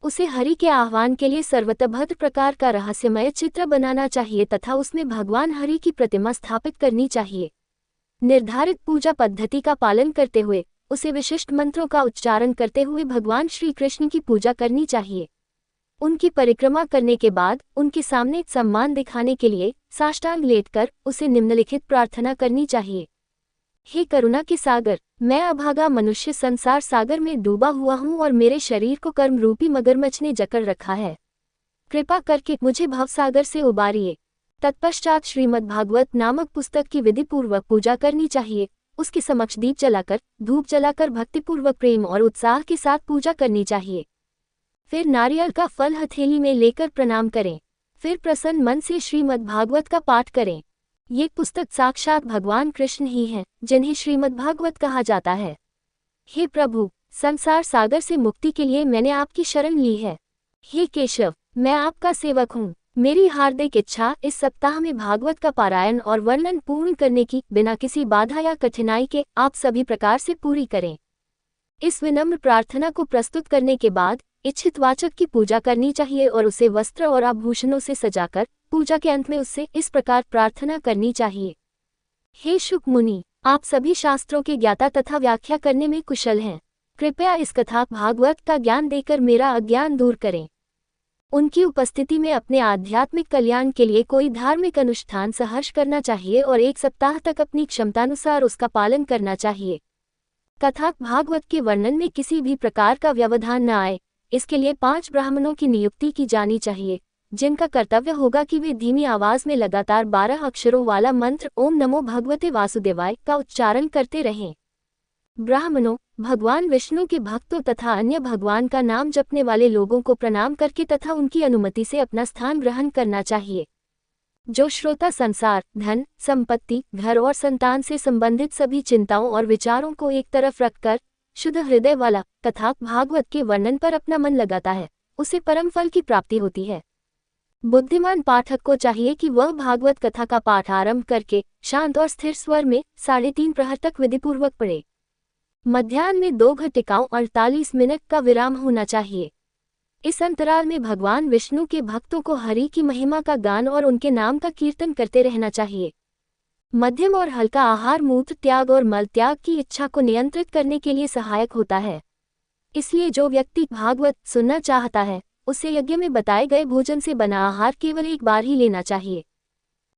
उसे हरि के आह्वान के लिए सर्वतोभद्र प्रकार का रहस्यमय चित्र बनाना चाहिए तथा उसमें भगवान हरि की प्रतिमा स्थापित करनी चाहिए। निर्धारित पूजा पद्धति का पालन करते हुए उसे विशिष्ट मंत्रों का उच्चारण करते हुए भगवान श्री कृष्ण की पूजा करनी चाहिए। उनकी परिक्रमा करने के बाद उनके सामने सम्मान दिखाने के लिए साष्टांग लेटकर उसे निम्नलिखित प्रार्थना करनी चाहिए। हे करुणा के सागर, मैं अभागा मनुष्य संसार सागर में डूबा हुआ हूँ और मेरे शरीर को कर्म रूपी मगरमच्छ ने जकड़ रखा है। कृपा करके मुझे भवसागर से उबारिए। तत्पश्चात श्रीमद्भागवत नामक पुस्तक की विधिपूर्वक पूजा करनी चाहिए। उसके समक्ष दीप जलाकर, धूप जलाकर भक्तिपूर्वक प्रेम और उत्साह के साथ पूजा करनी चाहिए। फिर नारियल का फल हथेली में लेकर प्रणाम करें। फिर प्रसन्न मन से श्रीमद्भागवत का पाठ करें। ये पुस्तक साक्षात भगवान कृष्ण ही हैं, जिन्हें श्रीमद्भागवत कहा जाता है। हे प्रभु, संसार सागर से मुक्ति के लिए मैंने आपकी शरण ली है। हे केशव, मैं आपका सेवक हूँ। मेरी हार्दिक इच्छा इस सप्ताह में भागवत का पारायण और वर्णन पूर्ण करने की बिना किसी बाधा या कठिनाई के आप सभी प्रकार से पूरी करें। इस विनम्र प्रार्थना को प्रस्तुत करने के बाद इच्छित वाचक की पूजा करनी चाहिए और उसे वस्त्र और आभूषणों से सजाकर पूजा के अंत में उससे इस प्रकार प्रार्थना करनी चाहिए। हे शुक मुनि, आप सभी शास्त्रों के ज्ञाता तथा व्याख्या करने में कुशल हैं। कृपया इस कथा भागवत का ज्ञान देकर मेरा अज्ञान दूर करें। उनकी उपस्थिति में अपने आध्यात्मिक कल्याण के लिए कोई धार्मिक अनुष्ठान सहर्ष करना चाहिए और 1 सप्ताह तक अपनी क्षमतानुसार उसका पालन करना चाहिए। कथा भागवत के वर्णन में किसी भी प्रकार का व्यवधान न आए, इसके लिए 5 ब्राह्मणों की नियुक्ति की जानी चाहिए, जिनका कर्तव्य होगा कि वे धीमी आवाज में लगातार 12 अक्षरों वाला मंत्र ओम नमो भगवते वासुदेवाय का उच्चारण करते रहें। ब्राह्मणों, भगवान विष्णु के भक्तों तथा अन्य भगवान का नाम जपने वाले लोगों को प्रणाम करके तथा उनकी अनुमति से अपना स्थान ग्रहण करना चाहिए। जो श्रोता संसार, धन, संपत्ति, घर और संतान से संबंधित सभी चिंताओं और विचारों को एक तरफ रखकर शुद्ध हृदय वाला कथा भागवत के वर्णन पर अपना मन लगाता है, उसे परम फल की प्राप्ति होती है। बुद्धिमान पाठक को चाहिए कि वह भागवत कथा का पाठ आरंभ करके शांत और स्थिर स्वर में 3.5 प्रहर तक विधिपूर्वक पढ़े। मध्याह्न में 2 घटिकाओं 48 मिनट का विराम होना चाहिए। इस अंतराल में भगवान विष्णु के भक्तों को हरि की महिमा का गान और उनके नाम का कीर्तन करते रहना चाहिए। मध्यम और हल्का आहार मूत्र त्याग और मल त्याग की इच्छा को नियंत्रित करने के लिए सहायक होता है। इसलिए जो व्यक्ति भागवत सुनना चाहता है, उसे यज्ञ में बताए गए भोजन से बना आहार केवल एक बार ही लेना चाहिए।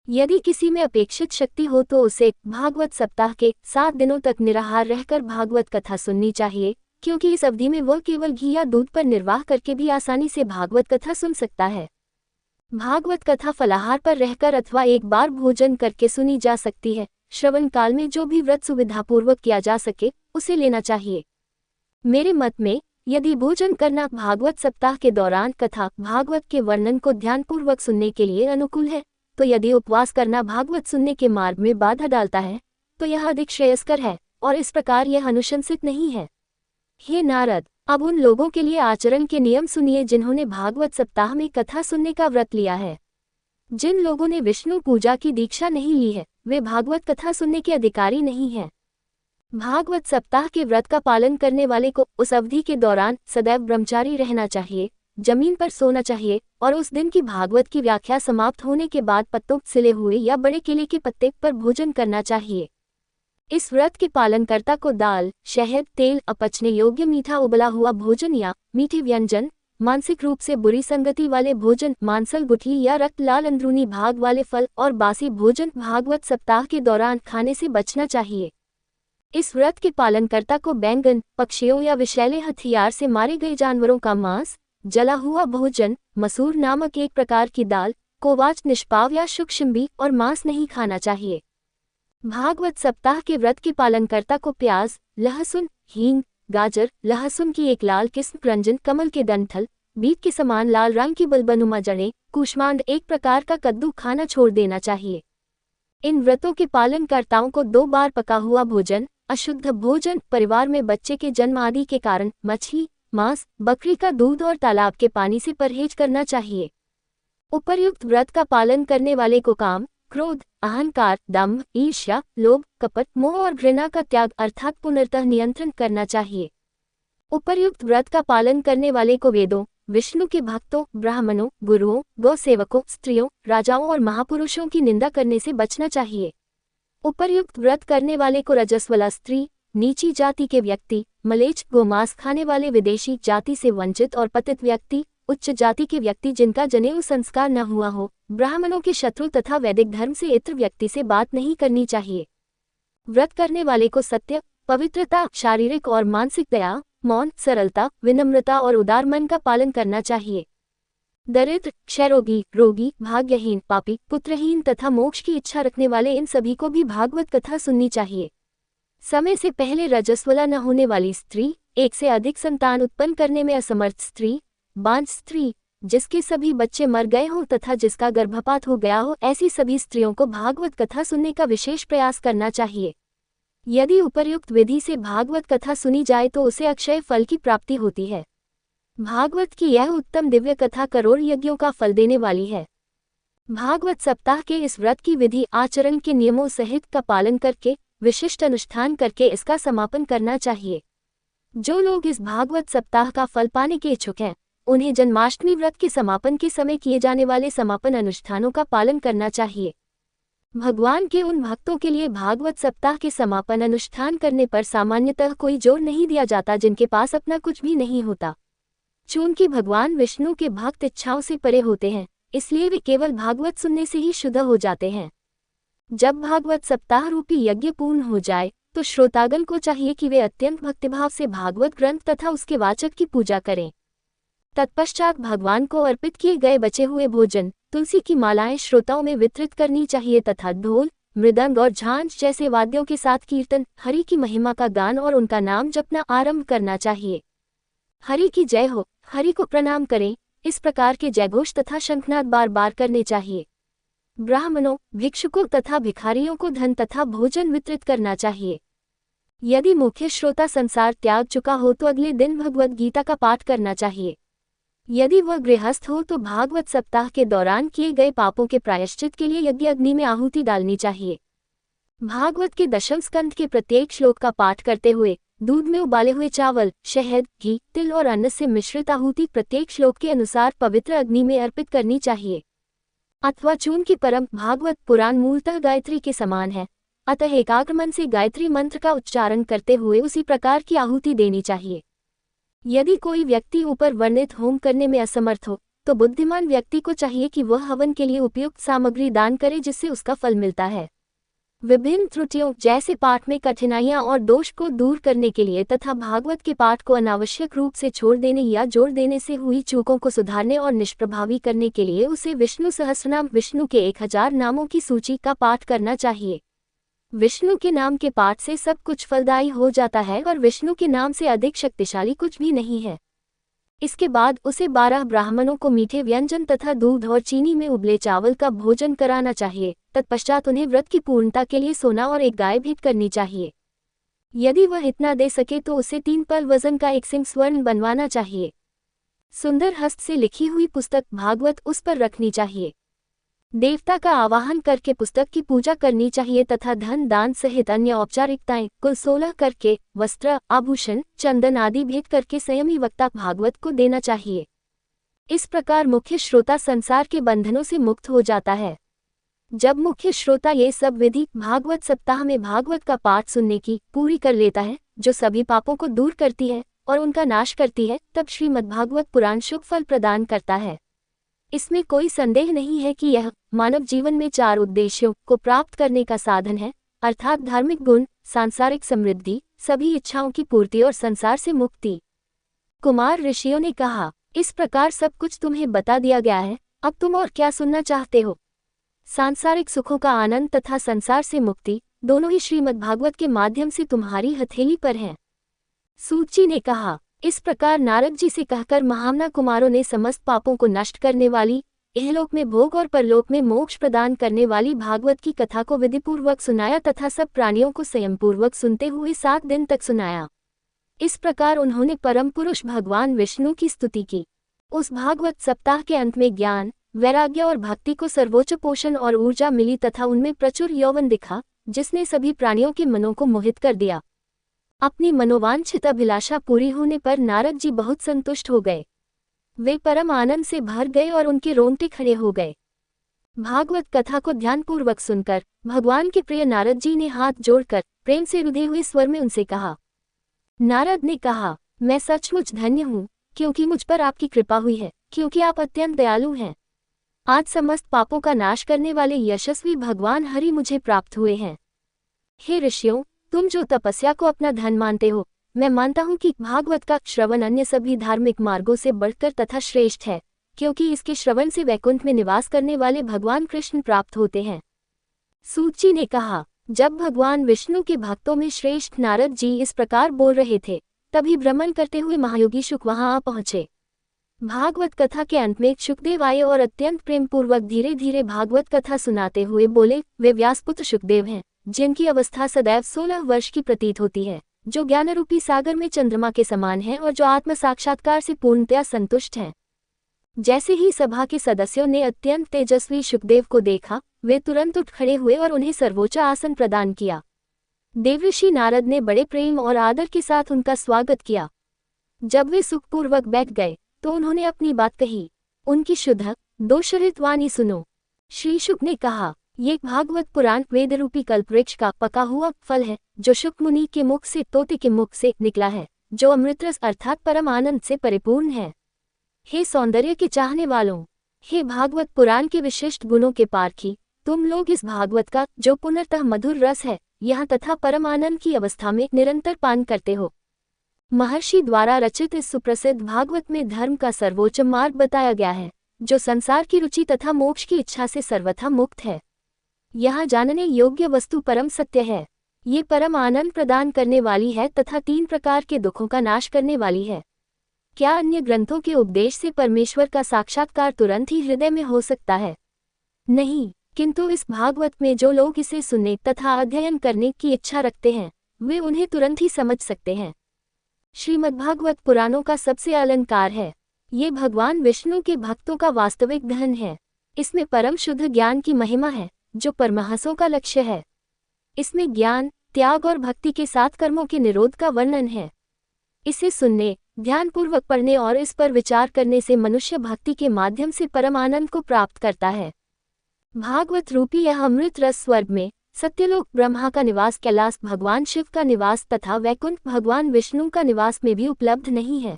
यदि किसी में अपेक्षित शक्ति हो तो उसे भागवत सप्ताह के 7 दिनों तक निराहार रहकर भागवत कथा सुननी चाहिए, क्योंकि इस अवधि में वह केवल घी या दूध पर निर्वाह करके भी आसानी से भागवत कथा सुन सकता है। भागवत कथा फलाहार पर रहकर अथवा एक बार भोजन करके सुनी जा सकती है। श्रवण काल में जो भी व्रत सुविधापूर्वक किया जा सके उसे लेना चाहिए। मेरे मत में यदि भोजन करना भागवत सप्ताह के दौरान कथा भागवत के वर्णन को ध्यानपूर्वक सुनने के लिए अनुकूल है, तो यदि उपवास करना भागवत सुनने के मार्ग में बाधा डालता है, तो यह अधिक श्रेयस्कर है और इस प्रकार यह अनुशंसित नहीं है। हे नारद, अब उन लोगों के लिए आचरण के नियम सुनिए जिन्होंने भागवत सप्ताह में कथा सुनने का व्रत लिया है। जिन लोगों ने विष्णु पूजा की दीक्षा नहीं ली है, वे भागवत कथा सुनने के अधिकारी नहीं हैं। भागवत सप्ताह के व्रत का पालन करने वाले को उस अवधि के दौरान सदैव ब्रह्मचारी रहना चाहिए, जमीन पर सोना चाहिए और उस दिन की भागवत की व्याख्या समाप्त होने के बाद पत्तों सिले हुए या बड़े केले के पत्ते पर भोजन करना चाहिए। इस व्रत के पालनकर्ता को दाल, शहद, तेल, अपचने योग्य मीठा उबला हुआ भोजन या मीठे व्यंजन, मानसिक रूप से बुरी संगति वाले भोजन, मांसल गुठली या रक्त लाल अंदरूनी भाग वाले फल और बासी भोजन भागवत सप्ताह के दौरान खाने से बचना चाहिए। इस व्रत के पालनकर्ता को बैंगन, पक्षियों या विषैले हथियार से मारे गए जानवरों का मांस, जला हुआ भोजन, मसूर नामक एक प्रकार की दाल, कोवाच, निष्पाव या शुकशिम्बी और मांस नहीं खाना चाहिए। भागवत सप्ताह के व्रत के पालनकर्ता को प्याज, लहसुन, हींग, गाजर, लहसुन की एक लाल किस्म, क्रंजन, कमल के डंठल, बीट के समान लाल रंग की बलबनुमा जड़ें, कूष्मांड एक प्रकार का कद्दू खाना छोड़ देना चाहिए। इन व्रतों के पालनकर्ताओं को 2 बार पका हुआ भोजन, अशुद्ध भोजन, परिवार में बच्चे के जन्म आदि के कारण मछली, मांस, बकरी का दूध और तालाब के पानी से परहेज करना चाहिए। उपर्युक्त व्रत का पालन करने वाले को काम, क्रोध, अहंकार, दंभ, ईर्ष्या, लोभ, कपट, मोह और घृणा का त्याग अर्थात पुनर्तः नियंत्रण करना चाहिए। उपर्युक्त व्रत का पालन करने वाले को वेदों, विष्णु के भक्तों, ब्राह्मणों, गुरुओं, गौ सेवकों, स्त्रियों, राजाओं और महापुरुषों की निंदा करने से बचना चाहिए। उपर्युक्त व्रत करने वाले को रजस्वला स्त्री, नीची जाति के व्यक्ति, मलेच्छ, गोमांस खाने वाले, विदेशी, जाति से वंचित और पतित व्यक्ति, उच्च जाति के व्यक्ति जिनका जनेऊ संस्कार न हुआ हो, ब्राह्मणों के शत्रु तथा वैदिक धर्म से इतर व्यक्ति से बात नहीं करनी चाहिए। व्रत करने वाले को सत्य, पवित्रता, शारीरिक और मानसिक दया, मौन, सरलता, विनम्रता और उदार मन का पालन करना चाहिए। दरिद्र, क्षयरोगी, रोगी, भाग्यहीन, पापी, पुत्रहीन तथा मोक्ष की इच्छा रखने वाले इन सभी को भी भागवत कथा सुननी चाहिए। समय से पहले रजस्वला न होने वाली स्त्री, एक से अधिक संतान उत्पन्न करने में असमर्थ स्त्री, बांझ स्त्री, जिसके सभी बच्चे मर गए हों तथा जिसका गर्भपात हो गया हो, ऐसी सभी स्त्रियों को भागवत कथा सुनने का विशेष प्रयास करना चाहिए। यदि उपर्युक्त विधि से भागवत कथा सुनी जाए तो उसे अक्षय फल की प्राप्ति होती है। भागवत की यह उत्तम दिव्य कथा करोड़ यज्ञों का फल देने वाली है। भागवत सप्ताह के इस व्रत की विधि आचरण के नियमों सहित का पालन करके, विशिष्ट अनुष्ठान करके इसका समापन करना चाहिए। जो लोग इस भागवत सप्ताह का फल पाने के इच्छुक हैं, उन्हें जन्माष्टमी व्रत के समापन के समय किए जाने वाले समापन अनुष्ठानों का पालन करना चाहिए। भगवान के उन भक्तों के लिए भागवत सप्ताह के समापन अनुष्ठान करने पर सामान्यतः कोई जोर नहीं दिया जाता जिनके पास अपना कुछ भी नहीं होता। चूंकि भगवान विष्णु के भक्त इच्छाओं से परे होते हैं, इसलिए वे केवल भागवत सुनने से ही शुद्ध हो जाते हैं। जब भागवत सप्ताह रूपी यज्ञ पूर्ण हो जाए तो श्रोतागण को चाहिए कि वे अत्यंत भक्तिभाव से भागवत ग्रंथ तथा उसके वाचक की पूजा करें। तत्पश्चात भगवान को अर्पित किए गए बचे हुए भोजन, तुलसी की मालाएं श्रोताओं में वितरित करनी चाहिए तथा ढोल, मृदंग और झांझ जैसे वाद्यों के साथ कीर्तन, हरि की महिमा का गान और उनका नाम जपना आरंभ करना चाहिए। हरि की जय हो, हरि को प्रणाम करें, इस प्रकार के जयघोष तथा शंखनाद बार बार करने चाहिए। ब्राह्मणों, भिक्षुकों तथा भिखारियों को धन तथा भोजन वितरित करना चाहिए। यदि मुख्य श्रोता संसार त्याग चुका हो तो अगले दिन भगवद गीता का पाठ करना चाहिए। यदि वह गृहस्थ हो तो भागवत सप्ताह के दौरान किए गए पापों के प्रायश्चित के लिए यज्ञ अग्नि में आहुति डालनी चाहिए। भागवत के दशम स्कंध के प्रत्येक श्लोक का पाठ करते हुए दूध में उबाले हुए चावल, शहद, घी, तिल और अन्न से मिश्रित आहुति प्रत्येक श्लोक के अनुसार पवित्र अग्नि में अर्पित करनी चाहिए। अथवा चूंकि परम भागवत पुराण मूलतः गायत्री के समान है, अतः एकाग्र मन से गायत्री मंत्र का उच्चारण करते हुए उसी प्रकार की आहुति देनी चाहिए। यदि कोई व्यक्ति ऊपर वर्णित होम करने में असमर्थ हो तो बुद्धिमान व्यक्ति को चाहिए कि वह हवन के लिए उपयुक्त सामग्री दान करे जिससे उसका फल मिलता है। विभिन्न त्रुटियों जैसे पाठ में कठिनाइयां और दोष को दूर करने के लिए तथा भागवत के पाठ को अनावश्यक रूप से छोड़ देने या जोड़ देने से हुई चूकों को सुधारने और निष्प्रभावी करने के लिए उसे विष्णु सहस्रनाम, विष्णु के 1000 नामों की सूची का पाठ करना चाहिए। विष्णु के नाम के पाठ से सब कुछ फलदायी हो जाता है और विष्णु के नाम से अधिक शक्तिशाली कुछ भी नहीं है। इसके बाद उसे 12 ब्राह्मणों को मीठे व्यंजन तथा दूध और चीनी में उबले चावल का भोजन कराना चाहिए। तत्पश्चात उन्हें व्रत की पूर्णता के लिए सोना और एक गाय भेंट करनी चाहिए। यदि वह इतना दे सके तो उसे 3 पल वजन का एक सिंह स्वर्ण बनवाना चाहिए। सुंदर हस्त से लिखी हुई पुस्तक भागवत उस पर रखनी चाहिए। देवता का आवाहन करके पुस्तक की पूजा करनी चाहिए तथा धन दान सहित अन्य औपचारिकताएं कुल 16 करके वस्त्र, आभूषण, चंदन आदि भेंट करके संयमी वक्ता भागवत को देना चाहिए। इस प्रकार मुख्य श्रोता संसार के बंधनों से मुक्त हो जाता है। जब मुख्य श्रोता ये सब विधि भागवत सप्ताह में भागवत का पाठ सुनने की पूरी कर लेता है, जो सभी पापों को दूर करती है और उनका नाश करती है, तब श्रीमद्भागवत पुराण शुभ फल प्रदान करता है। इसमें कोई संदेह नहीं है कि यह मानव जीवन में 4 उद्देश्यों को प्राप्त करने का साधन है, अर्थात धार्मिक गुण, सांसारिक समृद्धि, सभी इच्छाओं की पूर्ति और संसार से मुक्ति। कुमार ऋषियों ने कहा, इस प्रकार सब कुछ तुम्हें बता दिया गया है, अब तुम और क्या सुनना चाहते हो? सांसारिक सुखों का आनंद तथा संसार से मुक्ति दोनों ही श्रीमद्भागवत के माध्यम से तुम्हारी हथेली पर हैं। सूत जी ने कहा, इस प्रकार नारद जी से कहकर महामना कुमारों ने समस्त पापों को नष्ट करने वाली, इहलोक में भोग और परलोक में मोक्ष प्रदान करने वाली भागवत की कथा को विधिपूर्वक सुनाया तथा सब प्राणियों को संयमपूर्वक सुनते हुए 7 दिन तक सुनाया। इस प्रकार उन्होंने परम पुरुष भगवान विष्णु की स्तुति की। उस भागवत सप्ताह के अंत में ज्ञान, वैराग्य और भक्ति को सर्वोच्च पोषण और ऊर्जा मिली तथा उनमें प्रचुर यौवन दिखा, जिसने सभी प्राणियों के मनों को मोहित कर दिया। अपनी मनोवांछित अभिलाषा पूरी होने पर नारद जी बहुत संतुष्ट हो गए। वे परम आनंद से भर गए और उनके रोंगटे खड़े हो गए। भागवत कथा को ध्यानपूर्वक सुनकर भगवान के प्रिय नारद जी ने हाथ जोड़कर प्रेम से रुधे हुए स्वर में उनसे कहा। नारद ने कहा, मैं सचमुच धन्य हूँ, क्योंकि मुझ पर आपकी कृपा हुई है, क्योंकि आप अत्यंत दयालु हैं। आज समस्त पापों का नाश करने वाले यशस्वी भगवान हरि मुझे प्राप्त हुए हैं। हे ऋषियों, तुम जो तपस्या को अपना धन मानते हो, मैं मानता हूँ कि भागवत का श्रवण अन्य सभी धार्मिक मार्गों से बढ़कर तथा श्रेष्ठ है, क्योंकि इसके श्रवण से वैकुंठ में निवास करने वाले भगवान कृष्ण प्राप्त होते हैं। सूत जी ने कहा, जब भगवान विष्णु के भक्तों में श्रेष्ठ नारद जी इस प्रकार बोल रहे थे, तभी भ्रमण करते हुए महायोगी शुक वहां आ पहुंचे। भागवत कथा के अंत में शुकदेव आए और अत्यंत प्रेमपूर्वक धीरे धीरे भागवत कथा सुनाते हुए बोले, वे व्यासपुत्र शुकदेव हैं, जिनकी अवस्था सदैव 16 वर्ष की प्रतीत होती है, जो ज्ञानरूपी सागर में चंद्रमा के समान है और जो आत्म साक्षात्कार से पूर्णतया संतुष्ट हैं। जैसे ही सभा के सदस्यों ने अत्यंत तेजस्वी शुकदेव को देखा, वे तुरंत उठ खड़े हुए और उन्हें सर्वोच्च आसन प्रदान किया। देवऋषि नारद ने बड़े प्रेम और आदर के साथ उनका स्वागत किया। जब वे सुखपूर्वक बैठ गए तो उन्होंने अपनी बात कही। उनकी शुद्ध दोषरहित वाणी सुनो। श्री शुक ने कहा, ये भागवत पुराण वेदरूपी कल्पवृक्ष का पका हुआ फल है, जो शुक मुनि के मुख से तोते के मुख से निकला है, जो अमृतरस अर्थात परम आनंद से परिपूर्ण है। हे सौंदर्य के चाहने वालों, हे भागवत पुराण के विशिष्ट गुणों के पारखी, तुम लोग इस भागवत का, जो पुनर्तः मधुर रस है, यहाँ तथा परम आनंद की अवस्था में निरंतर पान करते हो। महर्षि द्वारा रचित इस सुप्रसिद्ध भागवत में धर्म का सर्वोच्च मार्ग बताया गया है, जो संसार की रुचि तथा मोक्ष की इच्छा से सर्वथा मुक्त है। यहाँ जानने योग्य वस्तु परम सत्य है। ये परम आनंद प्रदान करने वाली है तथा 3 प्रकार के दुखों का नाश करने वाली है। क्या अन्य ग्रंथों के उपदेश से परमेश्वर का साक्षात्कार तुरंत ही हृदय में हो सकता है? नहीं, किंतु इस भागवत में जो लोग इसे सुनने तथा अध्ययन करने की इच्छा रखते हैं, वे उन्हें तुरंत ही समझ सकते हैं। श्रीमद्भागवत पुराणों का सबसे अलंकार है। ये भगवान विष्णु के भक्तों का वास्तविक धन है। इसमें परम शुद्ध ज्ञान की महिमा है, जो परमहंसों का लक्ष्य है। इसमें ज्ञान, त्याग और भक्ति के साथ कर्मों के निरोध का वर्णन है। इसे सुनने, ध्यानपूर्वक पढ़ने और इस पर विचार करने से मनुष्य भक्ति के माध्यम से परम आनंद को प्राप्त करता है। भागवत रूपी यह अमृत रस स्वर्ग में, सत्यलोक ब्रह्मा का निवास, कैलाश भगवान शिव का निवास तथा वैकुंठ भगवान विष्णु का निवास में भी उपलब्ध नहीं है।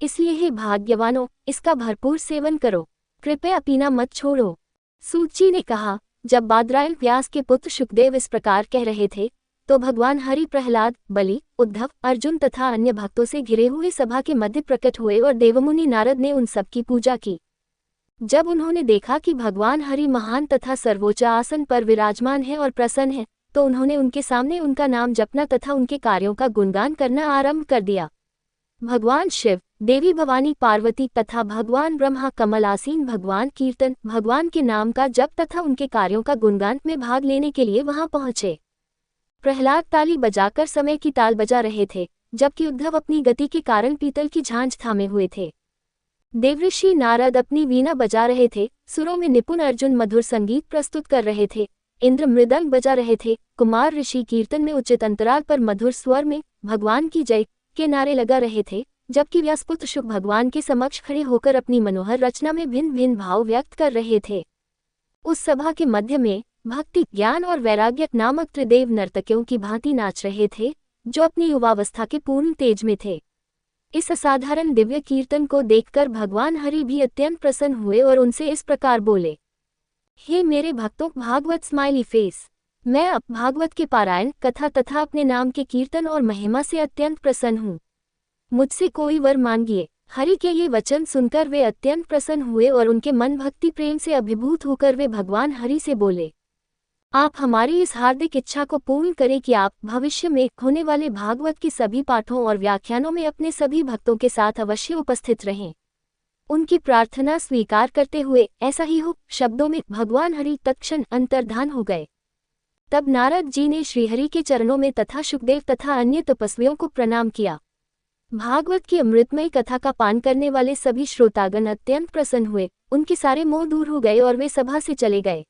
इसलिए हे भाग्यवानों, इसका भरपूर सेवन करो, कृपया पीना मत छोड़ो। सूत जी ने कहा, जब बादरायण व्यास के पुत्र शुकदेव इस प्रकार कह रहे थे, तो भगवान हरि प्रहलाद, बलि, उद्धव, अर्जुन तथा अन्य भक्तों से घिरे हुए सभा के मध्य प्रकट हुए और देवमुनि नारद ने उन सब की पूजा की। जब उन्होंने देखा कि भगवान हरि महान तथा सर्वोच्च आसन पर विराजमान है और प्रसन्न है, तो उन्होंने उनके सामने उनका नाम जपना तथा उनके कार्यों का गुणगान करना आरंभ कर दिया। भगवान शिव, देवी भवानी पार्वती तथा भगवान ब्रह्मा कमल आसीन भगवान कीर्तन, भगवान के नाम का जप तथा उनके कार्यों का गुणगान में भाग लेने के लिए वहां पहुंचे। प्रहलाद ताली बजाकर समय की ताल बजा रहे थे, जबकि उद्धव अपनी गति के कारण पीतल की झांझ थामे हुए थे। देवऋषि नारद अपनी वीणा बजा रहे थे, सुरों में निपुण अर्जुन मधुर संगीत प्रस्तुत कर रहे थे, इंद्र मृदंग बजा रहे थे, कुमार ऋषि कीर्तन में उचित अंतराल पर मधुर स्वर में भगवान की जय के नारे लगा रहे थे, जबकि व्यासपुत्र शुक भगवान के समक्ष खड़े होकर अपनी मनोहर रचना में भिन्न भिन्न भाव व्यक्त कर रहे थे। उस सभा के मध्य में भक्ति, ज्ञान और वैराग्य नामक त्रिदेव नर्तकियों की भांति नाच रहे थे, जो अपनी युवावस्था के पूर्ण तेज में थे। इस असाधारण दिव्य कीर्तन को देखकर भगवान हरि भी अत्यंत प्रसन्न हुए और उनसे इस प्रकार बोले, हे मेरे भक्तों, भागवत स्माइली फेस, मैं अब भागवत के पारायण, कथा तथा अपने नाम के कीर्तन और महिमा से अत्यंत प्रसन्न हूँ। मुझसे कोई वर मांगिए। हरि के ये वचन सुनकर वे अत्यंत प्रसन्न हुए और उनके मन भक्ति प्रेम से अभिभूत होकर वे भगवान हरि से बोले, आप हमारी इस हार्दिक इच्छा को पूर्ण करें कि आप भविष्य में होने वाले भागवत के सभी पाठों और व्याख्यानों में अपने सभी भक्तों के साथ अवश्य उपस्थित रहें। उनकी प्रार्थना स्वीकार करते हुए ऐसा ही हो शब्दों में भगवान हरि तत्क्षण अंतर्धान हो गए। तब नारद जी ने श्रीहरि के चरणों में तथा शुकदेव तथा अन्य तपस्वियों को प्रणाम किया। भागवत की अमृतमय कथा का पान करने वाले सभी श्रोतागण अत्यंत प्रसन्न हुए, उनके सारे मोह दूर हो गए और वे सभा से चले गए।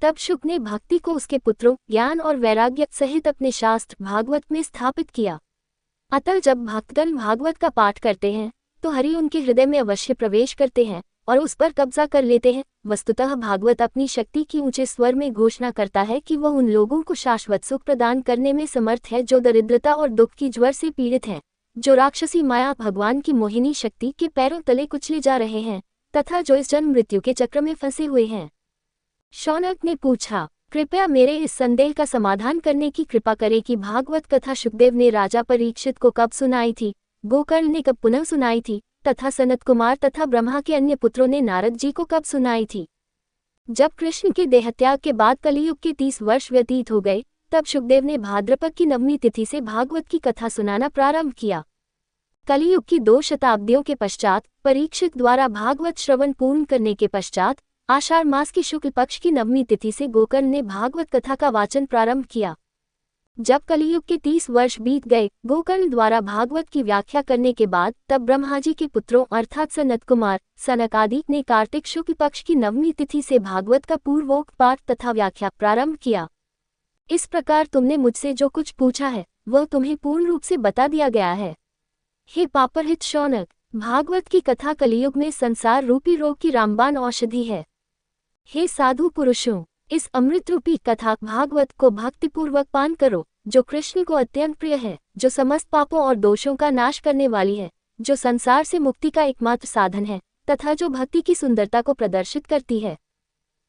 तब शुक ने भक्ति को उसके पुत्रों, ज्ञान और वैराग्य सहित अपने शास्त्र भागवत में स्थापित किया। अतः जब भक्तगण भागवत का पाठ करते हैं, तो हरि उनके हृदय में अवश्य प्रवेश करते हैं और उस पर कब्जा कर लेते हैं। वस्तुतः भागवत अपनी शक्ति की ऊंचे स्वर में घोषणा करता है कि वह उन लोगों को शाश्वत सुख प्रदान करने में समर्थ है जो दरिद्रता और दुख की ज्वर से पीड़ित हैं, जो राक्षसी माया भगवान की मोहिनी शक्ति के पैरों तले कुचले जा रहे हैं तथा जो इस जन्म मृत्यु के चक्र में फंसे हुए हैं। शौनक ने पूछा, कृपया मेरे इस संदेह का समाधान करने की कृपा करें कि भागवत कथा सुखदेव ने राजा परीक्षित को कब सुनाई थी, गोकर्ण ने कब पुनः सुनाई थी तथा सनत कुमार तथा ब्रह्मा के अन्य पुत्रों ने नारद जी को कब सुनाई थी। जब कृष्ण के देहत्याग के बाद कलियुग के 30 वर्ष व्यतीत हो गए, तब सुखदेव ने भाद्रपद की 9वीं तिथि से भागवत की कथा सुनाना प्रारंभ किया। कलियुग की 2 शताब्दियों के पश्चात परीक्षित द्वारा भागवत श्रवण पूर्ण करने के पश्चात आषाढ़ मास की शुक्ल पक्ष की 9वीं तिथि से गोकर्ण ने भागवत कथा का वाचन प्रारंभ किया। जब कलियुग के 30 वर्ष बीत गए, गोकर्ण द्वारा भागवत की व्याख्या करने के बाद तब ब्रह्माजी के पुत्रों अर्थात सनत कुमार, सनक आदि ने कार्तिक शुक्ल पक्ष की 9वीं तिथि से भागवत का पूर्वोक्त पाठ तथा व्याख्या प्रारंभ किया। इस प्रकार तुमने मुझसे जो कुछ पूछा है वह तुम्हें पूर्ण रूप से बता दिया गया है। हे पापरहित शौनक, भागवत की कथा कलियुग में संसार रूपी रोग की रामबाण औषधि है। हे साधु पुरुषों, इस अमृत रूपी कथा भागवत को भक्तिपूर्वक पान करो, जो कृष्ण को अत्यंत प्रिय है, जो समस्त पापों और दोषों का नाश करने वाली है, जो संसार से मुक्ति का एकमात्र साधन है तथा जो भक्ति की सुंदरता को प्रदर्शित करती है।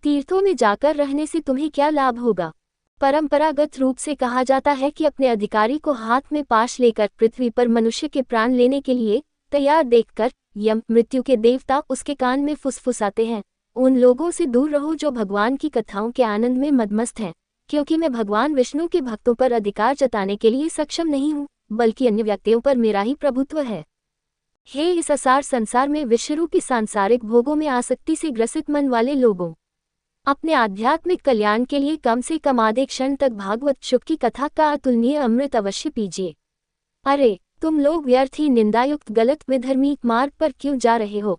तीर्थों में जाकर रहने से तुम्हें क्या लाभ होगा? परंपरागत रूप से कहा जाता है कि अपने अधिकारी को हाथ में पाश लेकर पृथ्वी पर मनुष्य के प्राण लेने के लिए तैयार देखकर यम मृत्यु के देवता उसके कान में फुसफुसाते हैं, उन लोगों से दूर रहो जो भगवान की कथाओं के आनंद में मदमस्त हैं, क्योंकि मैं भगवान विष्णु के भक्तों पर अधिकार जताने के लिए सक्षम नहीं हूँ, बल्कि अन्य व्यक्तियों पर मेरा ही प्रभुत्व है। हे इस असार संसार में विश्वरूपी सांसारिक भोगों में आसक्ति से ग्रसित मन वाले लोगों, अपने आध्यात्मिक कल्याण के लिए कम से कम आधे क्षण तक भागवत शुक की कथा का अतुलनीय अमृत अवश्य पीजिए। अरे तुम लोग व्यर्थ ही निंदायुक्त गलत विधर्मी मार्ग पर क्यों जा रहे हो?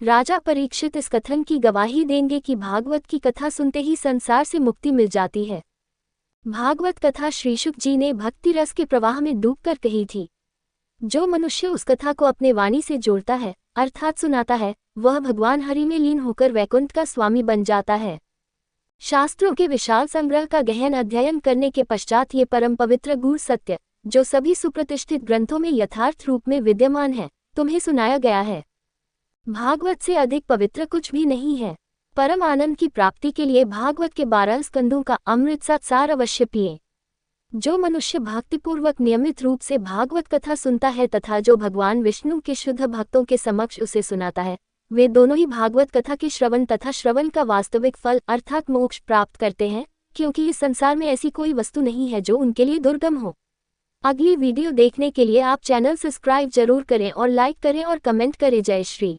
राजा परीक्षित इस कथन की गवाही देंगे कि भागवत की कथा सुनते ही संसार से मुक्ति मिल जाती है। भागवत कथा श्री शुक जी ने भक्ति रस के प्रवाह में डूबकर कही थी। जो मनुष्य उस कथा को अपने वाणी से जोड़ता है अर्थात सुनाता है, वह भगवान हरि में लीन होकर वैकुंठ का स्वामी बन जाता है। शास्त्रों के विशाल संग्रह का गहन अध्ययन करने के पश्चात ये परम पवित्र गूढ़ सत्य, जो सभी सुप्रतिष्ठित ग्रंथों में यथार्थ रूप में विद्यमान है, तुम्हें सुनाया गया है। भागवत से अधिक पवित्र कुछ भी नहीं है। परम आनंद की प्राप्ति के लिए भागवत के 12 स्कंदों का अमृत सार अवश्य पिए। जो मनुष्य भक्तिपूर्वक नियमित रूप से भागवत कथा सुनता है तथा जो भगवान विष्णु के शुद्ध भक्तों के समक्ष उसे सुनाता है, वे दोनों ही भागवत कथा के श्रवण तथा श्रवण का वास्तविक फल अर्थात मोक्ष प्राप्त करते हैं, क्योंकि इस संसार में ऐसी कोई वस्तु नहीं है जो उनके लिए दुर्गम हो। अगली वीडियो देखने के लिए आप चैनल सब्सक्राइब जरूर करें और लाइक करें और कमेंट करें। जय श्री